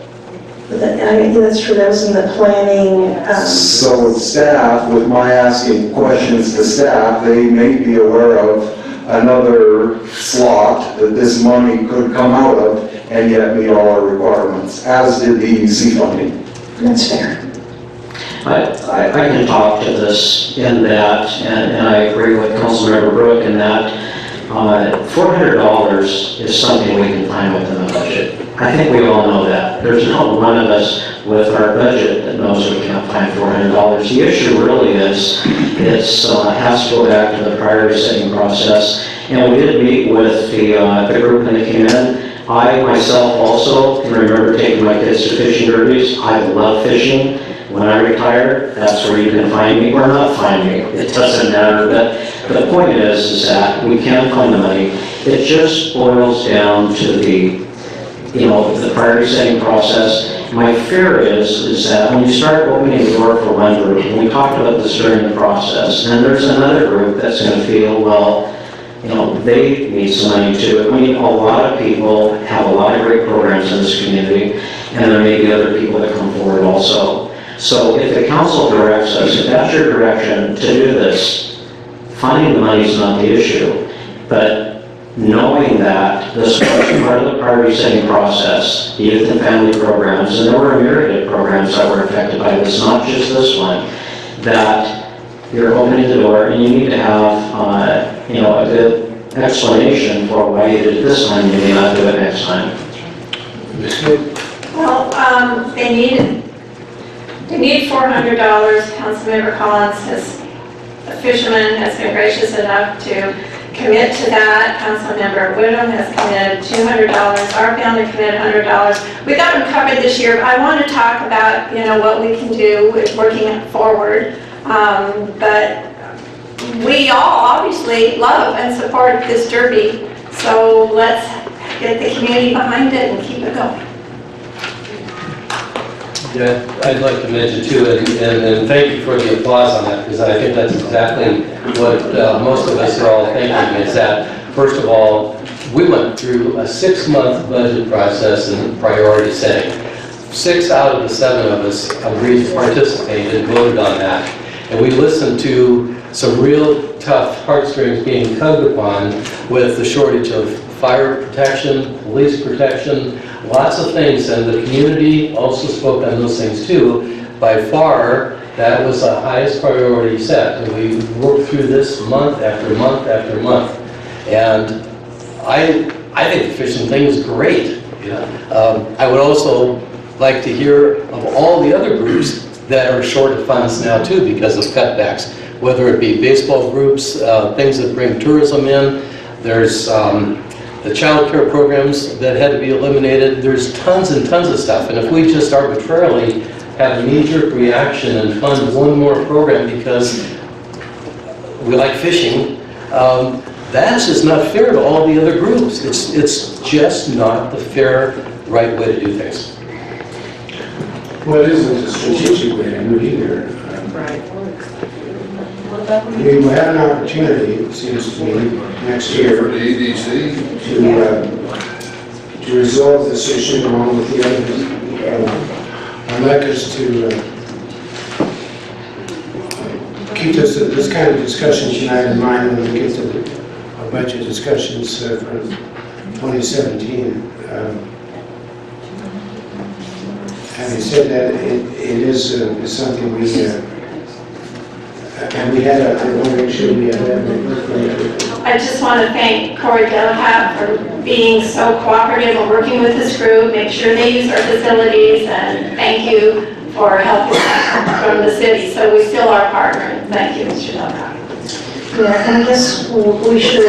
That's true, that was in the planning. So staff, with my asking questions to staff, they may be aware of another slot that this money could come out of and yet meet all our requirements, as did the EDC funding. That's fair. I can talk to this in that, and I agree with Councilmember Bruch in that $400 is something we can find within the budget. I think we all know that. There's not one of us with our budget that knows we can't find $400. The issue really is, it has to go back to the priority setting process. And we did meet with the group when they came in. I myself also can remember taking my kids to fishing derbies. I love fishing. When I retire, that's where you can find me or not find me. It doesn't matter. But the point is that we can't find the money. It just boils down to the priority setting process. My fear is that when you start opening the door for one group, and we talked about this during the process, and there's another group that's going to feel, well, they need some money too. I mean, a lot of people have a lot of great programs in this community, and there may be other people that come forward also. So if the council directs us, if that's your direction to do this, finding the money is not the issue, but knowing that this was part of the priority setting process, the youth and family programs, and there were a myriad of programs that were affected by this, not just this one, that you're opening the door and you need to have a good explanation for why you did it this time, you may not do it next time. Well, they need $400. Councilmember Collins, a fisherman, has been gracious enough to commit to that. Councilmember Whittam has committed $200. Our family committed $100. We got them covered this year. But I want to talk about what we can do with working forward. But we all obviously love and support this derby. So let's get the community behind it and keep it going. Yeah, I'd like to mention too, and thank you for the applause on that, because I think that's exactly what most of us are all thinking, is that, first of all, we went through a 6-month budget process and priority setting. 6 out of the 7 of us agreed to participate and voted on that. And we listened to some real tough heartstrings being tugged upon with the shortage of fire protection, police protection, lots of things, and the community also spoke on those things too. By far, that was the highest priority set, and we worked through this month after month after month. And I think the fishing thing is great. I would also like to hear of all the other groups that are short of funds now too because of cutbacks, whether it be baseball groups, things that bring tourism in. There's the child care programs that had to be eliminated. There's tons and tons of stuff. And if we just arbitrarily have a knee-jerk reaction and fund one more program because we like fishing, that's just not fair to all the other groups. It's just not the fair, right way to do things. Well, it isn't a strategic way to do it either. Right. We will have an opportunity, it seems to me, next year For the EDC? to resolve this issue along with the others. I'd like us to keep this kind of discussion tonight in mind when we get to the budget discussions for 2017. Having said that, it is something we and we had I want to make sure we had that. I just want to thank Corey Delahat for being so cooperative and working with this group, make sure they use our facilities, and thank you for helping us from the city. So we still are partnering. Thank you, Mr. Delahat. Yeah, and I guess we should,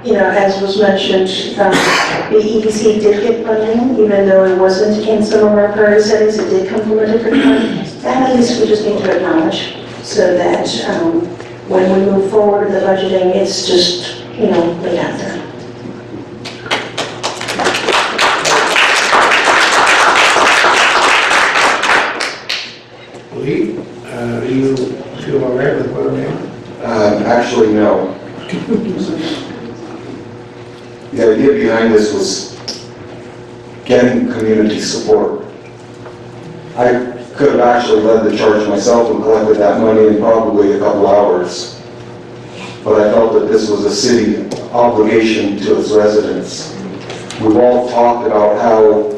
as was mentioned, the EDC did get funding, even though it wasn't in some of our priority settings, it did come from a different fund. That at least we just need to acknowledge, so that when we move forward with the budgeting, it's just, laid out there. Lee, you feel all right with where we are? Actually, no. The idea behind this was getting community support. I could have actually led the charge myself and collected that money in probably a couple hours. But I felt that this was a city obligation to its residents. We've all talked about how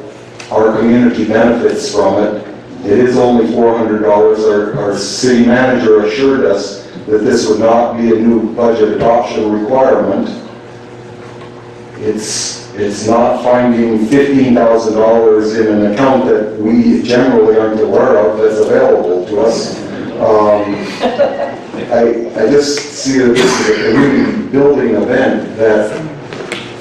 our community benefits from it. It is only $400. Our city manager assured us that this would not be a new budget adoption requirement. It's not finding $15,000 in an account that we generally aren't aware of that's available to us. I just see that this is a community building event that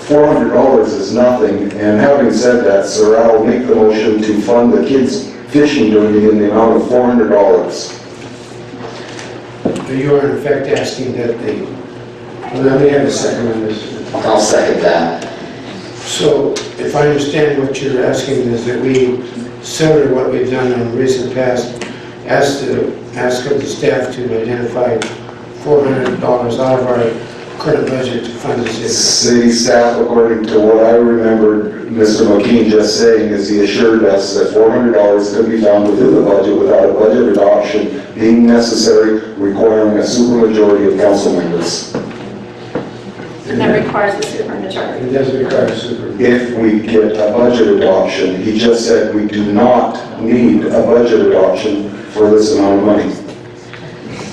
$400 is nothing. And having said that, sir, I'll make the motion to fund the kids' fishing derby in the amount of $400. You are in effect asking that they, let me have a second on this. I'll second that. So if I understand what you're asking is that we, similar to what we've done in recent past, ask of the staff to identify $400 out of our current budget to fund the city. City staff, according to what I remembered Mr. McKean just saying, is he assured us that $400 could be found within the budget without a budget adoption being necessary, requiring a supermajority of council members. And that requires a supermajority. It does require a supermajority. If we get a budget adoption, he just said we do not need a budget adoption for this amount of money.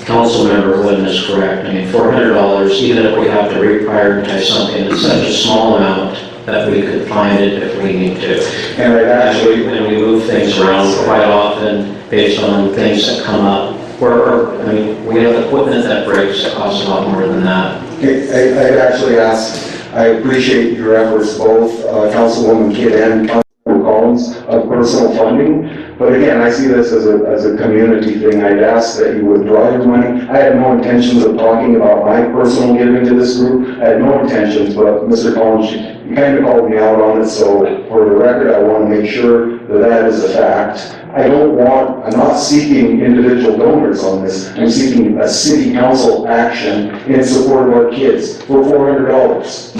Councilmember Lynn is correct. I mean, $400, even if we have to reprioritize something, it's such a small amount that we could find it if we need to. And I'd actually, and we move things around quite often based on things that come up. I mean, we have equipment that breaks that costs a lot more than that. I'd actually ask, I appreciate your efforts, both Councilwoman Kidd and Councilwoman Collins, of personal funding. But again, I see this as a community thing. I'd ask that you withdraw your money. I had no intentions of talking about my personal giving to this group. I had no intentions, but Mr. Collins, you kind of called me out on it. So for the record, I want to make sure that that is a fact. I'm not seeking individual donors on this. I'm seeking a city council action in support of our kids for $400.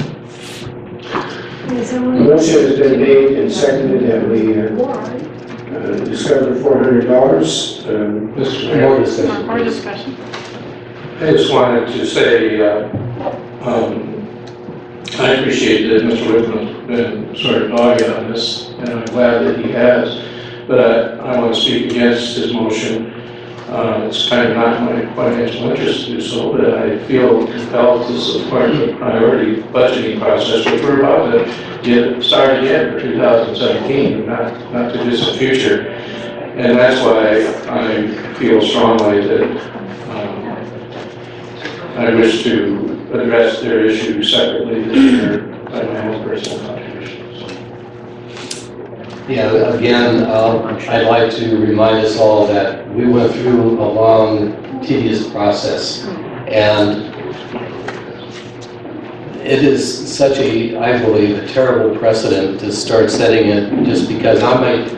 Motion has been made and seconded that we discover $400. Mr. Mayor. More discussion. I just wanted to say, I appreciate that Mr. Whitman's been sort of dogged on this, and I'm glad that he has. But I want to speak against his motion. It's kind of not my financial interest to do so, but I feel compelled to support the priority budgeting process, which we're about to start again for 2017, not too distant future. And that's why I feel strongly that I wish to address their issue separately this year by my own personal contributions. Yeah, again, I'd like to remind us all that we went through a long, tedious process. And it is such I believe, a terrible precedent to start setting it just because I might,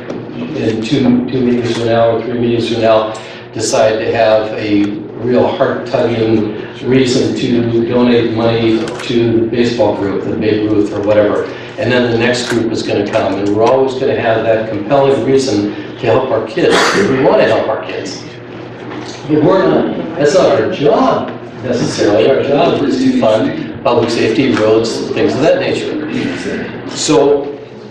in two meetings from now or 3 meetings from now, decide to have a real heart-tugging reason to donate money to the baseball group, the Babe Ruth or whatever. And then the next group is going to come, and we're always going to have that compelling reason to help our kids. We want to help our kids. But that's not our job necessarily. Our job is to fund public safety, roads, things of that nature. So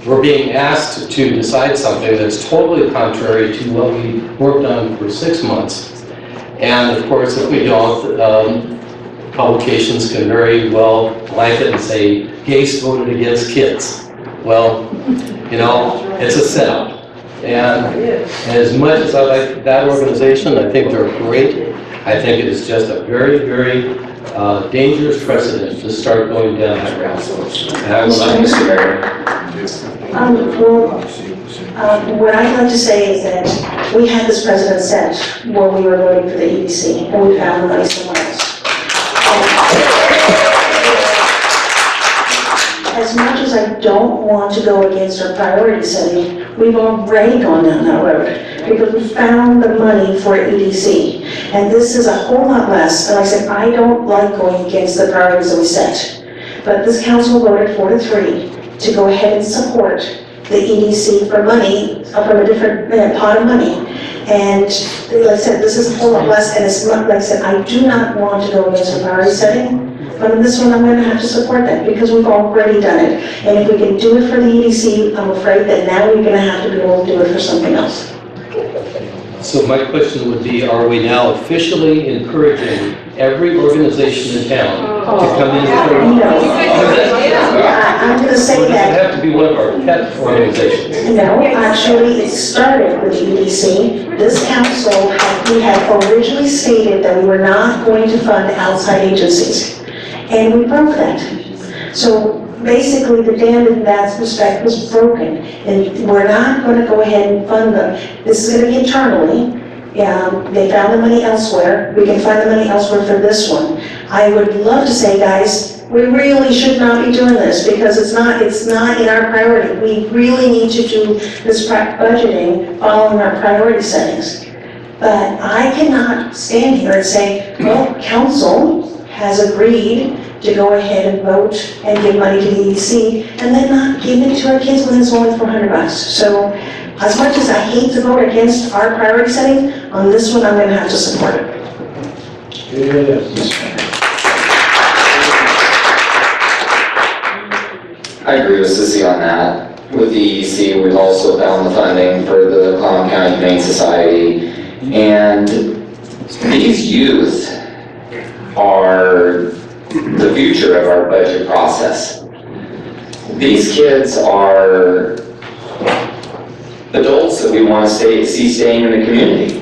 we're being asked to decide something that's totally contrary to what we worked on for 6 months. And of course, if we don't, publications can very well blanket and say, Gates voted against kids. Well, you know, it's a setup. And as much as I like that organization, I think they're great. I think it is just a very, very dangerous precedent to start going down that route. And I would like to see What I'd like to say is that we had this precedent set when we were voting for the EDC, and we found the money somewhere else. As much as I don't want to go against our priority setting, we've already gone down that road because we found the money for EDC. And this is a whole lot less, and like I said, I don't like going against the priorities that we set. But this council voted 4-3 to go ahead and support the EDC for money, from a different pot of money. And like I said, this is a whole lot less, and it's not, like I said, I do not want to go against the priority setting. But in this one, I'm going to have to support that because we've already done it. And if we can do it for the EDC, I'm afraid that now we're going to have to be able to do it for something else. So my question would be, are we now officially encouraging every organization in town to come in? I'm going to say Or does it that. have to be one of our pet organizations? No, actually, it started with the EDC. This council, we had originally stated that we were not going to fund outside agencies. And we broke that. So basically, the dam in that respect was broken. And we're not going to go ahead and fund them. This is going to be internally. They found the money elsewhere. We can find the money elsewhere for this one. I would love to say, guys, we really should not be doing this because it's not in our priority. We really need to do this budgeting following our priority settings. But I cannot stand here and say, well, council has agreed to go ahead and vote and give money to the EDC and then not give it to our kids when it's only $400. So as much as I hate to vote against our priority setting, on this one I'm going to have to support it. I agree with Sissy on that. With the EDC, we've also found the funding for the Clallam County Humane Society. And these youth are the future of our budget process. These kids are adults that we want to see staying in the community.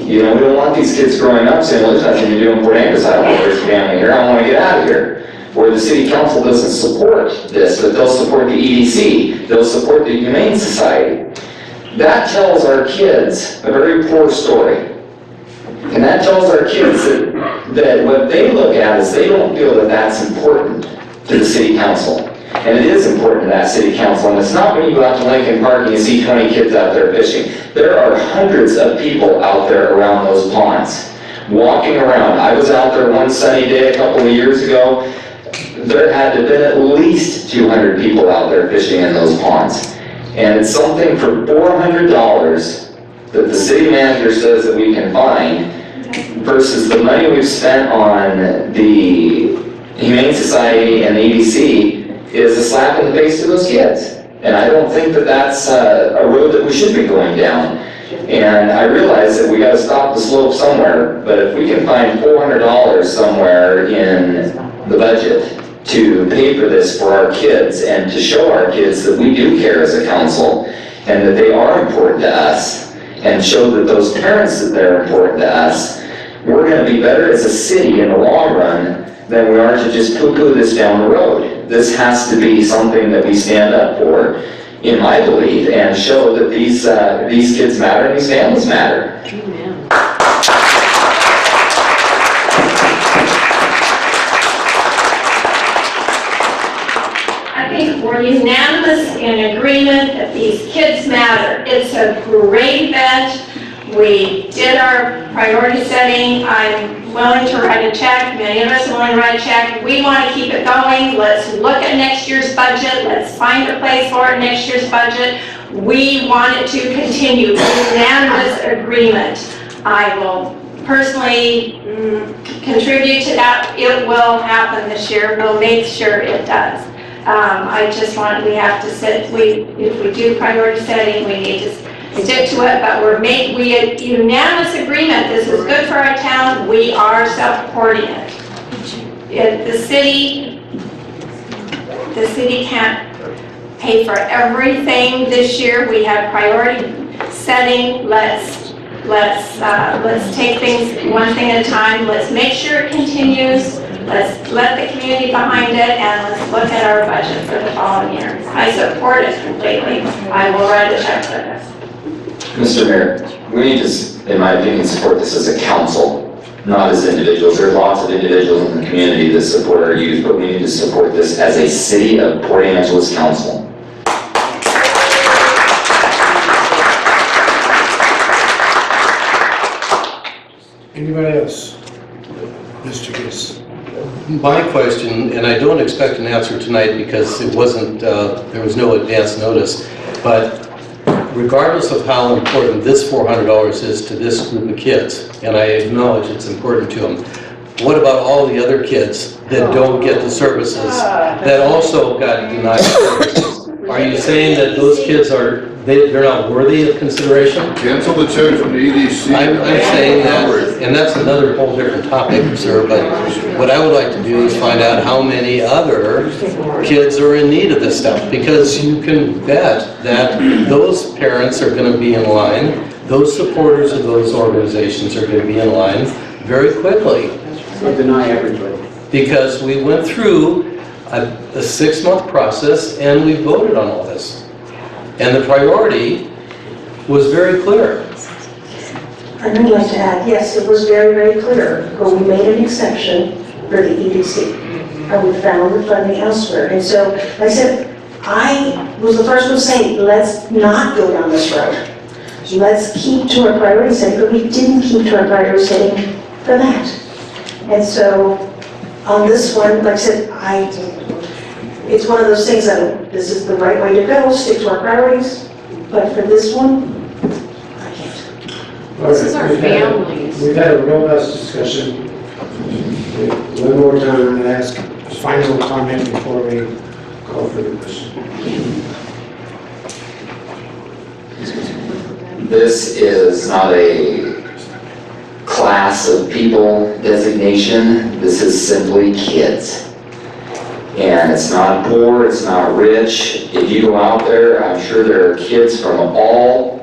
You know, we don't want these kids growing up saying, well, there's nothing to do in Port Angeles. I don't want there's family here. I want to get out of here. Where the city council doesn't support this, but they'll support the EDC. They'll support the Humane Society. That tells our kids a very poor story. And that tells our kids that what they look at is they don't feel that that's important to the city council. And it is important to that city council. And it's not when you go out to Lincoln Park and you see 20 kids out there fishing. There are hundreds of people out there around those ponds, walking around. I was out there one sunny day a couple of years ago. There had to have been at least 200 people out there fishing in those ponds. And it's something for $400 that the city manager says that we can find versus the money we've spent on the Humane Society and the EDC is a slap in the face to those kids. And I don't think that that's a road that we should be going down. And I realize that we got to stop the slope somewhere, but if we can find $400 somewhere in the budget to pay for this for our kids and to show our kids that we do care as a council and that they are important to us and show that those parents that they're important to us, we're going to be better as a city in the long run than we are to just poo-poo this down the road. This has to be something that we stand up for, in my belief, and show that these kids matter and these families matter. I think we're unanimous in agreement that these kids matter. It's a great event. We did our priority setting. I'm willing to write a check. Many of us are willing to write a check. We want to keep it going. Let's look at next year's budget. Let's find a place for it in next year's budget. We want it to continue. Unanimous agreement. I will personally contribute to that. It will happen this year. We'll make sure it does. I just want, we have to sit, if we do priority setting, we need to stick to it, but we had unanimous agreement, this is good for our town, we are supporting it. The city can't pay for everything this year. We have priority setting. Let's take things one thing at a time. Let's make sure it continues. Let's let the community behind it, and let's look at our budget for the following year. I support it completely. I will write a check for this. Mr. Mayor, we need to, in my opinion, support this as a council, not as individuals. There are lots of individuals in the community that support our youth, but we need to support this as a City of Port Angeles Council. Anybody else? Mr. Giss. My question, and I don't expect an answer tonight because it wasn't, there was no advance notice, but regardless of how important this $400 is to this group of kids, and I acknowledge it's important to them, what about all the other kids that don't get the services, that also got denied services? Are you saying that those kids they're not worthy of consideration? Cancel the check from the EDC. I'm saying that, and that's another whole different topic, sir, but what I would like to do is find out how many other kids are in need of this stuff, because you can bet that those parents are going to be in line, those supporters of those organizations are going to be in line very quickly. So deny everybody. Because we went through a 6-month process and we voted on all this. And the priority was very clear. And I'd like to add, yes, it was very, very clear, but we made an exception for the EDC. And we found the funding elsewhere. And so, like I said, I was the first one to say, let's not go down this road. Let's keep to our priority setting, but we didn't keep to our priority setting for that. And so, on this one, like I said, it's one of those things that this is the right way to go, stick to our priorities, but for this one, I can't. This is our families. We've had a robust discussion. One more time, I'm going to ask a final comment before we call for the question. This is not a class of people designation. This is simply kids. And it's not poor, it's not rich. If you go out there, I'm sure there are kids from all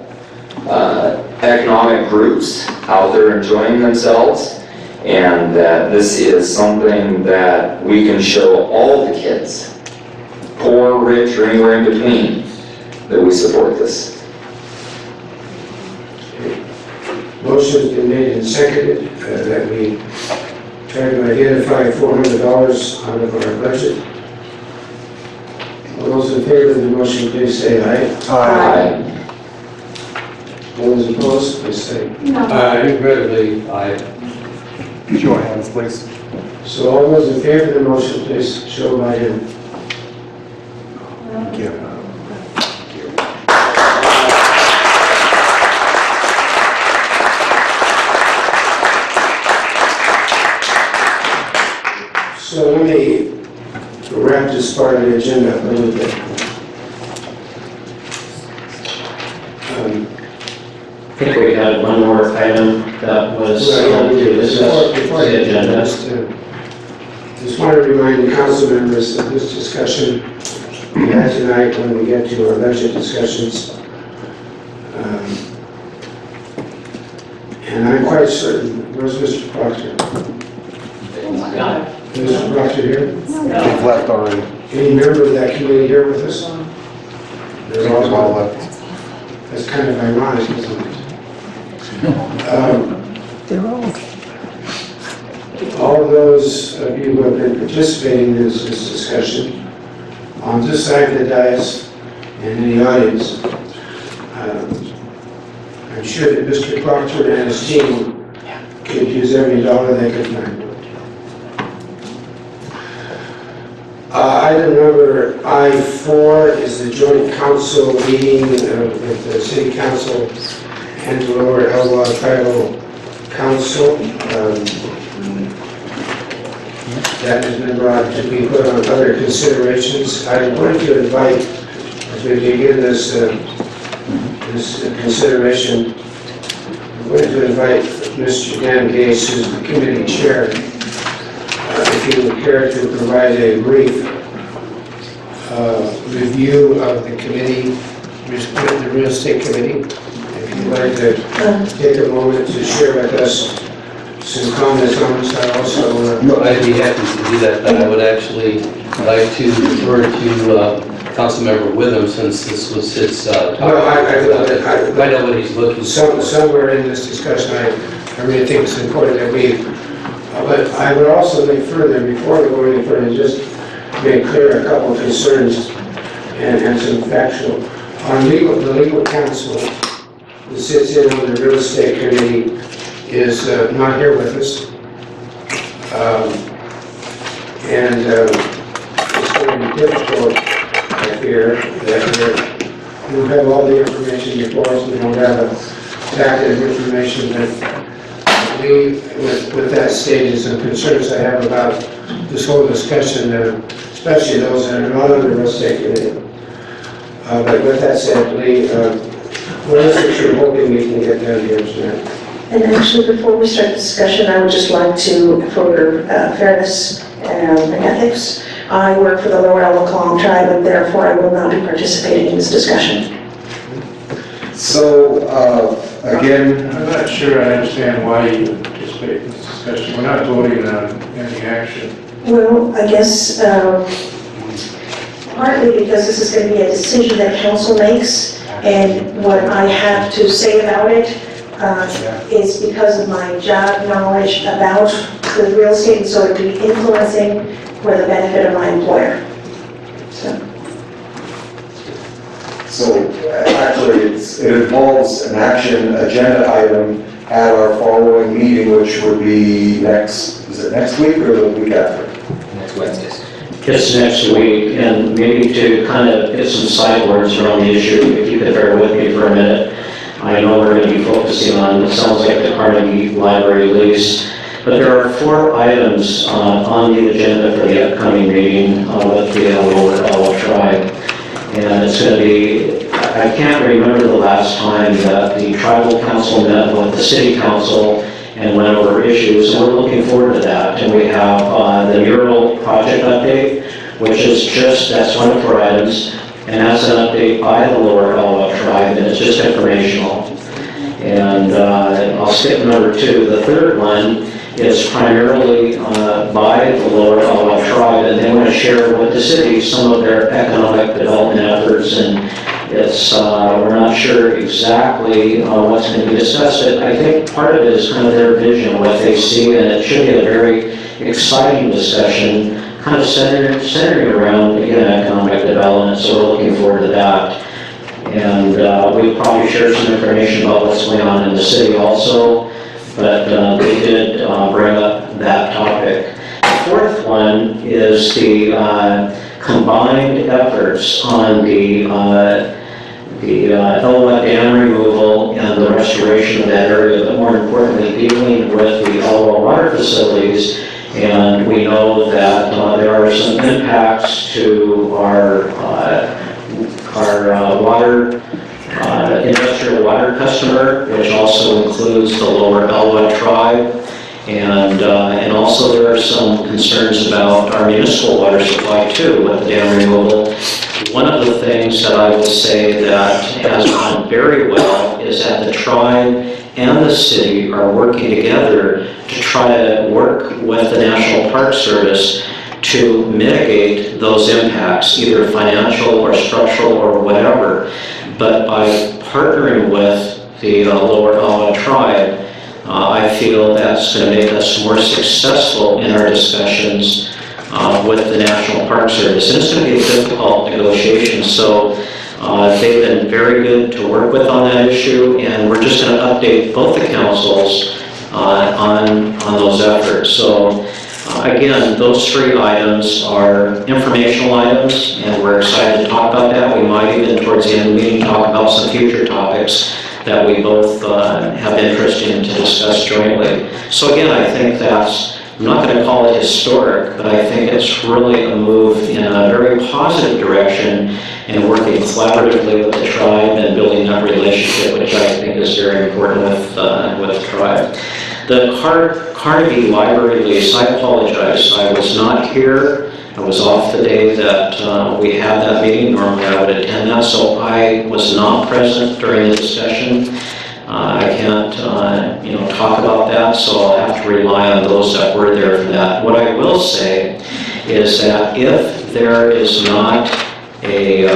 economic groups out there enjoying themselves. And that this is something that we can show all the kids, poor, rich, or anywhere in between, that we support this. Motion's been made and seconded that we try to identify $400 out of our budget. All those in favor of the motion, please say aye. Aye. All those opposed, please say Regrettably, I. Show of hands, please. So all those in favor of the motion, please show by hand. Thank you. So let me wrap this part of the agenda up a little bit. I think we had one more item that was to discuss the agenda. Just want to remind the council members that this discussion we had tonight when we get to our budget discussions. And I'm quite certain, where's Mr. Proctor? Mr. Proctor here? They've left already. Any member of that committee here with us? They're all left. That's kind of ironic, isn't it? All of those of you who have been participating in this discussion, on this side of the dais and in the audience, I'm sure that Mr. Proctor and his team could use every dollar they could find. Item number I-4 is the joint council meeting with the City Council and the Lower Elwha Tribal Council. That has been brought to be put on other considerations. I'm going to invite, as we begin this consideration, I'm going to invite Mr. Dan Gates, who's the committee chair, if you would care to provide a brief review of the committee, the real estate committee. If you'd like to take a moment to share with us some comments on this, I also... No, I'd be happy to do that, but I would actually like to refer to Councilmember Witham, since this was his topic. No, I know what he's looking for. Somewhere in this discussion, I really think it's important that we... but I would also make further, before we go any further, just make clear a couple of concerns and some factual. The legal counsel that sits in on the real estate committee is not here with us. It's going to be difficult, I fear, that we don't have all the information before us. We don't have a packet of information that we, with that stated, some concerns I have about this whole discussion, especially those that are not on the real estate committee. But with that said, Lee, what is it you're hoping we can get done here tonight? And actually, before we start the discussion, I would just like to, for fairness and ethics, I work for the Lower Clallam tribe, and therefore I will not be participating in this discussion. So, again... I'm not sure I understand why you participate in this discussion. We're not voting on any action. Well, I guess partly because this is going to be a decision that council makes, and what I have to say about it is because of my job knowledge about the real estate, and so it would be influencing for the benefit of my employer. So actually, it involves an action agenda item at our following meeting, which would be is it next week or the week after? Next Wednesday. It's next week, and maybe to kind of get some side words around the issue, if you could bear with me for a minute. I know we're going to be focusing on, it sounds like the Carnegie Library lease, but there are 4 items on the agenda for the upcoming meeting with the Lower tribe. And it's going to be, I can't remember the last time that the tribal council met with the city council and went over issues, and we're looking forward to that. And we have the mural project update, which is that's one of 4 items, and that's an update by the Lower tribe, and it's just informational. And I'll skip number 2. The third one is primarily by the Lower tribe, and they want to share with the city some of their economic development efforts, and it's we're not sure exactly what's going to be discussed. I think part of it is kind of their vision, what they see, and it should be a very exciting discussion, kind of centering around, again, economic development, so we're looking forward to that. And we'll probably share some information about what's going on in the city also, but they did bring up that topic. The fourth one is the combined efforts on the Elwha Dam removal and the restoration of that area, but more importantly, dealing with the Elwha water facilities. And we know that there are some impacts to our water, industrial water customer, which also includes the Lower Elwha tribe. And also there are some concerns about our municipal water supply too with the dam removal. One of the things that I would say that has gone very well is that the tribe and the city are working together to try to work with the National Park Service to mitigate those impacts, either financial or structural or whatever. But by partnering with the Lower Elwha tribe, I feel that's going to make us more successful in our discussions with the National Park Service. And it's going to be a difficult negotiation, so they've been very good to work with on that issue, and we're just going to update both the councils on those efforts. So again, those 3 items are informational items, and we're excited to talk about that. We might even, towards the end of the meeting, talk about some future topics that we both have interest in to discuss jointly. So again, I think that's I'm not going to call it historic, but I think it's really a move in a very positive direction and working collaboratively with the tribe and building that relationship, which I think is very important with the tribe. The Carnegie Library lease, I apologize, I was not here. I was off the day that we had that meeting. Normally I would attend that, so I was not present during the discussion. I can't, talk about that, so I'll have to rely on those that were there for that. What I will say is that if there is not a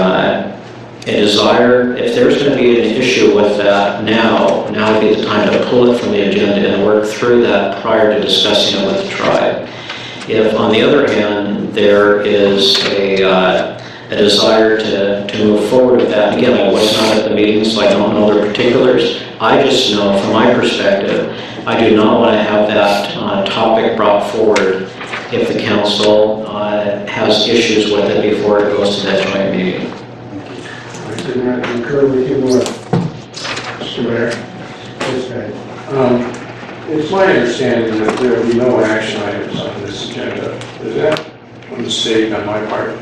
desire, if there's going to be an issue with that now would be the time to pull it from the agenda and work through that prior to discussing it with the tribe. If, on the other hand, there is a desire to move forward with that, again, I was not at the meeting, so I don't know the particulars. I just know, from my perspective, I do not want to have that topic brought forward if the council has issues with it before it goes to that joint meeting. I do not concur with you more. Mr. Mayor, Yes, Fred. it's my understanding that there will be no action items on this agenda. Is that a mistake on my part?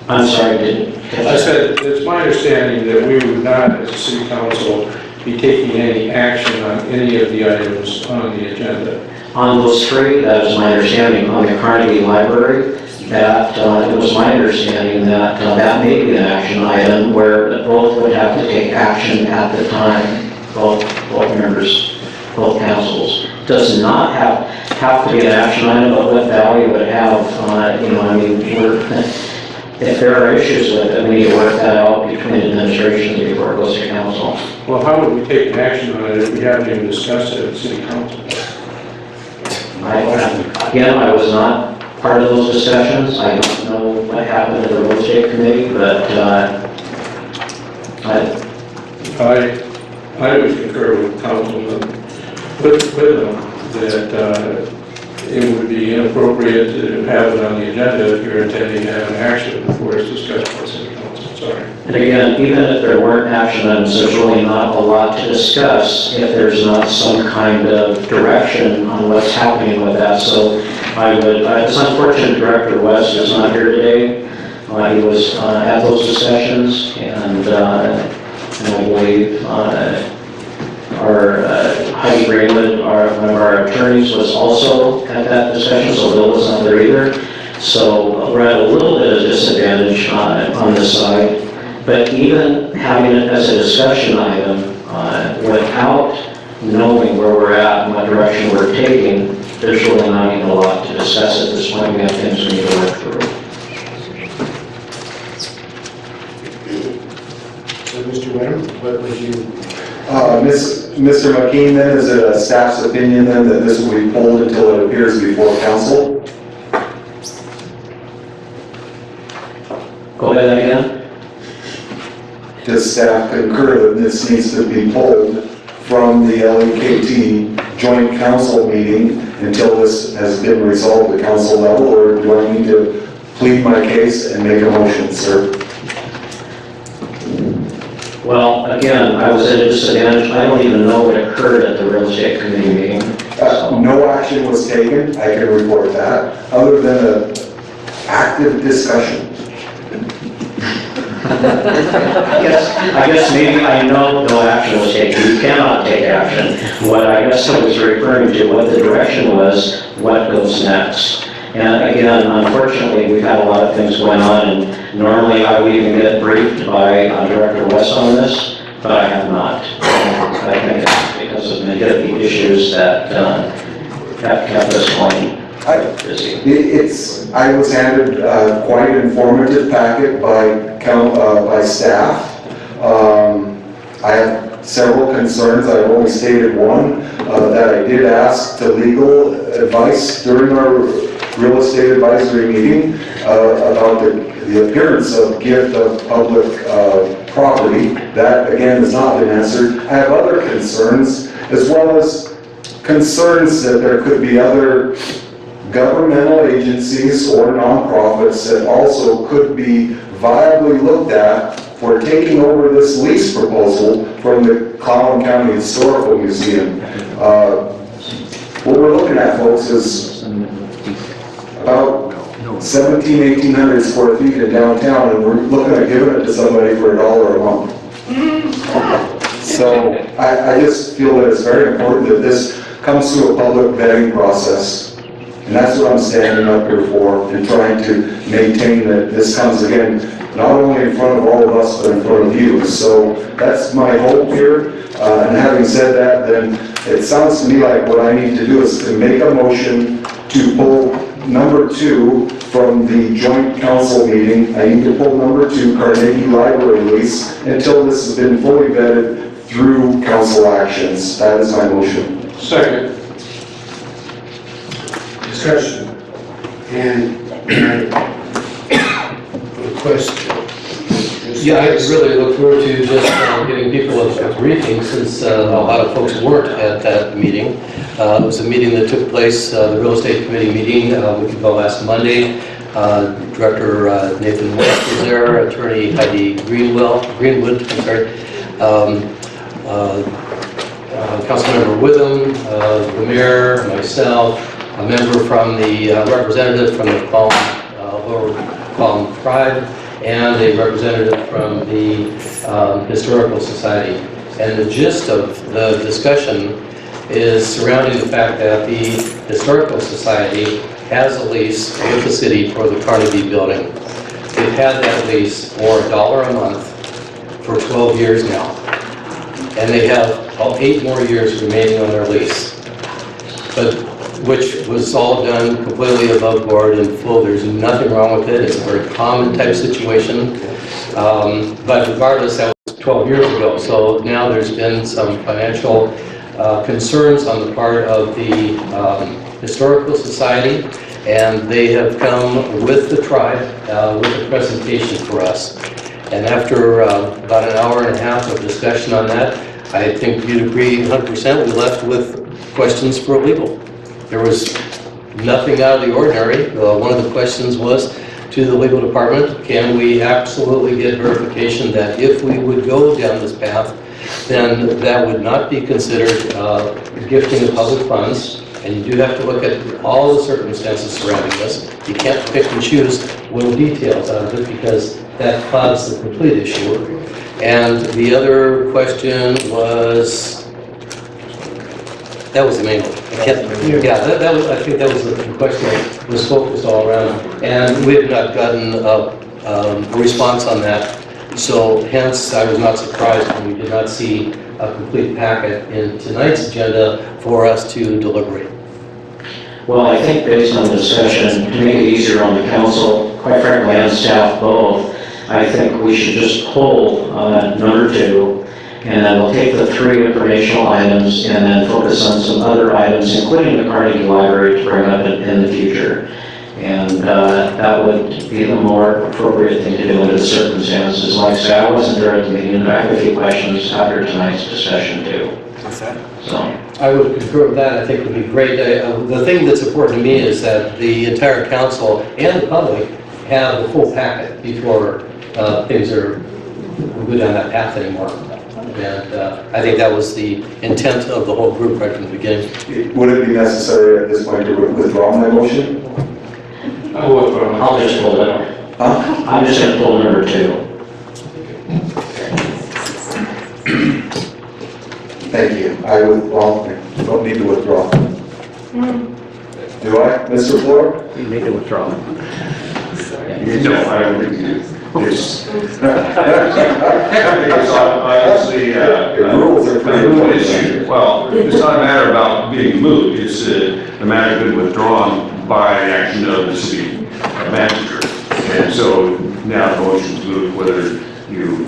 I'm sorry, didn't catch I said, it's my understanding that we would not, as a city council, be taking any action on any of the items on the agenda. On those three, that is my understanding. On the Carnegie Library, that it was my understanding that that may be an action item where both would have to take action at the time, both members, both councils. Does not have to be an action item, but what value would it have? If there are issues with it, we need to work that out between administrations before it goes to council. Well, how would we take an action on it if we haven't even discussed it at city council? Again, I was not part of those discussions. I don't know what happened at the real estate committee, but I would concur with Councilman Whitlam that it would be inappropriate to have it on the agenda if you're intending to have an action before it's discussed by city council. Sorry. And again, even if there weren't action items, there's really not a lot to discuss if there's not some kind of direction on what's happening with that. So it's unfortunate Director West is not here today. He was at those discussions, and I believe our Heidi Greenwood, one of our attorneys, was also at that discussion, so Bill was not there either. So we're at a little bit of disadvantage on this side. But even having it as a discussion item, without knowing where we're at and what direction we're taking, there's really not even a lot to discuss at this point. We have things we need to work through. So, Mr. Wenham, what would you? Mr. McKean, then, is it a staff's opinion then that this will be pulled until it appears before council? Go ahead again. Does staff concur that this needs to be pulled from the LEKT joint council meeting until this has been resolved at council level, or do I need to plead my case and make a motion, sir? Well, again, I was at a disadvantage. I don't even know what occurred at the real estate committee meeting. No action was taken, I can report that, other than an active discussion. I guess maybe I know no action was taken. You cannot take action. What I guess I was referring to, what the direction was, what goes next. And again, unfortunately, we've had a lot of things going on, and normally I would even get briefed by Director West on this, but I have not. I think it's because of many issues that have kept us going busy. I was handed quite an informative packet by staff. I have several concerns. I've only stated one, that I did ask to legal advice during our real estate advisory meeting about the appearance of gift of public property. That, again, has not been answered. I have other concerns, as well as concerns that there could be other governmental agencies or nonprofits that also could be viably looked at for taking over this lease proposal from the Clallam County Historical Museum. what we're looking at, folks, is about 1,800 square feet in downtown, and we're looking at giving it to somebody for $1 a month. So I just feel that it's very important that this comes through a public vetting process. And that's what I'm standing up here for, and trying to maintain that this comes again, not only in front of all of us, but in front of you. So that's my hope here. And having said that, then it sounds to me like what I need to do is to make a motion to pull number 2 from the joint council meeting. I need to pull number 2, Carnegie Library lease, until this has been fully vetted through council actions. That is my motion. Second. Discussion. And request. Yeah, I really look forward to just giving people a briefing, since a lot of folks weren't at that meeting. It was a meeting that took place, the real estate committee meeting, we could go last Monday. Director Nathan West was there, Attorney Heidi Greenwood, I'm sorry. Councilmember Witham, the mayor, myself, a member from the representative from the Lower Clallam tribe, and a representative from the Historical Society. And the gist of the discussion is surrounding the fact that the Historical Society has a lease with the city for the Carnegie building. They've had that lease for $1 a month for 12 years now. And they have 8 more years remaining on their lease, which was all done completely above board and full. There's nothing wrong with it. It's a very common type situation. But regardless, that was 12 years ago. So now there's been some financial concerns on the part of the Historical Society, and they have come with the tribe with a presentation for us. And after about an hour and a half of discussion on that, I think you'd agree 100%, we left with questions for legal. There was nothing out of the ordinary. One of the questions was to the legal department, can we absolutely get verification that if we would go down this path, then that would not be considered gifting of public funds. And you do have to look at all the circumstances surrounding this. You can't pick and choose little details out of it, because that clouds the complete issue. And the other question was, that was the main one. I think that was the question that was focused all around. And we have not gotten a response on that. So hence, I was not surprised when we did not see a complete packet in tonight's agenda for us to deliberate. Well, I think based on the discussion, to make it easier on the council, quite frankly, and staff both, I think we should just pull number 2, and then we'll take the 3 informational items and then focus on some other items, including the Carnegie Library, to bring up in the future. And that would be the more appropriate thing to do under the circumstances. Like I said, I wasn't there at the meeting, but I have a few questions after tonight's discussion too. So I would concur with that. I think it would be great. The thing that's important to me is that the entire council and the public have the full packet before things are good on that path anymore. And I think that was the intent of the whole group right from the beginning. Would it be necessary at this point to withdraw my motion? I'll just pull it. I'm just going to pull number 2. Thank you. I withdraw. I don't need to withdraw. Do I, Mr. Floor? You need to withdraw. No, I don't think you do. It's obviously the rules are pretty moot issue. Well, it's not a matter about being moot. It's a matter of being withdrawn by action of the city manager. And so now the motion's moot, whether you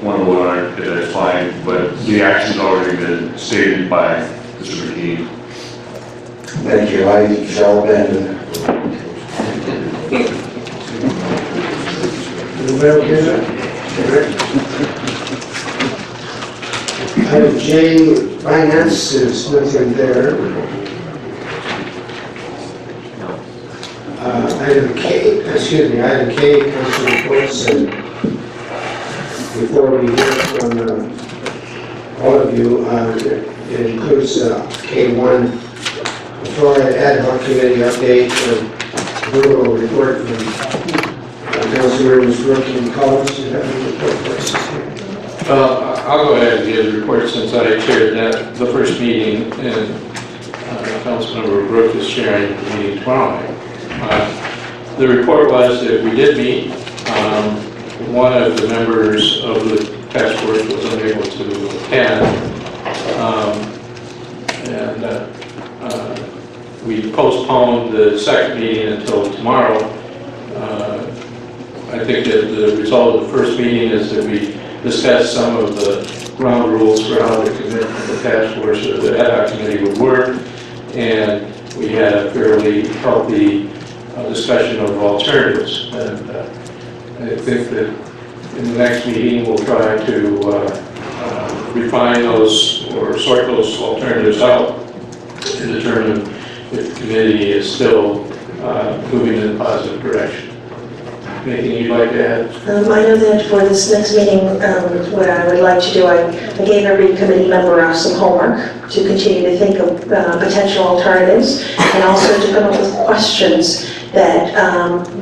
want to vote on it, that's fine. But the action's already been stated by Mr. McKean. Thank you. I shall abandon. Item J, finance, is nothing there. Item K, council reports, and before we hear from all of you, It includes K1, the Fluoride Ad Hoc Committee update, the rural report from Councilmembers Bruch and Clallam. Do you have any report for us? I'll go ahead and give the report since I chaired the first meeting, and Councilmember Bruch is chairing the meeting tomorrow night. The report was that we did meet. One of the members of the task force was unable to attend, we postponed the second meeting until tomorrow. I think that the result of the first meeting is that we discussed some of the ground rules for how the task force or the ad hoc committee would work, and we had a fairly healthy discussion of alternatives. And I think that in the next meeting we'll try to refine those or sort those alternatives out and determine if the committee is still moving in a positive direction. Anything you'd like to add? I know that for this next meeting, what I would like to do, I gave every committee member some homework to continue to think of potential alternatives, and also to come up with questions that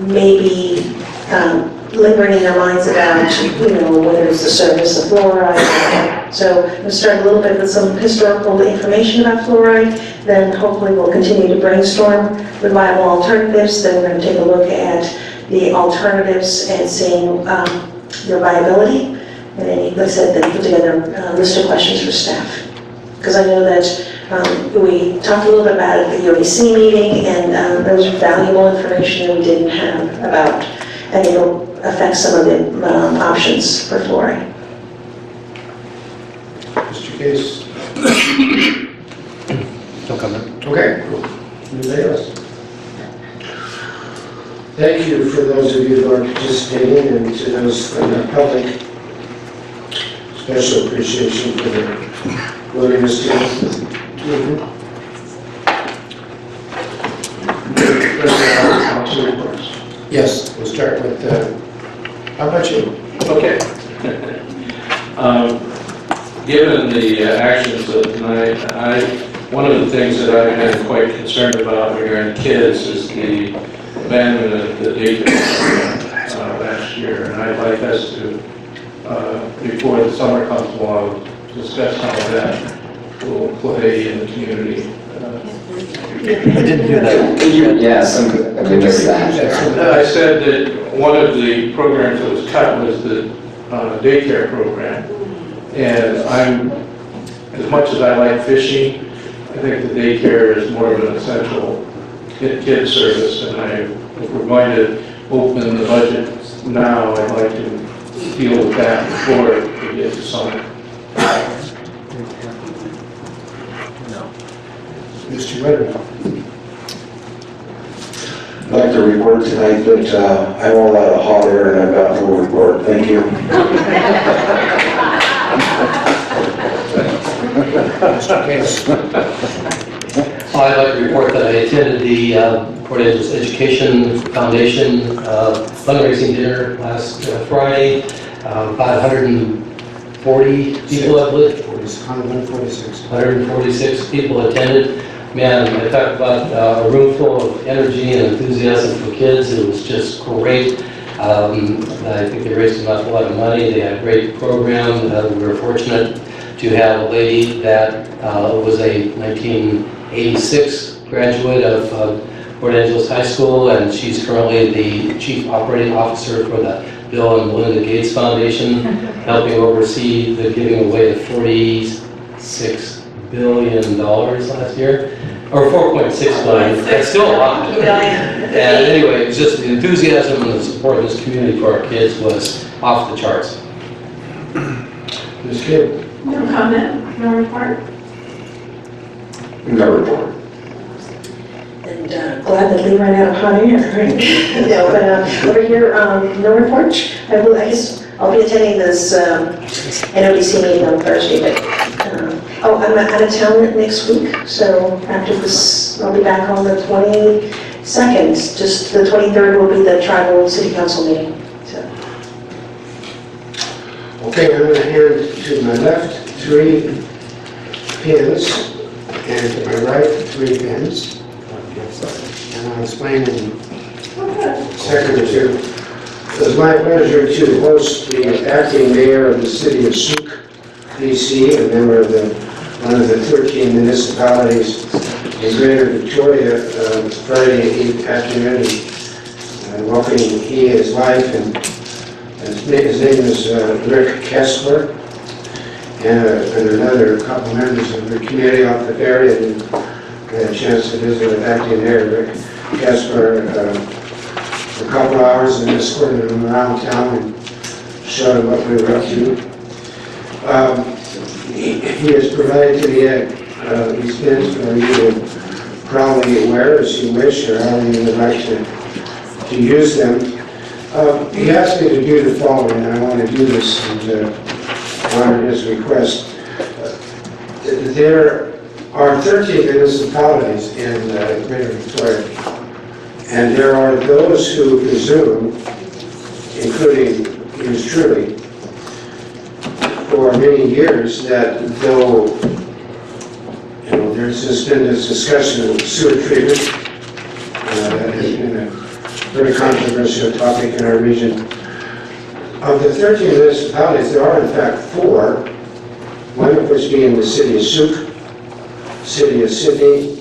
may be lingering in their minds about, whether it's the service of fluoride. So we'll start a little bit with some historical information about fluoride, then hopefully we'll continue to brainstorm with viable alternatives. Then we're going to take a look at the alternatives and seeing their viability. And then, like I said, then put together a list of questions for staff. Because I know that we talked a little bit about it at the UAC meeting, and there was valuable information that we didn't have about, and it'll affect some of the options for fluoride. Mr. Case? No comment. Okay. Anybody else? Thank you for those of you who are participating, and to those in the public. Special appreciation for their willingness to listen. Yes, we'll start with, how about you? Okay. Given the actions of tonight, one of the things that I've been quite concerned about regarding kids is the abandonment of the daycare program last year, and I'd like us to, before the summer comes along, discuss how that will play in the community. I didn't hear that. Yes, I missed that. I said that one of the programs that was cut was the daycare program, and as much as I like fishing, I think the daycare is more of an essential kid service, and if we're going to open the budget now, I'd like to deal with that before we get to summer. Mr. Weatherby. I'd like to report tonight that I'm all out of hot air and I've got no report. Thank you. Mr. Case. I'd like to report that I attended the Port Angeles Education Foundation fundraising dinner last Friday. About 140 people, I believe. 146. 146 people attended. Man, I talked about a room full of energy and enthusiasm for kids. It was just great. I think they raised an awful lot of money. They had a great program. We were fortunate to have a lady that was a 1986 graduate of Port Angeles High School, and she's currently the Chief Operating Officer for the Bill and Melinda Gates Foundation, helping oversee the giving away of $46 billion last year, or $4.6 billion. That's still a lot. And anyway, just the enthusiasm and the support of this community for our kids was off the charts. Ms. Gibb. No comment, no report. No report. And glad that Lee ran out of hot air, right? No, but over here, no report. I guess I'll be attending this NODC meeting on Thursday, but I'm out of town next week, so after this, I'll be back on the 22nd. Just the 23rd will be the tribal city council meeting. So. Okay, I'm going to hand to my left 3 pins, and to my right, 3 pins. And I'll explain in a second or two. It's my pleasure to host the acting mayor of the city of Souk, BC, a member of one of the 13 municipalities in Greater Victoria, Friday afternoon. Welcoming he, his wife, and his name is Rick Kessler, and another couple members of the community off the ferry, and I had a chance to visit with acting mayor Rick Kessler for a couple hours and escorted him around town and showed him what we were up to. He has provided to me these pins for you to probably wear as you wish, or however you would like to use them. He asked me to do the following, and I want to do this and honor his request. There are 13 municipalities in Greater Victoria, and there are those who presume, including yours truly, for many years that though there's been this discussion of sewer treatment that has been a very controversial topic in our region. Of the 13 municipalities, there are in fact 4, one of which being the city of Souk, city of Sydney,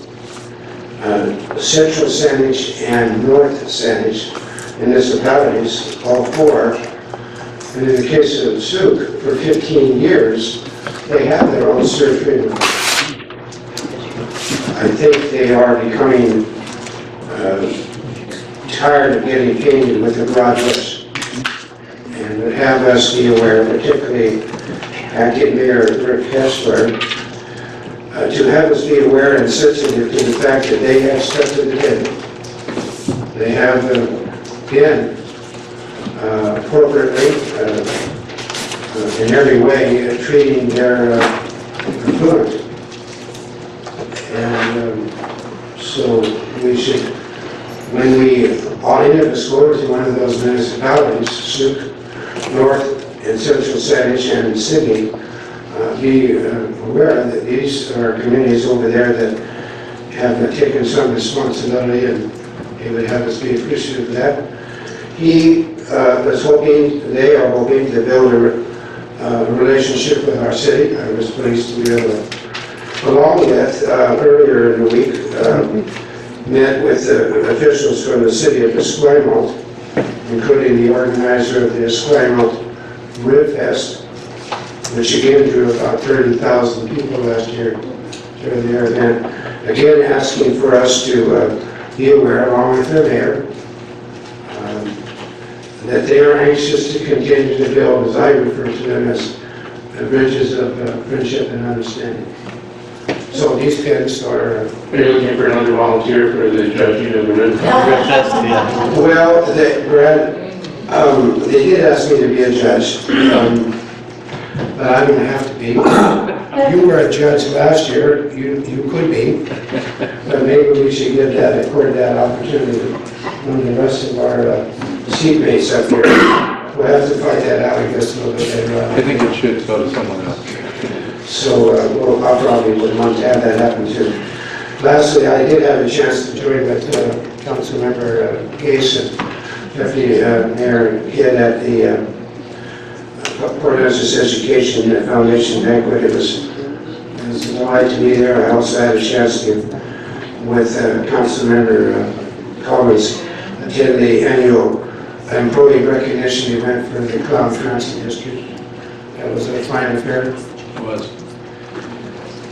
Central Saanich, and North Saanich municipalities, all 4. And in the case of Souk, for 15 years, they have their own sewer treatment. I think they are becoming tired of getting painted with a broad brush, and would have us be aware, particularly acting mayor Rick Kessler, to have us be aware and sensitive to the fact that they have stepped to the table. They have been appropriately, in every way, treating their affluent. And so we should, when any of us go to one of those municipalities, Souk, North and Central Saanich and Sydney, be aware that these are communities over there that have taken some responsibility, and he would have us be appreciative of that. He was hoping, they are hoping to build a relationship with our city. I was pleased to be able to, along with, earlier in the week, met with officials from the city of Esquimalt, including the organizer of the Esquimalt Rib Fest, which again drew about 30,000 people last year during their event. Again, asking for us to be aware, along with the mayor, that they are anxious to continue to build, as I refer to them as bridges of friendship and understanding. So these pins are... Are you looking for another volunteer for the judging of the rib fest? Well, they did ask me to be a judge, but I'm going to have to be. You were a judge last year, you could be, but maybe we should accord that opportunity to one of the rest of our seatmates up here. We'll have to fight that out, I guess, a little bit later on. I think it should go to someone else. So I'll probably would want to have that happen too. Lastly, I did have a chance to join with Councilmember Gase and Deputy Mayor Kidd at the Port Angeles Education Foundation banquet. It was a delight to be there. I also had a chance to, with Councilmember Collins, attend the annual employee recognition event for the Clallam Transit District. That was a fine affair. It was.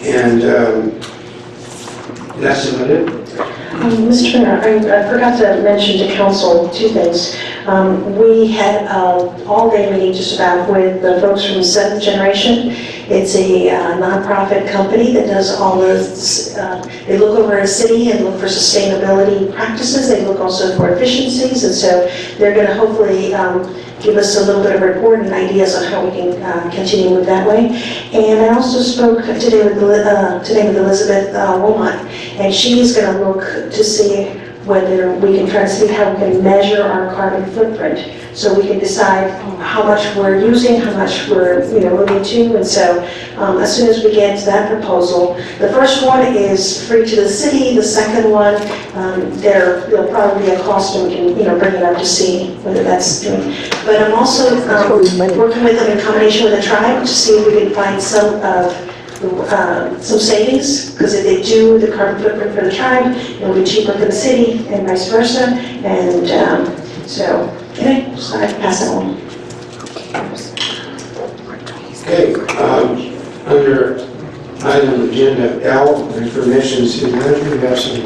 And that's about it. Mr. Turner, I forgot to mention to council 2 things. We had all-day meeting just about with the folks from 7th Generation. It's a nonprofit company that does all those, they look over a city and look for sustainability practices. They look also for efficiencies, and so they're going to hopefully give us a little bit of report and ideas on how we can continue with that way. And I also spoke today with Elizabeth Wilmot, and she's going to look to see whether we can try to see how we can measure our carbon footprint, so we can decide how much we're using, how much we're, moving to. And so as soon as we get to that proposal, the first one is free to the city. The second one, there'll probably be a cost, and we can, bring it up to see whether that's doing. But I'm also working with them in combination with the tribe to see if we can find some savings, because if they do the carbon footprint for the tribe, it'll be cheaper for the city and vice versa. And so, anyway, just thought I'd pass that on. Okay, under item agenda L, information city manager, we have some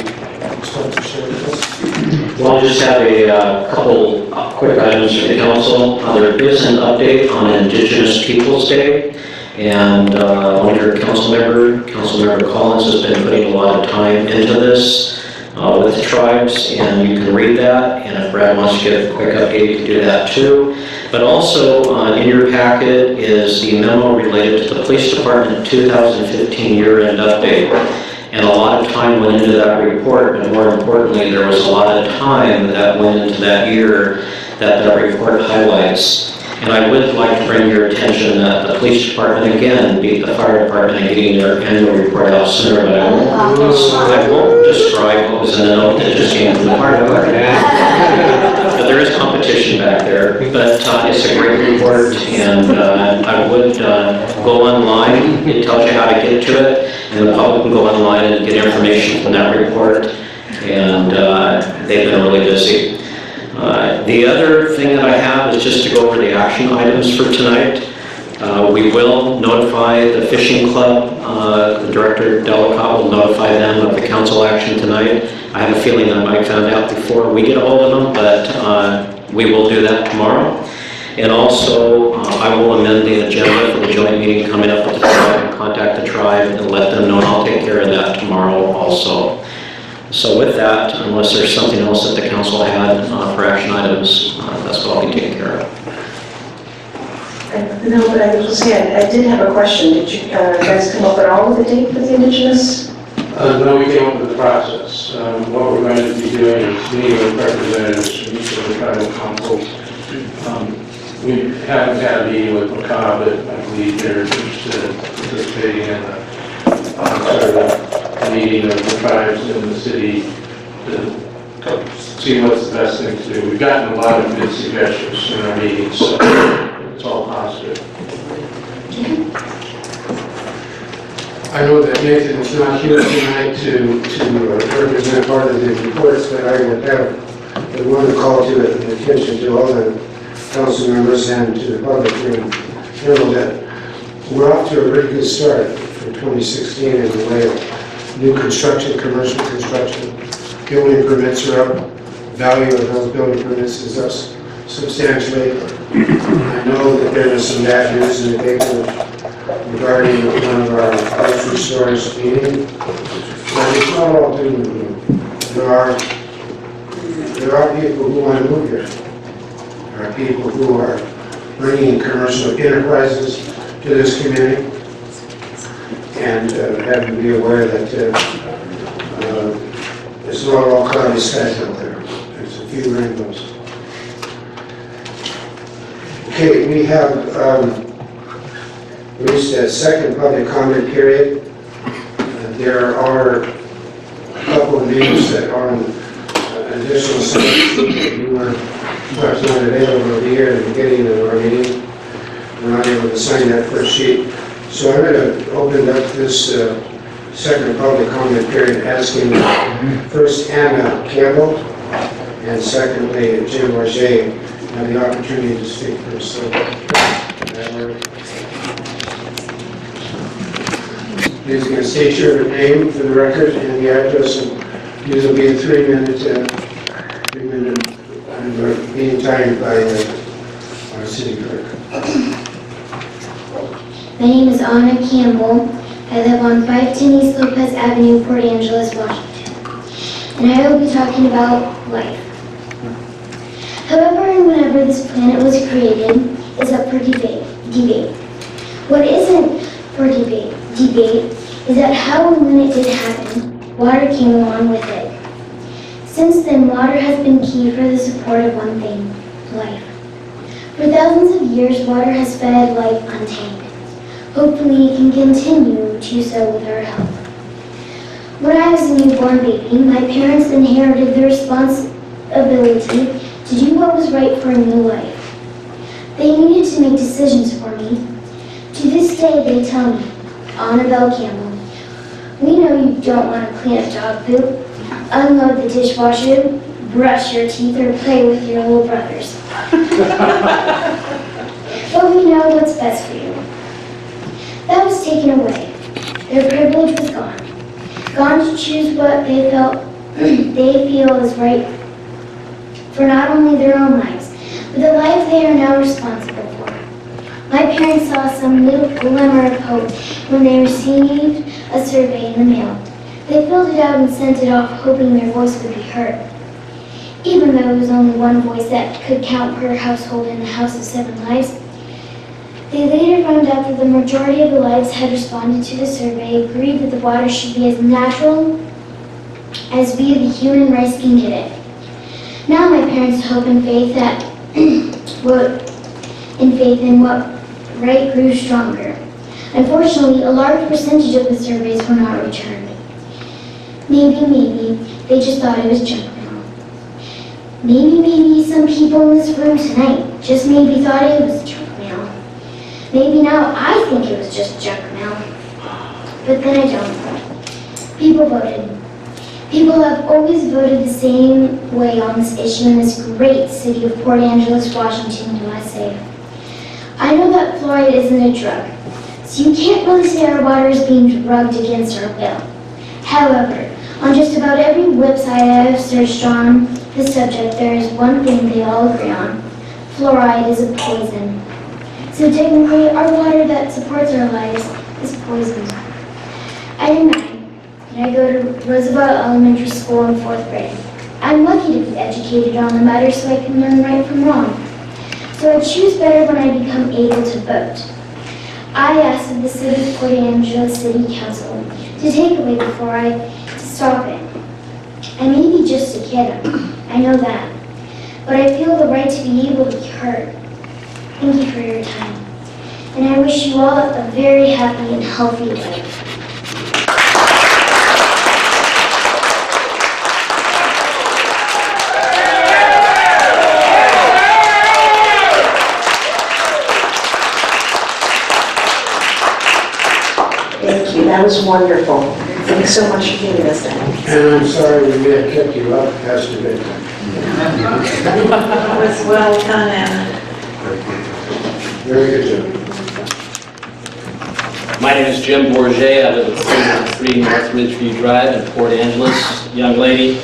stuff to share with us. Well, I just have a couple quick items for the council. There is an update on Indigenous Peoples Day, and one of your Councilmember Collins has been putting a lot of time into this with the tribes, and you can read that, and if Brad wants to get a quick update, you can do that too. But also in your packet is the memo related to the Police Department 2015 year-end update. And a lot of time went into that report, but more importantly, there was a lot of time that went into that year that that report highlights. And I would like to bring your attention that the police department again beat the fire department in getting their annual report out sooner, but I won't describe what was in the note that just came from the fire department. But there is competition back there, but it's a great report, and I would go online. It tells you how to get to it, and the public can go online and get information from that report, and they've been really busy. The other thing that I have is just to go over the action items for tonight. We will notify the fishing club. The director, Delicott, will notify them of the council action tonight. I have a feeling that Mike found out before we get a hold of them, but we will do that tomorrow. And also, I will amend the agenda for the joint meeting coming up with the tribe, and contact the tribe and let them know, and I'll take care of that tomorrow also. So with that, unless there's something else that the council had for action items, that's what I'll be taking care of. No, but I was saying, I did have a question. Did you guys come up at all with a date for the Indigenous? No, we came up with the process. What we're going to be doing is meeting with representatives from each of the tribal councils. We haven't had a meeting with Macabre, but I believe they're interested in participating in the meeting of the tribes in the city to see what's the best thing to do. We've gotten a lot of good suggestions in our meetings, so it's all positive. I know that Nathan is not here tonight to represent part of the reports, but I would want to call to the attention to all the council members and to the public in general that we're off to a very good start for 2016 in the way of new construction, commercial construction. Building permits are up. Value of those building permits is up substantially. I know that there is some bad news in the paper regarding one of our grocery stores meeting. But it's not all doom and gloom. There are people who want to move here. There are people who are bringing commercial enterprises to this community, and have to be aware that it's not all cloudy skies out there. There's a few rainbows. Okay, we have reached that second public comment period. There are a couple of names that are on additional subjects that you were perhaps not available to hear at the beginning of our meeting. We're not able to sign that first sheet. So I'm going to open up this second public comment period asking first Anna Campbell and secondly Jim Roger have the opportunity to speak first. So, please going to state your name for the record and the address, and these will be a 3-minute being timed by our city clerk. My name is Anna Campbell. I live on 510 East Lopez Avenue, Port Angeles, Washington. And I will be talking about life. However and whenever this planet was created is up for debate. What isn't for debate is that how and when it did happen, water came along with it. Since then, water has been key for the support of one thing, life. For thousands of years, water has fed life untamed. Hopefully, it can continue to so with our help. When I was a newborn baby, my parents inherited the responsibility to do what was right for a new life. They needed to make decisions for me. To this day, they tell me, Annabelle Campbell, we know you don't want to clean up dog poop, unload the dishwasher, brush your teeth, or play with your little brothers. But we know what's best for you. That was taken away. Their privilege was gone. Gone to choose what they feel is right for not only their own lives, but the life they are now responsible for. My parents saw some little glimmer of hope when they received a survey in the mail. They filled it out and sent it off, hoping their voice would be heard. Even though it was only one voice that could count per household in the House of 7 Lives, they later found out that the majority of the lives had responded to the survey, agreed that the water should be as natural as we, the human race, can get it. Now my parents' hope and faith in what right grew stronger. Unfortunately, a large percentage of the surveys were not returned. Maybe, they just thought it was junk mail. Maybe some people in this room tonight just maybe thought it was junk mail. Maybe now I think it was just junk mail. But then I don't. People voted. People have always voted the same way on this issue in this great city of Port Angeles, Washington, USA. I know that fluoride isn't a drug, so you can't really say our water is being drugged against our will. However, on just about every website I have searched on the subject, there is one thing they all agree on. Fluoride is a poison. So technically, our water that supports our lives is poisoned. I am 9, and I go to Roosevelt Elementary School in 4th grade. I'm lucky to be educated on the matter so I can learn right from wrong. So I choose better when I become able to vote. I asked of the City of Port Angeles City Council to take away the fluoride, to stop it. I may be just a kid, I know that, but I feel the right to be able to be heard. Thank you for your time, and I wish you all a very happy and healthy life. Thank you, that was wonderful. Thanks so much for giving us that. And I'm sorry we may have kept you up past your bedtime. It was well done, Anna. Very good job. My name is Jim Bourget. I live at 303 North Ridgeview Drive in Port Angeles. Young lady,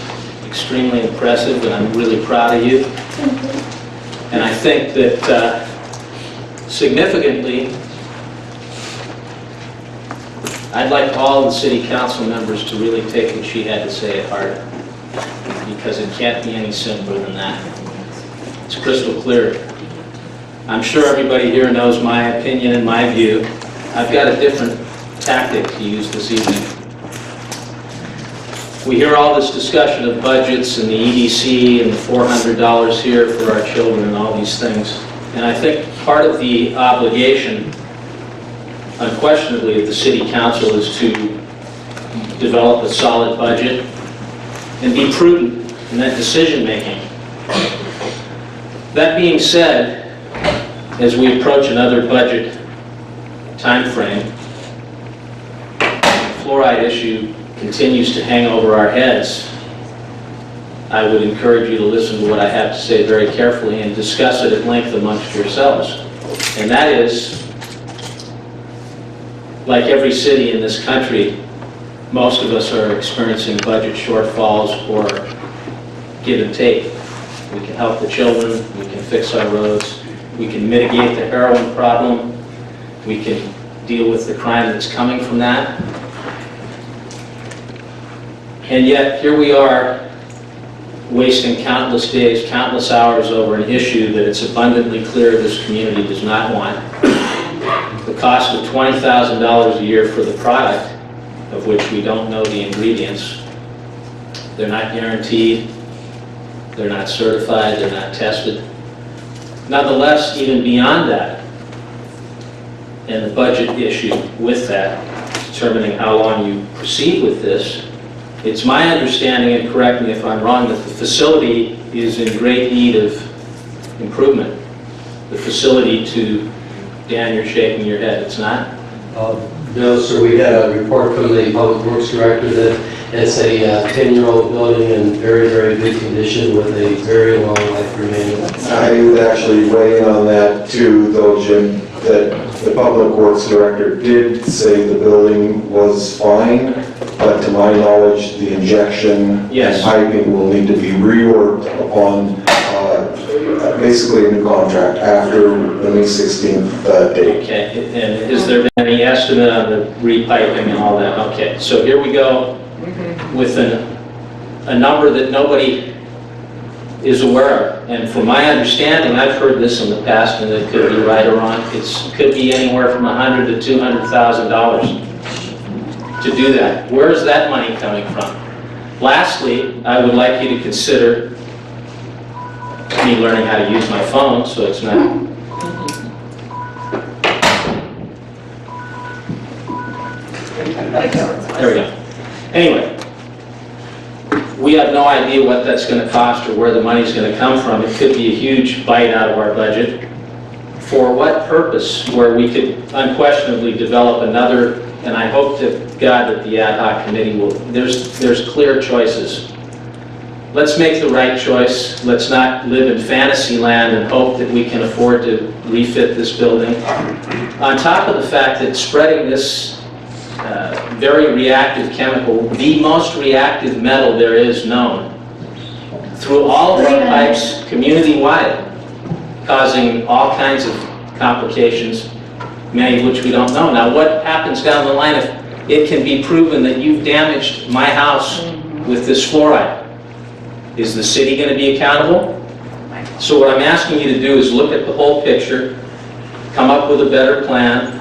extremely impressive, and I'm really proud of you. And I think that significantly, I'd like all the city council members to really take what she had to say at heart, because it can't be any simpler than that. It's crystal clear. I'm sure everybody here knows my opinion and my view. I've got a different tactic to use this evening. We hear all this discussion of budgets and the EDC and the $400 here for our children and all these things. And I think part of the obligation, unquestionably, of the City Council is to develop a solid budget and be prudent in that decision-making. That being said, as we approach another budget time frame, the fluoride issue continues to hang over our heads. I would encourage you to listen to what I have to say very carefully and discuss it at length amongst yourselves. And that is, like every city in this country, most of us are experiencing budget shortfalls or give and take. We can help the children, we can fix our roads, we can mitigate the heroin problem, we can deal with the crime that's coming from that. And yet, here we are, wasting countless days, countless hours over an issue that it's abundantly clear this community does not want. The cost of $20,000 a year for the product, of which we don't know the ingredients. They're not guaranteed. they're not certified, they're not tested. Nonetheless, even beyond that, and the budget issue with that, determining how long you proceed with this, it's my understanding, and correct me if I'm wrong, that the facility is in great need of improvement. The facility to, Dan, you're shaking your head, it's not? No, sir, we had a report from the Public Works Director that it's a 10-year-old building in very, very good condition with a very long life remaining. I would actually weigh in on that too, though, Jim, that the Public Works Director did say the building was fine, but to my knowledge, the injection and piping will need to be reworked upon basically a new contract after the May 16th date. Okay, and has there been any estimate on the repiping and all that? Okay, so here we go with a number that nobody is aware of. And from my understanding, I've heard this in the past, and it could be right or wrong, it could be anywhere from $100,000 to $200,000 to do that. Where is that money coming from? Lastly, I would like you to consider me learning how to use my phone, so it's not... There we go. Anyway, we have no idea what that's going to cost or where the money's going to come from. It could be a huge bite out of our budget. For what purpose? Where we could unquestionably develop another, and I hope to God that the ad hoc committee will, there's clear choices. Let's make the right choice. Let's not live in fantasy land and hope that we can afford to refit this building. On top of the fact that spreading this very reactive chemical, the most reactive metal there is known, through all of our pipes community-wide, causing all kinds of complications, many of which we don't know. Now, what happens down the line if it can be proven that you've damaged my house with this fluoride? Is the city going to be accountable? So what I'm asking you to do is look at the whole picture, come up with a better plan,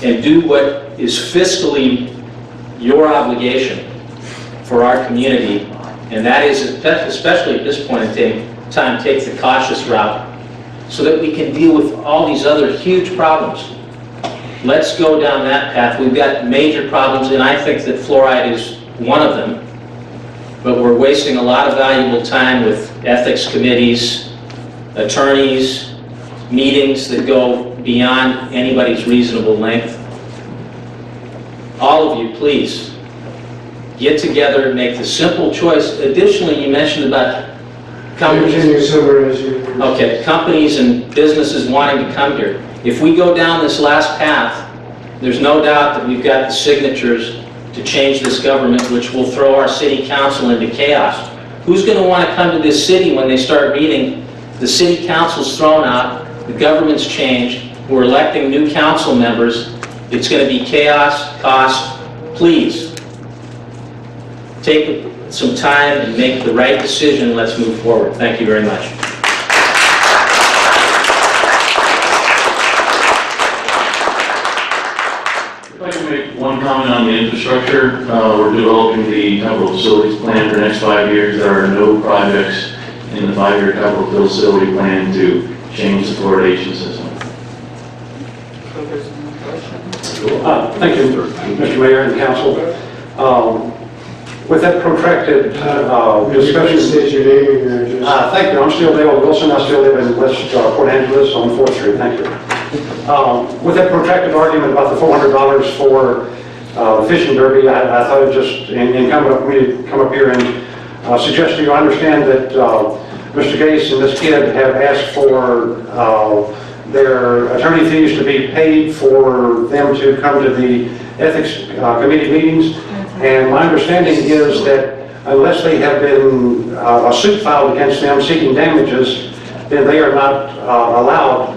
and do what is fiscally your obligation for our community, and that is, especially at this point in time, take the cautious route so that we can deal with all these other huge problems. Let's go down that path. We've got major problems, and I think that fluoride is one of them, but we're wasting a lot of valuable time with ethics committees, attorneys, meetings that go beyond anybody's reasonable length. All of you, please, get together and make the simple choice. Additionally, you mentioned about companies. Okay, companies and businesses wanting to come here. If we go down this last path, there's no doubt that we've got the signatures to change this government, which will throw our city council into chaos. Who's going to want to come to this city when they start reading the city council's thrown out, the government's changed, we're electing new council members, it's going to be chaos, cost. Please, take some time and make the right decision. Let's move forward. Thank you very much. I'd like to make one comment on the infrastructure. We're developing the capital facilities plan for the next 5 years. There are no projects in the 5-year capital facility plan to change the fluoridation system. Thank you, Mr. Mayor and Council. With that protracted discussion... State your name and your address. Thank you. I'm still Dale Wilson. I still live in West Port Angeles on 4th Street. Thank you. With that protracted argument about the $400 for the fishing derby, I thought it just incumbent on me to come up here and suggest to you, I understand that Mr. Gase and this kid have asked for their attorney fees to be paid for them to come to the ethics committee meetings. And my understanding is that unless they have been a suit filed against them seeking damages, then they are not allowed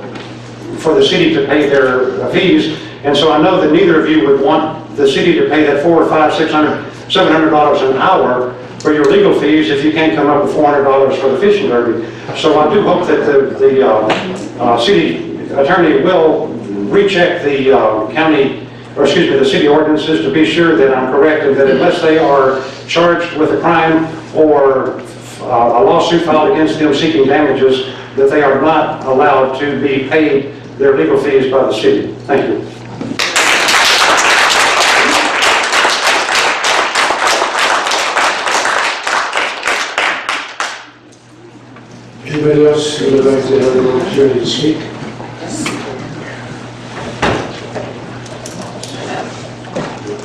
for the city to pay their fees. And so I know that neither of you would want the city to pay that $400, $500, $600, $700 an hour for your legal fees if you can't come up with $400 for the fishing derby. So I do hope that the city attorney will recheck the the city ordinances to be sure that I'm correct, and that unless they are charged with a crime or a lawsuit filed against them seeking damages, that they are not allowed to be paid their legal fees by the city. Thank you. Anybody else who would like to have an opportunity to speak?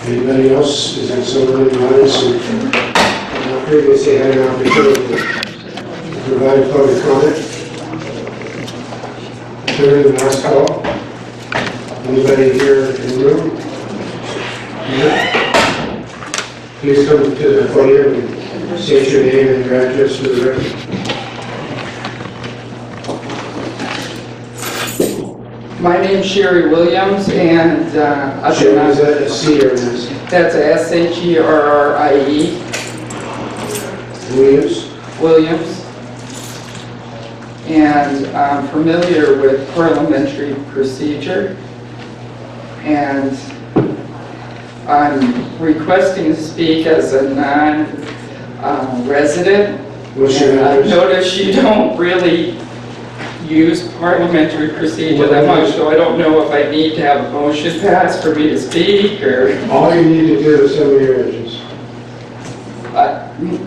Anybody else? Is there someone in the audience who previously had an opportunity to provide public comment? Turn to the last call. Anybody here in the room? Yeah. Please come to the podium and state your name and your address for the record. My name's Sherry Williams, and Sherry, is that a C or an S? That's a S-H-E-R-R-I-E. Williams? Williams. And I'm familiar with parliamentary procedure. And I'm requesting to speak as a non-resident. What's your I've address? noticed you don't really use parliamentary procedure that much, so I don't know if I need to have a motion passed for me to speak, or... All you need to do is tell me your address.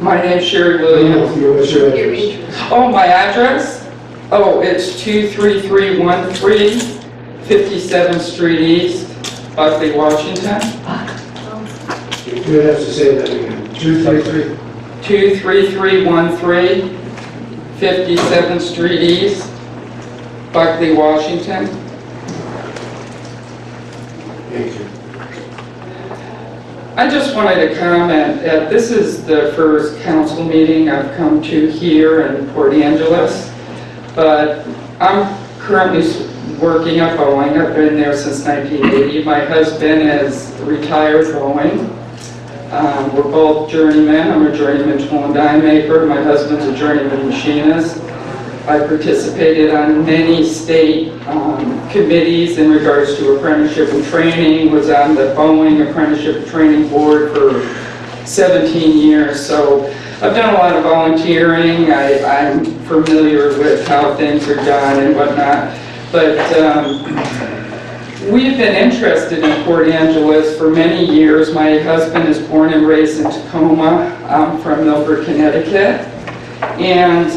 My name's Sherry Williams. What's your address? Oh, my address? Oh, it's 23313 57th Street East, Buckley, Washington. You have to say that again. 233? 23313 57th Street East, Buckley, Washington. Thank you. I just wanted to comment that this is the first council meeting I've come to here in Port Angeles, but I'm currently working at Boeing. I've been there since 1980. My husband is retired Boeing. We're both journeymen. I'm a journeyman tool and die maker. My husband's a journeyman machinist. I participated on many state committees in regards to apprenticeship and training, was on the Boeing Apprenticeship and Training Board for 17 years. So I've done a lot of volunteering. I'm familiar with how things are done and whatnot. But we've been interested in Port Angeles for many years. My husband is born and raised in Tacoma. I'm from Milford, Connecticut. And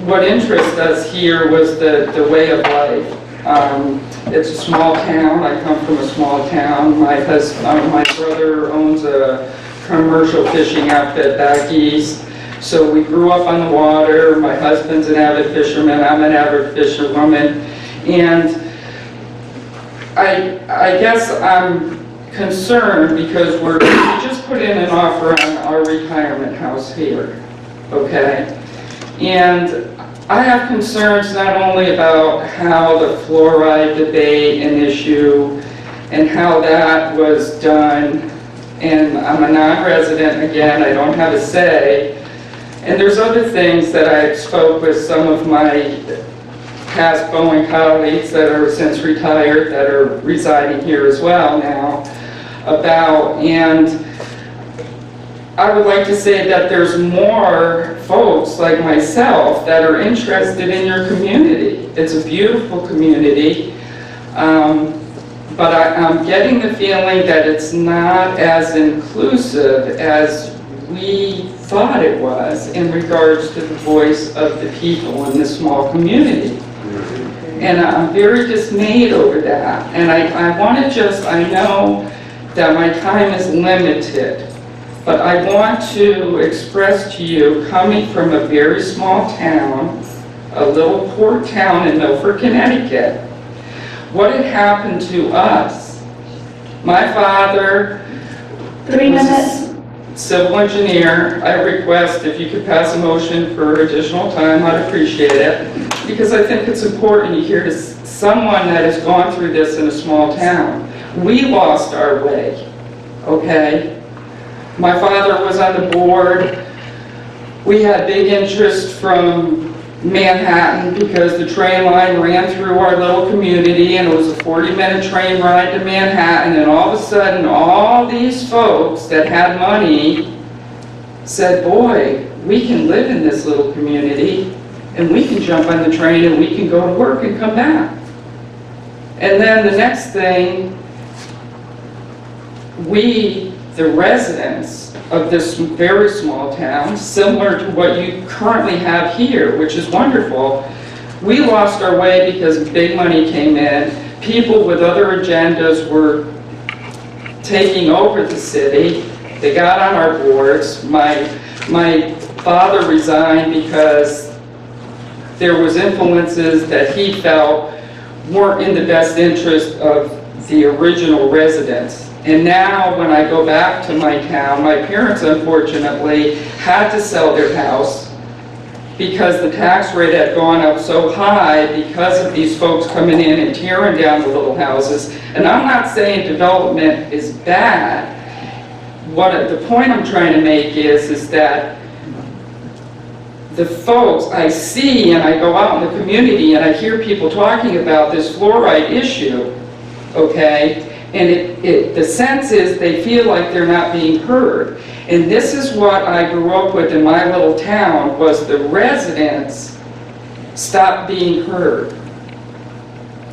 what interested us here was the way of life. It's a small town. I come from a small town. My brother owns a commercial fishing outfit back east. So we grew up on the water. My husband's an avid fisherman. I'm an avid fisherwoman. And I guess I'm concerned because we just put in an offer on our retirement house here, okay? And I have concerns not only about how the fluoride debate and issue and how that was done, and I'm a non-resident, again, I don't have a say, and there's other things that I spoke with some of my past Boeing colleagues that are since retired, that are residing here as well now, about, and I would like to say that there's more folks like myself that are interested in your community. It's a beautiful community, but I'm getting the feeling that it's not as inclusive as we thought it was in regards to the voice of the people in this small community. And I'm very dismayed over that. And I want to just, I know that my time is limited, but I want to express to you, coming from a very small town, a little port town in Milford, Connecticut, what had happened to us. My father 3 minutes. Civil engineer. I request if you could pass a motion for additional time, I'd appreciate it, because I think it's important to hear someone that has gone through this in a small town. We lost our way, okay? My father was on the board. We had big interest from Manhattan because the train line ran through our little community, and it was a 40-minute train ride to Manhattan, and all of a sudden all these folks that had money said, boy, we can live in this little community, and we can jump on the train and we can go to work and come back. And then the next thing, we, the residents of this very small town, similar to what you currently have here, which is wonderful, we lost our way because big money came in. People with other agendas were taking over the city. They got on our boards. My father resigned because there was influences that he felt weren't in the best interest of the original residents. And now when I go back to my town, my parents unfortunately had to sell their house because the tax rate had gone up so high because of these folks coming in and tearing down the little houses. And I'm not saying development is bad. The point I'm trying to make is that the folks I see, and I go out in the community and I hear people talking about this fluoride issue, okay? And the sense is they feel like they're not being heard. And this is what I grew up with in my little town, was the residents stopped being heard.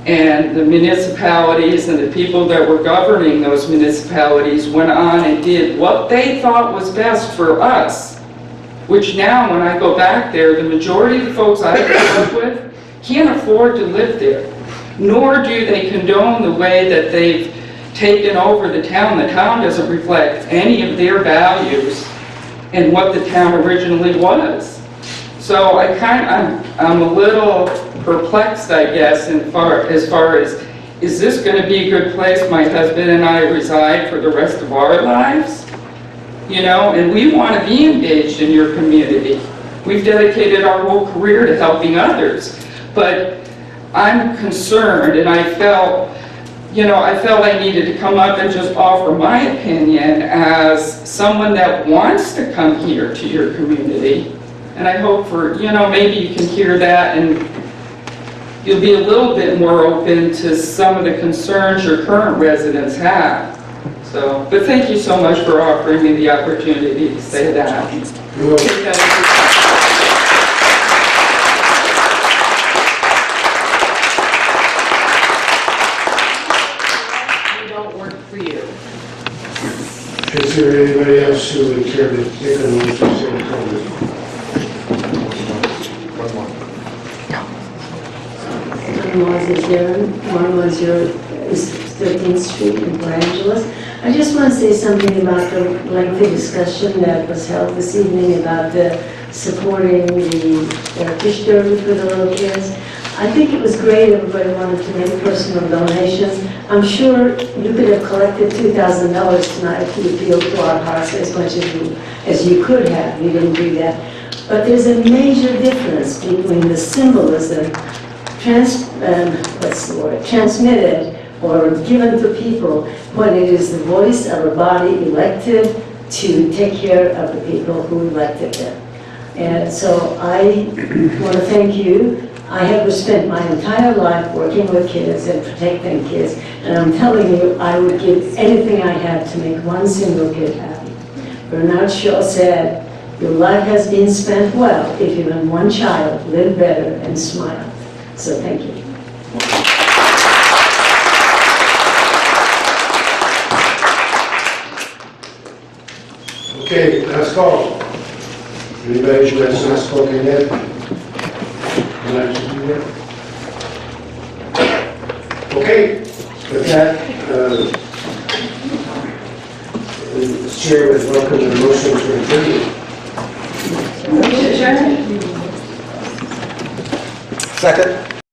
And the municipalities and the people that were governing those municipalities went on and did what they thought was best for us, which now when I go back there, the majority of the folks I grew up with can't afford to live there, nor do they condone the way that they've taken over the town. The town doesn't reflect any of their values and what the town originally was. So I'm a little perplexed, I guess, as far as, is this going to be a good place my husband and I reside for the rest of our lives? You know, and we want to be engaged in your community. We've dedicated our whole career to helping others. But I'm concerned, and I felt I needed to come up and just offer my opinion as someone that wants to come here to your community. And I hope maybe you can hear that and you'll be a little bit more open to some of the concerns your current residents have. So, but thank you so much for offering me the opportunity to say that. Is there anybody else who would care to take a moment to say a comment? One was your 13th Street in Los Angeles. I just want to say something about the lengthy discussion that was held this evening about supporting the fish derby for the little kids. I think it was great everybody wanted to make personal donations. I'm sure you could have collected $2,000 tonight if you appealed to our hearts as much as you could have. You didn't do that. But there's a major difference between the symbolism transmitted or given to people when it is the voice of a body elected to take care of the people who elected them. And so I want to thank you. I have spent my entire life working with kids and protecting kids, and I'm telling you, I would give anything I have to make one single kid happy. Bernard Shaw said, your life has been spent well if even one child lived better and smiled. So thank you. Okay, last call. Anybody who has not spoken yet? Would like to do that? Okay, with that, the chair would welcome the motion to adjourn. Second.